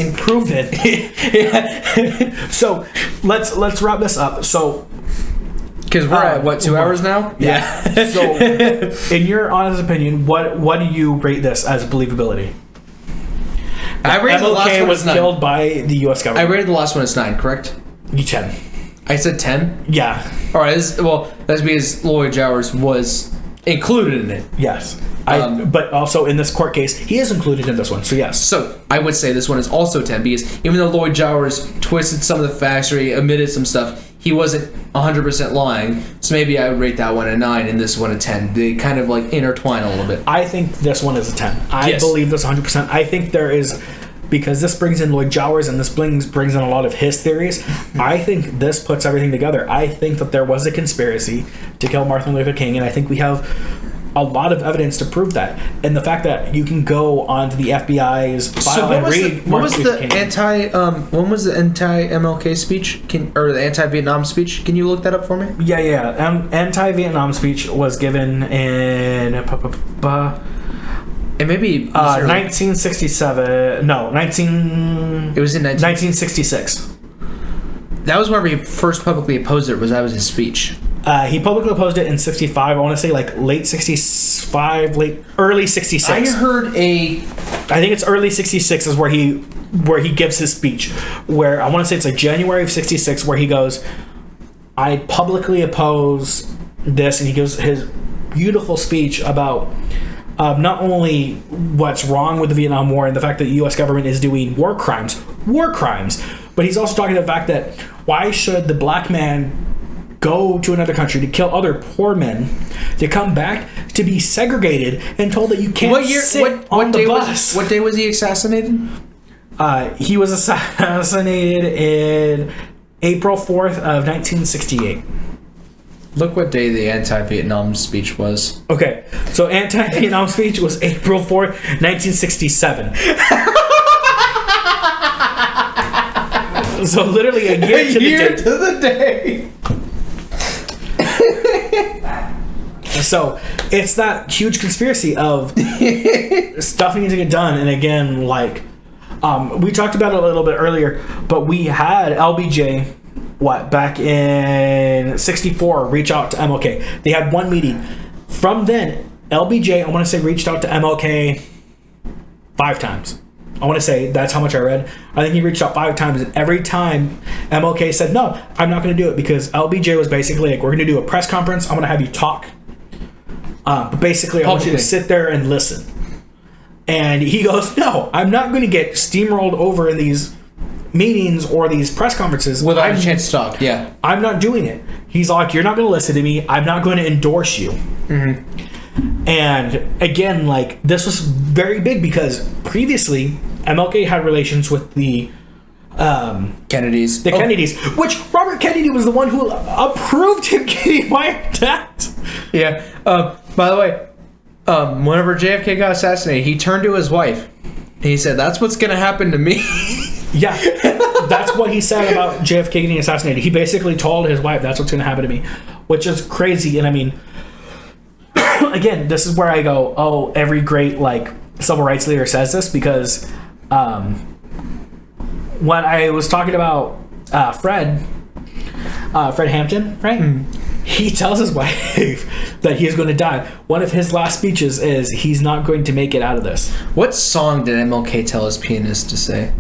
Speaker 1: So, let's wrap this up. So, because we're at, what, 2 hours now?
Speaker 2: Yeah. So, in your honest opinion, what do you rate this as believability?
Speaker 1: I rated the last one
Speaker 2: was
Speaker 1: as 9.
Speaker 2: killed by the U.S. government.
Speaker 1: I rated the last one as 9, correct?
Speaker 2: You 10.
Speaker 1: I said 10?
Speaker 2: Yeah.
Speaker 1: All right. That's because Lloyd Jowers was included in it.
Speaker 2: Yes. But also in this court case, he is included in this one. So yes.
Speaker 1: So I would say this one is also 10, because even though Lloyd Jowers twisted some of the facts or he omitted some stuff, he wasn't 100% lying. So maybe I would rate that one a 9 and this one a 10. They kind of like intertwine a little bit.
Speaker 2: I think this one is a 10. I believe this 100%. I think there is, because this brings in Lloyd Jowers and this brings in a lot of his theories. I think this puts everything together. I think that there was a conspiracy to kill Martin Luther King, and I think we have a lot of evidence to prove that, and the fact that you can go onto the FBI's file and read.
Speaker 1: When was the anti-MLK speech? Or the anti-Vietnam speech? Can you look that up for me?
Speaker 2: Yeah. Anti-Vietnam speech was given in
Speaker 1: It may be
Speaker 2: 1967. No, 19.
Speaker 1: It was in
Speaker 2: 1966.
Speaker 1: That was whenever he first publicly opposed it. That was his speech.
Speaker 2: He publicly opposed it in 65. I want to say like late 65, early 66.
Speaker 1: I
Speaker 2: think it's early 66 is where he gives his speech. Where I want to say it's like January of 66, where he goes, I publicly oppose this, and he gives his beautiful speech about not only what's wrong with the Vietnam War and the fact that the U.S. government is doing war crimes, but he's also talking about the fact that why should the black man go to another country to kill other poor men, to come back to be segregated and told that you can't sit on the bus.
Speaker 1: What day was he assassinated?
Speaker 2: He was assassinated in April 4th of 1968.
Speaker 1: Look what day the anti-Vietnam speech was.
Speaker 2: Okay, so anti-Vietnam speech was April 4th, 1967. So literally a year to the day. So it's that huge conspiracy of stuff needs to get done. And again, like we talked about it a little bit earlier, but we had LBJ back in 64 reach out to MLK. They had one meeting. From then, LBJ, I want to say, reached out to MLK 5 times. I want to say that's how much I read. I think he reached out 5 times, and every time MLK said, no, I'm not going to do it, because LBJ was basically like, we're going to do a press conference. I'm going to have you talk. But basically, I want you to sit there and listen. And he goes, no, I'm not going to get steamrolled over in these meetings or these press conferences
Speaker 1: without a chance to talk. Yeah,
Speaker 2: I'm not doing it. He's like, you're not going to listen to me. I'm not going to endorse you.
Speaker 1: Mm-hmm.
Speaker 2: And again, like, this was very big because previously MLK had relations with the
Speaker 1: Kennedys.
Speaker 2: Kennedys, which Robert Kennedy was the one who approved him getting wiretapped.
Speaker 1: Yeah. By the way, whenever JFK got assassinated, he turned to his wife and he said, that's what's going to happen to me.
Speaker 2: Yeah, that's what he said about JFK getting assassinated. He basically told his wife, that's what's going to happen to me, which is crazy. And I mean, again, this is where I go, oh, every great like civil rights leader says this, because when I was talking about Fred Hampton, right? Mm-hmm. He tells his wife that he is going to die. One of his last speeches is he's not going to make it out of this.
Speaker 1: What song did MLK tell his pianist to say?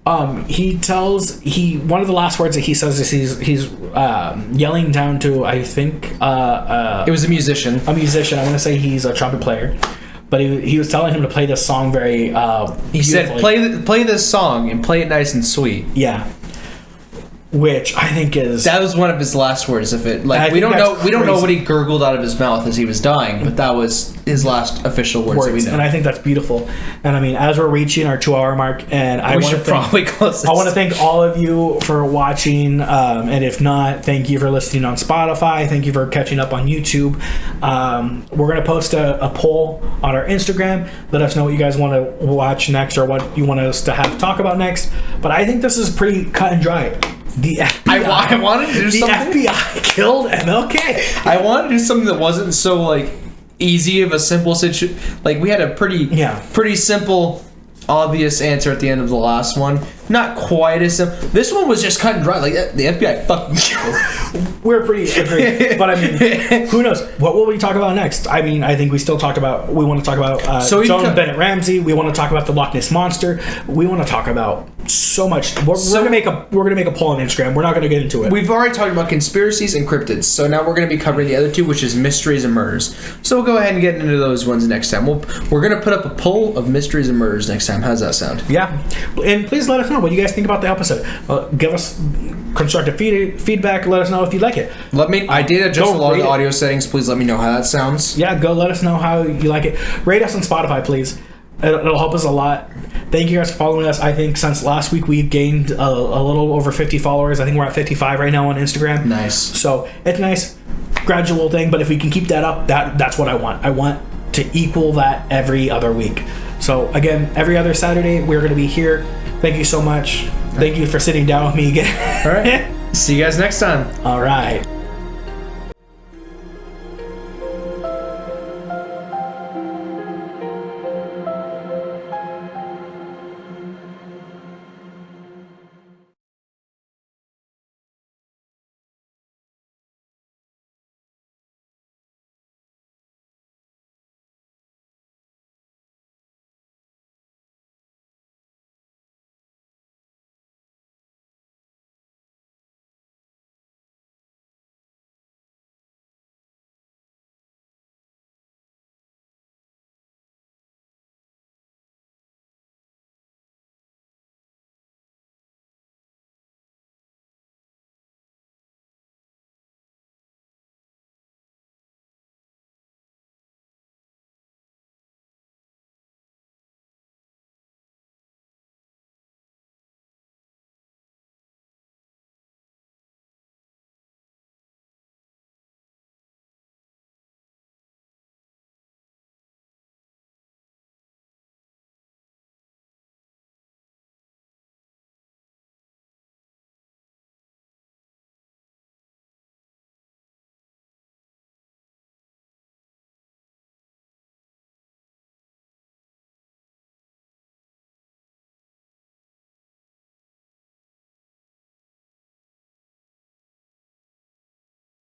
Speaker 2: One of the last words that he says is he's yelling down to, I think
Speaker 1: it was a musician.
Speaker 2: I want to say he's a trumpet player, but he was telling him to play this song very
Speaker 1: he said play this song and play it nice and sweet.
Speaker 2: Yeah, which I think
Speaker 1: that was one of his last words. If it we don't know what he gurgled out of his mouth as he was dying, but that was his last official words that we know.
Speaker 2: And I think that's beautiful. And I mean, as we're reaching our 2-hour mark, and I want to thank all of you for watching. And if not, thank you for listening on Spotify. Thank you for catching up on YouTube. We're going to post a poll on our Instagram. Let us know what you guys want to watch next, or what you want us to have talk about next. But I think this is pretty cut and dry. The FBI.
Speaker 1: I wanted to do something.
Speaker 2: The FBI killed MLK.
Speaker 1: I wanted to do something that wasn't so like easy of a simple situation. Like, we had a pretty simple, obvious answer at the end of the last one. Not quite as simple. This one was just cut and dry. Like, the FBI fucking killed.
Speaker 2: We're pretty agreed. But I mean, who knows? What will we talk about next? I mean, I think we want to talk about John Bennett Ramsey. We want to talk about the Loch Ness Monster. We want to talk about so much. We're gonna make a poll on Instagram. We're not gonna get into it.
Speaker 1: We've already talked about conspiracies and cryptids, so now we're gonna be covering the other two, which is mysteries and murders. So we'll go ahead and get into those ones next time. We're gonna put up a poll of mysteries and murders next time. How's that sound?
Speaker 2: Yeah, and please let us know what you guys think about the episode. Give us constructive feedback. Let us know if you like it.
Speaker 1: I did adjust a lot of the audio settings. Please let me know how that sounds.
Speaker 2: Yeah, go let us know how you like it. Rate us on Spotify, please. It'll help us a lot. Thank you guys for following us. I think since last week we've gained a little over 50 followers. I think we're at 55 right now on Instagram.
Speaker 1: Nice.
Speaker 2: So it's nice. gradual thing, but if we can keep that up, that's what I want. I want to equal that every other week. So again, every other Saturday we're going to be here. Thank you so much. Thank you for sitting down with me again.
Speaker 1: All right. See you guys next time.
Speaker 2: All right.